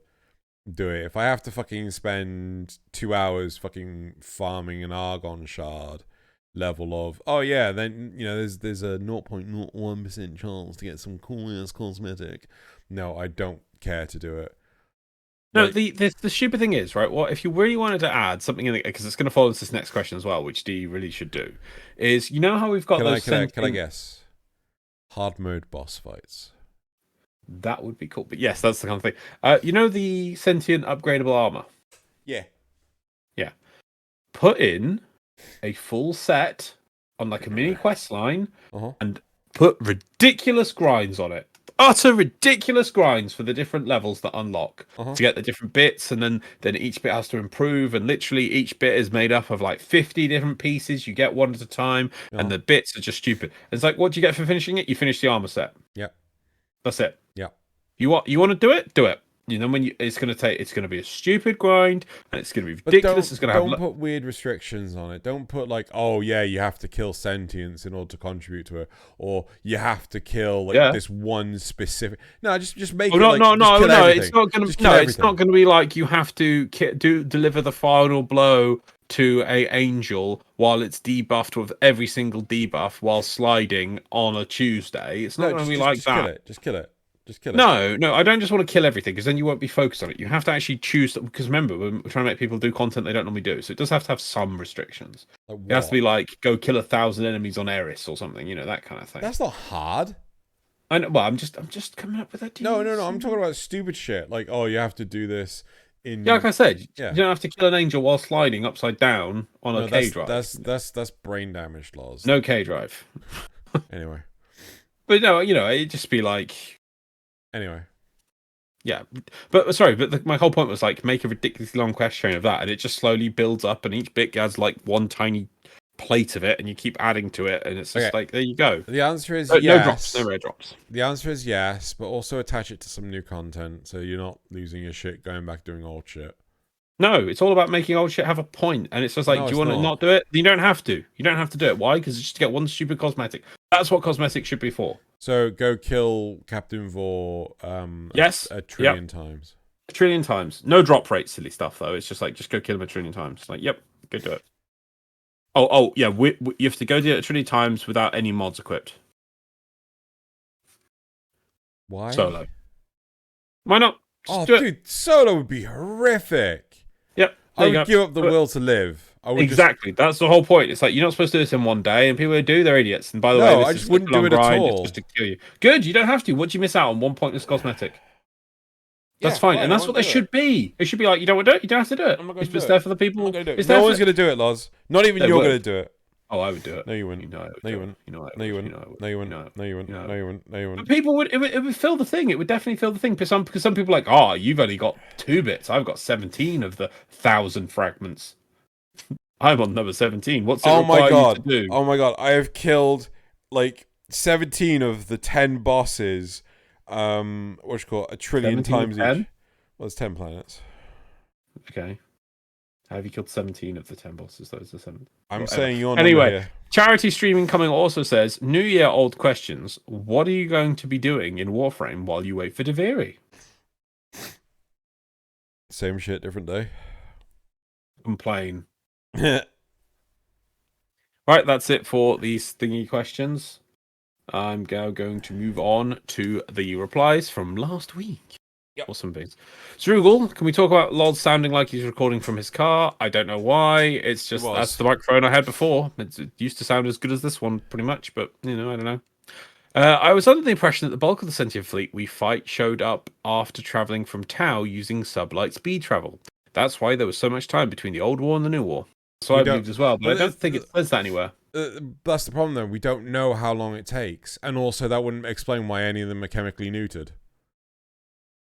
do it. If I have to fucking spend 2 hours fucking farming an Argon shard level of, oh yeah, then there's a 0.01% chance to get some cool ass cosmetic. No, I don't care to do it. No, the stupid thing is, right? What if you really wanted to add something in, because it's going to follow this next question as well, which D really should do, is how we've got Can I guess? Hard mode boss fights. That would be cool. But yes, that's the kind of thing. The sentient upgradable armor. Yeah. Yeah. Put in a full set on like a mini quest line and put ridiculous grinds on it. Utter ridiculous grinds for the different levels that unlock to get the different bits, and then each bit has to improve, and literally each bit is made up of like 50 different pieces. You get one at a time, and the bits are just stupid. It's like, what do you get for finishing it? You finish the armor set. Yeah. That's it. Yeah. You want to do it? Do it. It's going to be a stupid grind, and it's going to be ridiculous. Don't put weird restrictions on it. Don't put like, oh yeah, you have to kill sentience in order to contribute to it, or you have to kill this one specific. No, just make it. No. Everything. It's not going to. No, it's not going to be like you have to deliver the final blow to a angel while it's debuffed with every single debuff while sliding on a Tuesday. It's not going to be like that. Just kill it. No, I don't just want to kill everything, because then you won't be focused on it. You have to actually choose, because remember, we're trying to make people do content they don't normally do, so it does have to have some restrictions. It has to be like, go kill 1,000 enemies on Eris or something, that kind of thing. That's not hard. I know, well, I'm just coming up with ideas. No, I'm talking about stupid shit, like, oh, you have to do this in... Yeah, like I said, you don't have to kill an angel while sliding upside down on a K-drive. That's brain damaged, Loz. No K-drive. Anyway. But no, it'd just be like... Anyway. Yeah, but sorry, but my whole point was like, make a ridiculously long quest chain of that, and it just slowly builds up, and each bit adds like one tiny plate of it, and you keep adding to it, and it's just like, there you go. The answer is yes. No drops, no rare drops. The answer is yes, but also attach it to some new content, so you're not losing your shit going back doing old shit. No, it's all about making old shit have a point, and it's just like, do you want to not do it? You don't have to. You don't have to do it. Why? Because it's just to get one stupid cosmetic. That's what cosmetics should be for. So go kill Captain Vor yes. a trillion times. A trillion times. No drop rate, silly stuff, though. It's just like, just go kill him a trillion times. Like, yep, go do it. Oh, yeah, you have to go do it a trillion times without any mods equipped. Why? Solo. Why not? Just dude, solo would be horrific. Yep. I would give up the will to live. Exactly. That's the whole point. It's like, you're not supposed to do this in one day, and people who do, they're idiots. And by the way, I just wouldn't do it at all. It's just to kill you. Good, you don't have to. What do you miss out on? One pointless cosmetic. That's fine, and that's what they should be. It should be like, you don't want to do it, you don't have to do it. It's there for the people. No one's going to do it, Loz. Not even you're going to do it. Oh, I would do it. No, you wouldn't. No, you wouldn't. No, you wouldn't. No, you wouldn't. No, you wouldn't. No, you wouldn't. No, you wouldn't. But people would. It would fill the thing. It would definitely fill the thing. Because some people are like, oh, you've only got 2 bits. I've got 17 of the 1,000 fragments. I'm on number 17. What's it require you to do? Oh my god! I have killed like 17 of the 10 bosses. What's it called? A trillion times each. Well, there's 10 planets. Okay. Have you killed 17 of the 10 bosses? Those are 7. I'm saying you're not anyway. Charity Streaming Coming also says, New Year, old questions. What are you going to be doing in Warframe while you wait for Deviri? Same shit, different day. Complain. Right, that's it for these thingy questions. I'm now going to move on to the replies from last week. Awesome things. Strugel, can we talk about Loz sounding like he's recording from his car? I don't know why. It's just that's the microphone I had before. It used to sound as good as this one, pretty much, but I don't know. I was under the impression that the bulk of the sentient fleet we fight showed up after traveling from Tau using sublight speed travel. That's why there was so much time between the old war and the new war. So I believed as well, but I don't think it says that anywhere. That's the problem, though. We don't know how long it takes, and also that wouldn't explain why any of them are chemically neutered.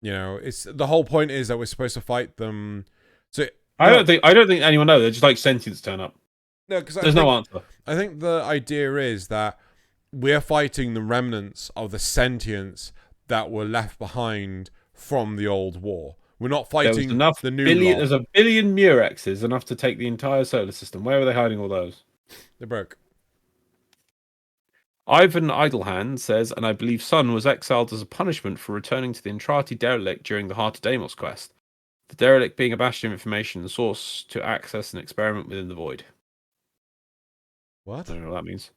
It's the whole point is that we're supposed to fight them. So I don't think anyone knows. They're just like sentients turn up. No, because there's no answer. I think the idea is that we're fighting the remnants of the sentients that were left behind from the old war. We're not fighting the new lot. There's a billion Murexes, enough to take the entire solar system. Where are they hiding all those? They're broke. Ivan Idlehand says, and I believe Sun was exiled as a punishment for returning to the Entrati derelict during the Heart of Deimos quest. The derelict being a bastion of information and source to access and experiment within the void. What? I don't know what that means.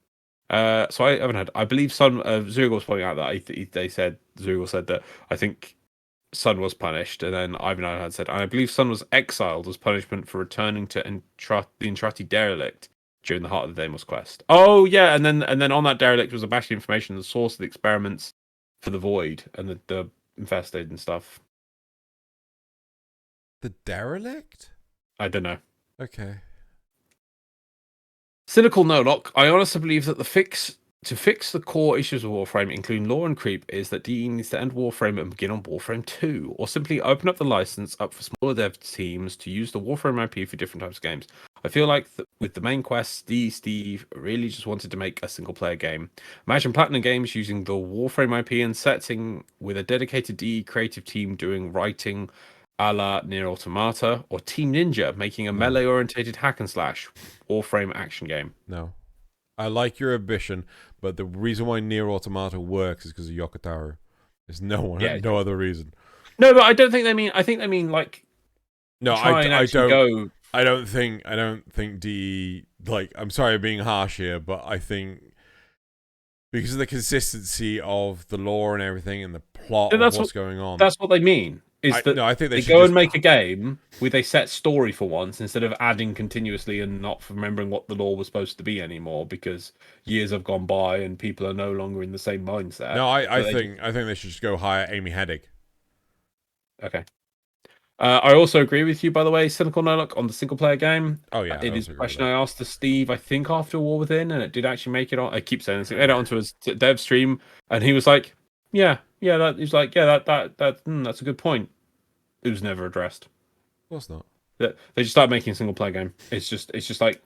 So I haven't heard. I believe Sun Zurgle was pointing out that they said Zurgle said that I think Sun was punished, and then Ivan had said I believe Sun was exiled as punishment for returning to the Entrati derelict during the Heart of the Deimos quest. Oh yeah, and then on that derelict was a batch of information, the source of the experiments for the Void and the infested and stuff. The derelict? I don't know. Okay. Cynical Nolock, I honestly believe that to fix the core issues of Warframe, including lore and creep, is that DE needs to end Warframe and begin on Warframe 2, or simply open up the license up for smaller dev teams to use the Warframe IP for different types of games. I feel like with the main quests, Steve really just wanted to make a single player game. Imagine Platinum Games using the Warframe IP and setting with a dedicated DE creative team doing writing a la Nier Automata, or Team Ninja making a melee-orientated hack and slash Warframe action game. No. I like your ambition, but the reason why Nier Automata works is because of Yokotaro. There's no other reason. No, but I don't think they mean. I think they mean like. No, I don't. Go. I don't think DE, like, I'm sorry I'm being harsh here, but I think because of the consistency of the lore and everything and the plot of what's going on. That's what they mean. I think they go and make a game with a set story for once instead of adding continuously and not remembering what the lore was supposed to be anymore because years have gone by and people are no longer in the same mindset. No, I think they should just go hire Amy Hennig. Okay. I also agree with you, by the way, Cynical Nolock, on the single player game. Oh yeah, it is a question I asked to Steve, I think after War Within, and it did actually make it on. I keep saying this, it made it onto his dev stream, and he was like, that's a good point. It was never addressed. Of course not. They just start making a single player game. It's just like,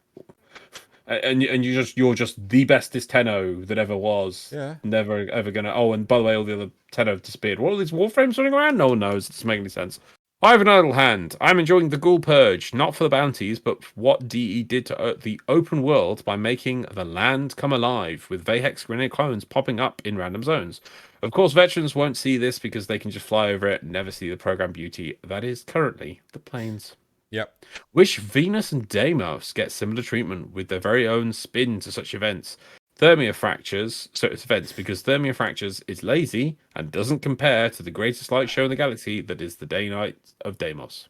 and you're just the bestest Tenno that ever was. Yeah. Never ever gonna. Oh, and by the way, all the other Tenno have disappeared. What are these Warframes running around? No one knows. It doesn't make any sense. I have an idle hand. I'm enjoying the Ghoul Purge, not for the bounties, but what DE did to the open world by making the land come alive, with Vahex grenade clones popping up in random zones. Of course, veterans won't see this because they can just fly over it and never see the program beauty that is currently the plains. Yep. Wish Venus and Deimos get similar treatment with their very own spin to such events. Thermia Fractures, so it's events because Thermia Fractures is lazy and doesn't compare to the greatest light show in the galaxy that is the day-night of Deimos.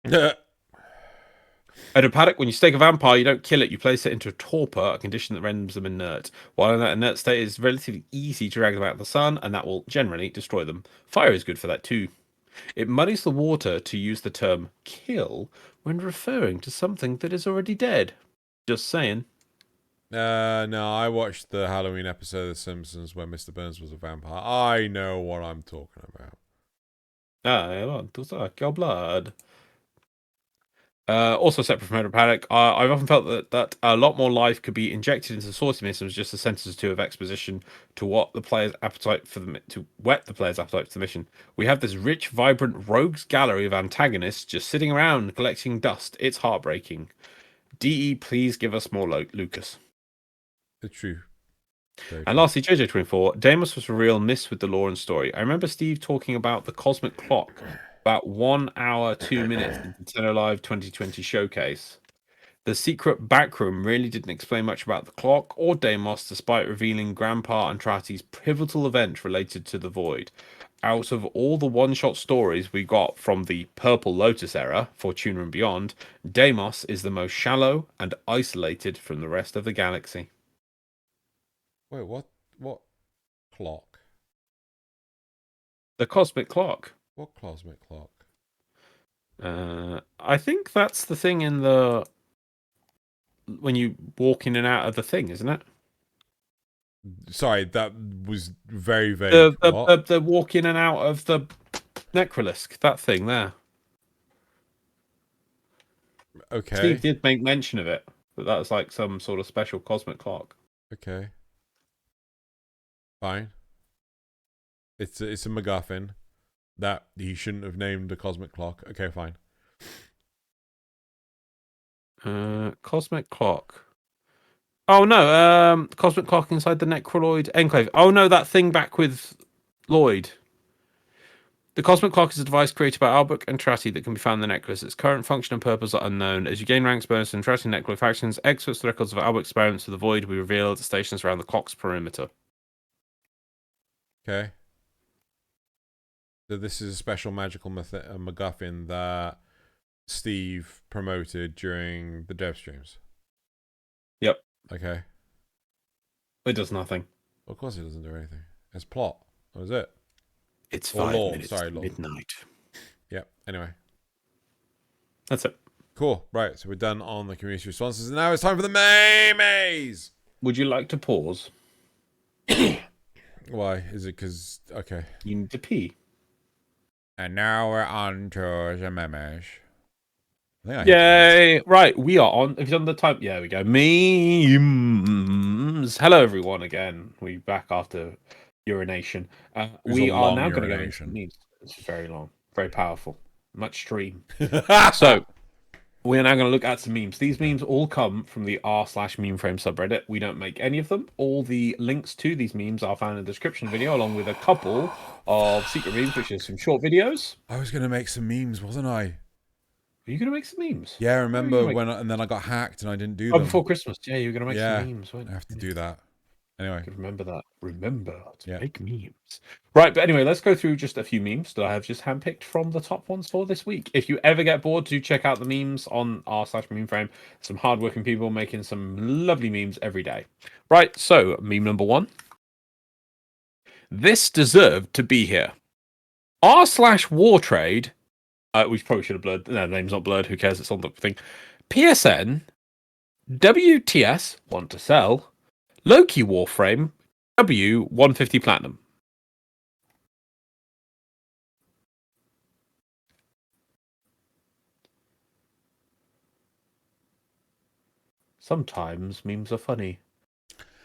At a paddock, when you stake a vampire, you don't kill it, you place it into a torpor, a condition that renders them inert. While in that inert state, it's relatively easy to drag them out of the sun, and that will generally destroy them. Fire is good for that too. It muddies the water to use the term kill when referring to something that is already dead. Just saying. No, I watched the Halloween episode of The Simpsons where Mr. Burns was a vampire. I know what I'm talking about. I want to suck your blood. Also separate from Paddock, I've often felt that a lot more life could be injected into the sourcing missions, just a sentence or two of exposition to whet the player's appetite for the mission. We have this rich, vibrant rogues gallery of antagonists just sitting around collecting dust. It's heartbreaking. DE, please give us more Lucas. It's true. And lastly, JJ24, Deimos was a real miss with the lore and story. I remember Steve talking about the cosmic clock about 1 hour, 2 minutes in the Tenno Live 2020 showcase. The secret backroom really didn't explain much about the clock or Deimos, despite revealing Grandpa Antrati's pivotal event related to the Void. Out of all the one-shot stories we got from the Purple Lotus era, Fortuna and beyond, Deimos is the most shallow and isolated from the rest of the galaxy. Wait, what? What clock? The cosmic clock. What cosmic clock? I think that's the thing in the when you walk in and out of the thing, isn't it? Sorry, that was very vague. The walk in and out of the Necrolisk, that thing there. Okay. Steve did make mention of it, but that was like some sort of special cosmic clock. Okay. Fine. It's a MacGuffin that he shouldn't have named a cosmic clock. Okay, fine. Cosmic clock. Oh no, cosmic clock inside the Necroloid enclave. Oh no, that thing back with Lloyd. The Cosmic Clock is a device created by Albuk and Trati that can be found in the necklace. Its current function and purpose are unknown. As you gain ranks, bonus, and Trati necklace factions, experts records of Albuk experiments with the void will be revealed at stations around the clock's perimeter. Okay. So this is a special magical MacGuffin that Steve promoted during the dev streams. Yep. Okay. It does nothing. Well, of course it doesn't do anything. It's plot. What is it? It's Or 5 lore. minutes Sorry, to lore. midnight. Yep. Anyway. That's it. Cool. Right. So we're done on the community responses. And now it's time for the memes. Would you like to pause? Why? Is it because... Okay. You need to pee. And now we're on to the memes. Yay! Right, we are on. Have you done the time? Yeah, we go. Memes. Hello, everyone. Again, we're back after urination. We are now going to go into memes. It's very long, very powerful, much stream. So we are now going to look at some memes. These memes all come from the r/memeframe subreddit. We don't make any of them. All the links to these memes are found in the description video, along with a couple of secret memes, which is some short videos. I was going to make some memes, wasn't I? Are you going to make some memes? Yeah, I remember when, and then I got hacked and I didn't do them. Before Christmas. Yeah, you were going to make some memes, weren't you? I have to do that. Anyway. Remember that. Remember to make memes. Right, but anyway, let's go through just a few memes that I have just handpicked from the top ones for this week. If you ever get bored, do check out the memes on r/memeframe. Some hardworking people making some lovely memes every day. Right, so meme number 1. This deserved to be here. r/war trade. We probably should have blurred. No, the name's not blurred. Who cares? It's on the thing. PSN. WTS. Want to sell. Loki Warframe. W150 Platinum. Sometimes memes are funny.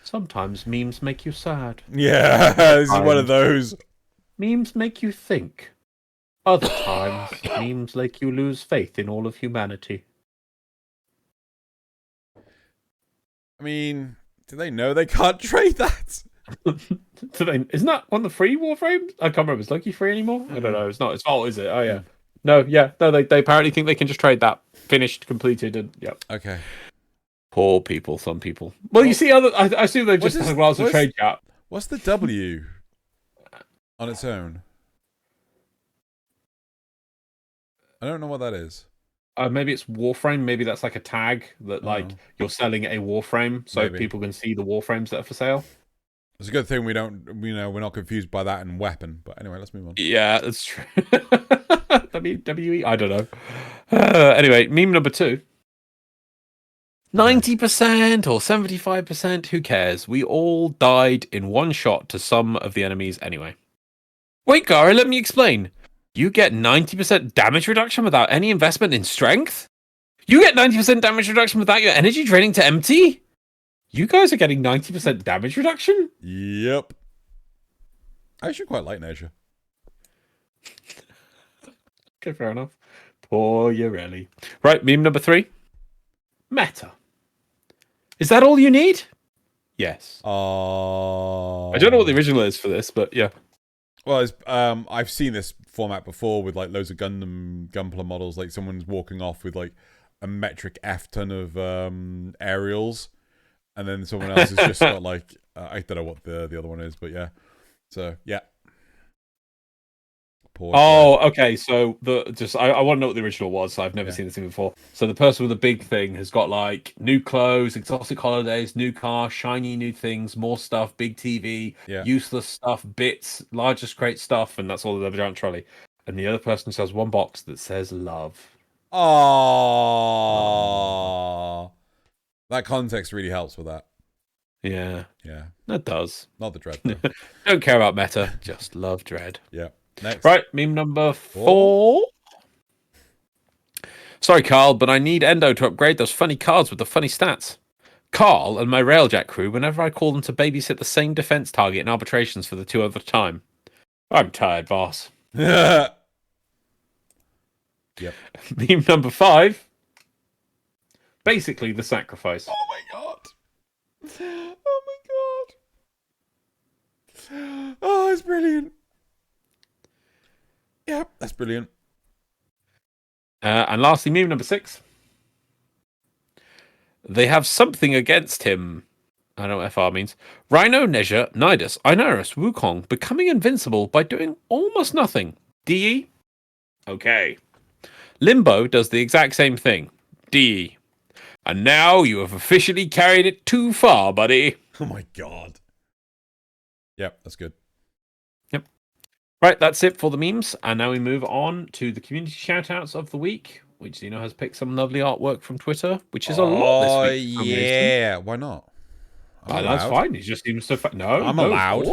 Sometimes memes make you sad. Yeah, this is one of those. Memes make you think. Other times, memes make you lose faith in all of humanity. I mean, do they know they can't trade that? Isn't that on the free Warframe? I can't remember. Is Loki free anymore? I don't know. It's not. It's fault, is it? Oh yeah. No, yeah. No, they apparently think they can just trade that. Finished, completed, and yep. Okay. Poor people, some people. Well, you see, I assume they just have well as a trade gap. What's the W on its own? I don't know what that is. Maybe it's Warframe. Maybe that's like a tag that you're selling a Warframe, so people can see the Warframes that are for sale. It's a good thing we don't, we're not confused by that and weapon. But anyway, let's move on. Yeah, that's true. WWE? I don't know. Anyway, meme number 2. 90% or 75%, who cares? We all died in one shot to some of the enemies anyway. Wait, Gara, let me explain. You get 90% damage reduction without any investment in strength? You get 90% damage reduction without your energy draining to empty? You guys are getting 90% damage reduction? Yep. I actually quite like nature. Okay, fair enough. Poor Urelli. Right, meme number 3. Meta. Is that all you need? Yes. I don't know what the original is for this, but yeah. Well, I've seen this format before with like loads of Gunpla models. Like someone's walking off with like a metric F ton of aerials, and then someone else has just got like I don't know what the other one is, but yeah. So yeah. Okay. So I want to know what the original was. So I've never seen this thing before. So the person with the big thing has got like new clothes, exotic holidays, new car, shiny new things, more stuff, big TV, useless stuff, bits, largest crate stuff, and that's all in the giant trolley. And the other person just has one box that says love. Oh, that context really helps with that. Yeah. Yeah. That does. Not the dread though. Don't care about meta, just love dread. Yeah. Next. Right, meme number 4. Sorry, Carl, but I need Endo to upgrade those funny cards with the funny stats. Carl and my Railjack crew, whenever I call them to babysit the same defense target in arbitrations for the 2nd time. I'm tired, boss. Yep. Meme number 5. Basically, the sacrifice. Oh my god. Oh my god. Oh, it's brilliant. Yeah, that's brilliant. And lastly, meme number 6. They have something against him. I don't know what FR means. Rhino, Nezha, Nidus, Inaris, Wukong becoming invincible by doing almost nothing. DE? Okay. Limbo does the exact same thing. DE. And now you have officially carried it too far, buddy. Oh my god. Yep, that's good. Yep. Right, that's it for the memes. And now we move on to the community shoutouts of the week, which Xeno has picked some lovely artwork from Twitter, which is a lot this week. Yeah, why not? That's fine. He just seems so no, I'm no, allowed.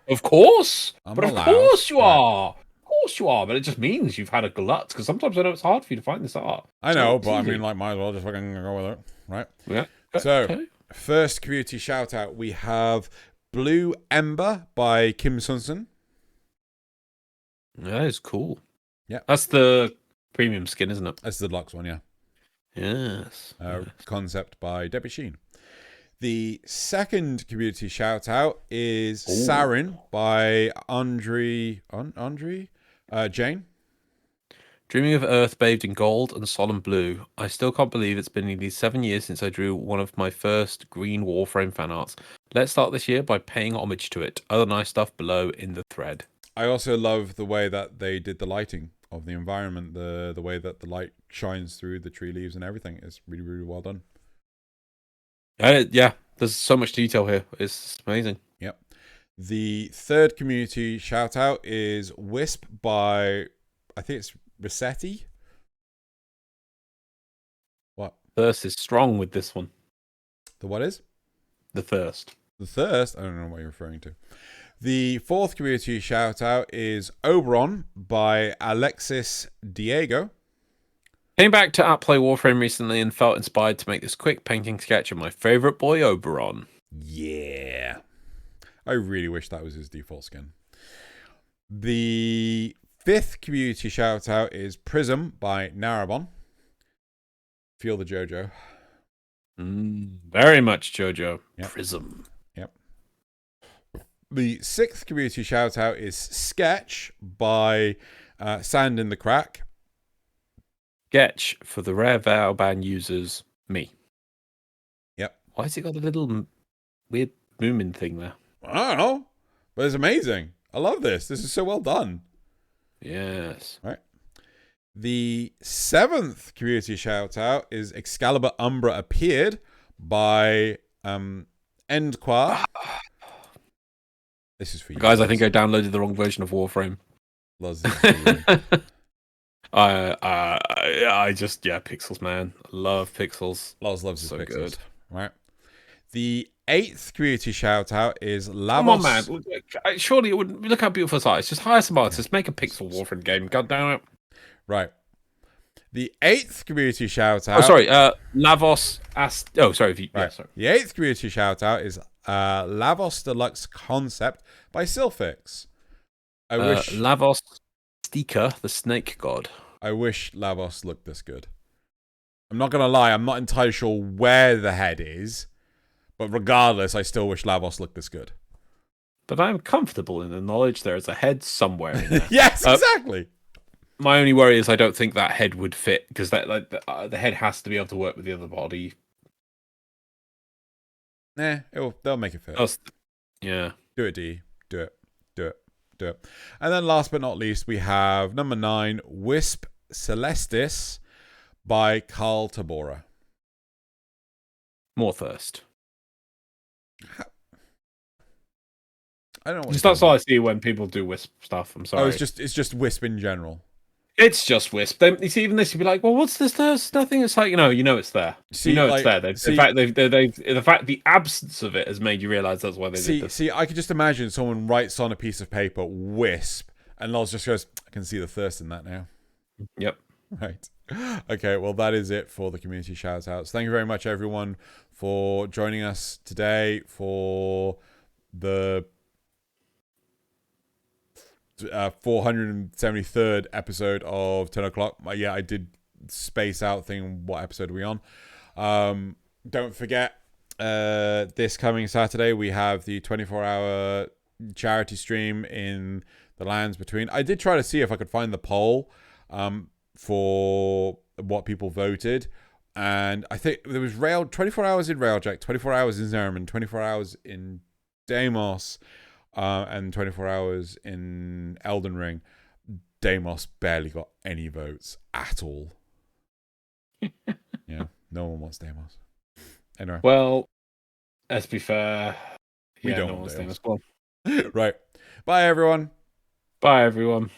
Of course. I'm But allowed. of course you Right. are. Of course you are. But it just means you've had a glut. Because sometimes I know it's hard for you to find this art. I know, but I easy. mean, like, might as well just fucking go with it, right? Yeah. So, Okay. first community shout out, we have Blue Ember by Kim Sunson. That is cool. Yeah. That's the premium skin, isn't it? That's the deluxe one, yeah. Yes. Concept by Debbie Sheen. The second community shout out is Sarin by Andre Jane. Dreaming of Earth bathed in gold and solemn blue. I still can't believe it's been nearly 7 years since I drew one of my first green Warframe fan arts. Let's start this year by paying homage to it. Other nice stuff below in the thread. I also love the way that they did the lighting of the environment, the way that the light shines through the tree leaves and everything. It's really, really well done. Yeah, there's so much detail here. It's amazing. Yep. The third community shout out is Wisp by, I think it's Rossetti. What? Thirst is strong with this one. The what is? The thirst. The thirst? I don't know what you're referring to. The fourth community shout out is Oberon by Alexis Diego. Came back to Play Warframe recently and felt inspired to make this quick painting sketch of my favourite boy, Oberon. Yeah. I really wish that was his default skin. The fifth community shout out is Prism by Narabon. Feel the JoJo. Very much JoJo. Yep. Prism. Yep. The sixth community shout out is Sketch by Sand in the Crack. Sketch for the rare Valban users, me. Yep. Why has it got a little weird Moomin thing there? I don't know, but it's amazing. I love this. This is so well done. Yes. Right. The seventh community shout out is Excalibur Umbra Appeared by Endqua. This is for you. Guys, I think I downloaded the wrong version of Warframe. Loz, this is for you. I just, pixels, man. I love pixels. Loz loves his So pixels. good. Right. The eighth community shout out is Lavos. Come on, man. Surely it wouldn't. Look how beautiful this art is. Just hire some artists. Make a pixel Warframe game. God damn it. Right. The eighth community shout out. Oh, sorry. Lavos asked. Oh, sorry. Right. Yeah, sorry. The eighth community shout out is Lavos Deluxe Concept by Silfix. I wish Lavos Stika, the snake god. I wish Lavos looked this good. I'm not gonna lie, I'm not entirely sure where the head is, but regardless, I still wish Lavos looked this good. But I'm comfortable in the knowledge there is a head somewhere in there. Yes, exactly. My only worry is I don't think that head would fit because that the head has to be able to work with the other body. Nah, they'll make it fit. Yeah. Do it, D. Do it. Do it. Do it. And then last but not least, we have number 9, Wisp Celestis by Carl Tabora. More thirst. I don't know what That's all I see when people do Wisp stuff. I'm sorry. Oh, it's just Wisp in general. It's just Wisp. You see, even this, you'd be like, "Well, what's this? There's nothing." It's like you know it's there. See, you know like, it's there. In fact, the fact the absence of it has made you realize that's why they did this. See, I could just imagine someone writes on a piece of paper Wisp, and Loz just goes, "I can see the thirst in that now." Yep. Right. Okay, well, that is it for the community shout-outs. Thank you very much, everyone, for joining us today for the 473rd episode of 10 o'clock. Yeah, I did space out thing. What episode are we on? Don't forget, this coming Saturday, we have the 24-hour charity stream in the lands between. I did try to see if I could find the poll for what people voted. And I think there was 24 hours in Railjack, 24 hours in Zeraman, 24 hours in Deimos, and 24 hours in Elden Ring. Deimos barely got any votes at all. Yeah, no one wants Deimos. Anyway. Well, let's be fair. We don't no want one's Deimos. Deimos. Well, Right. Bye, everyone. bye, everyone.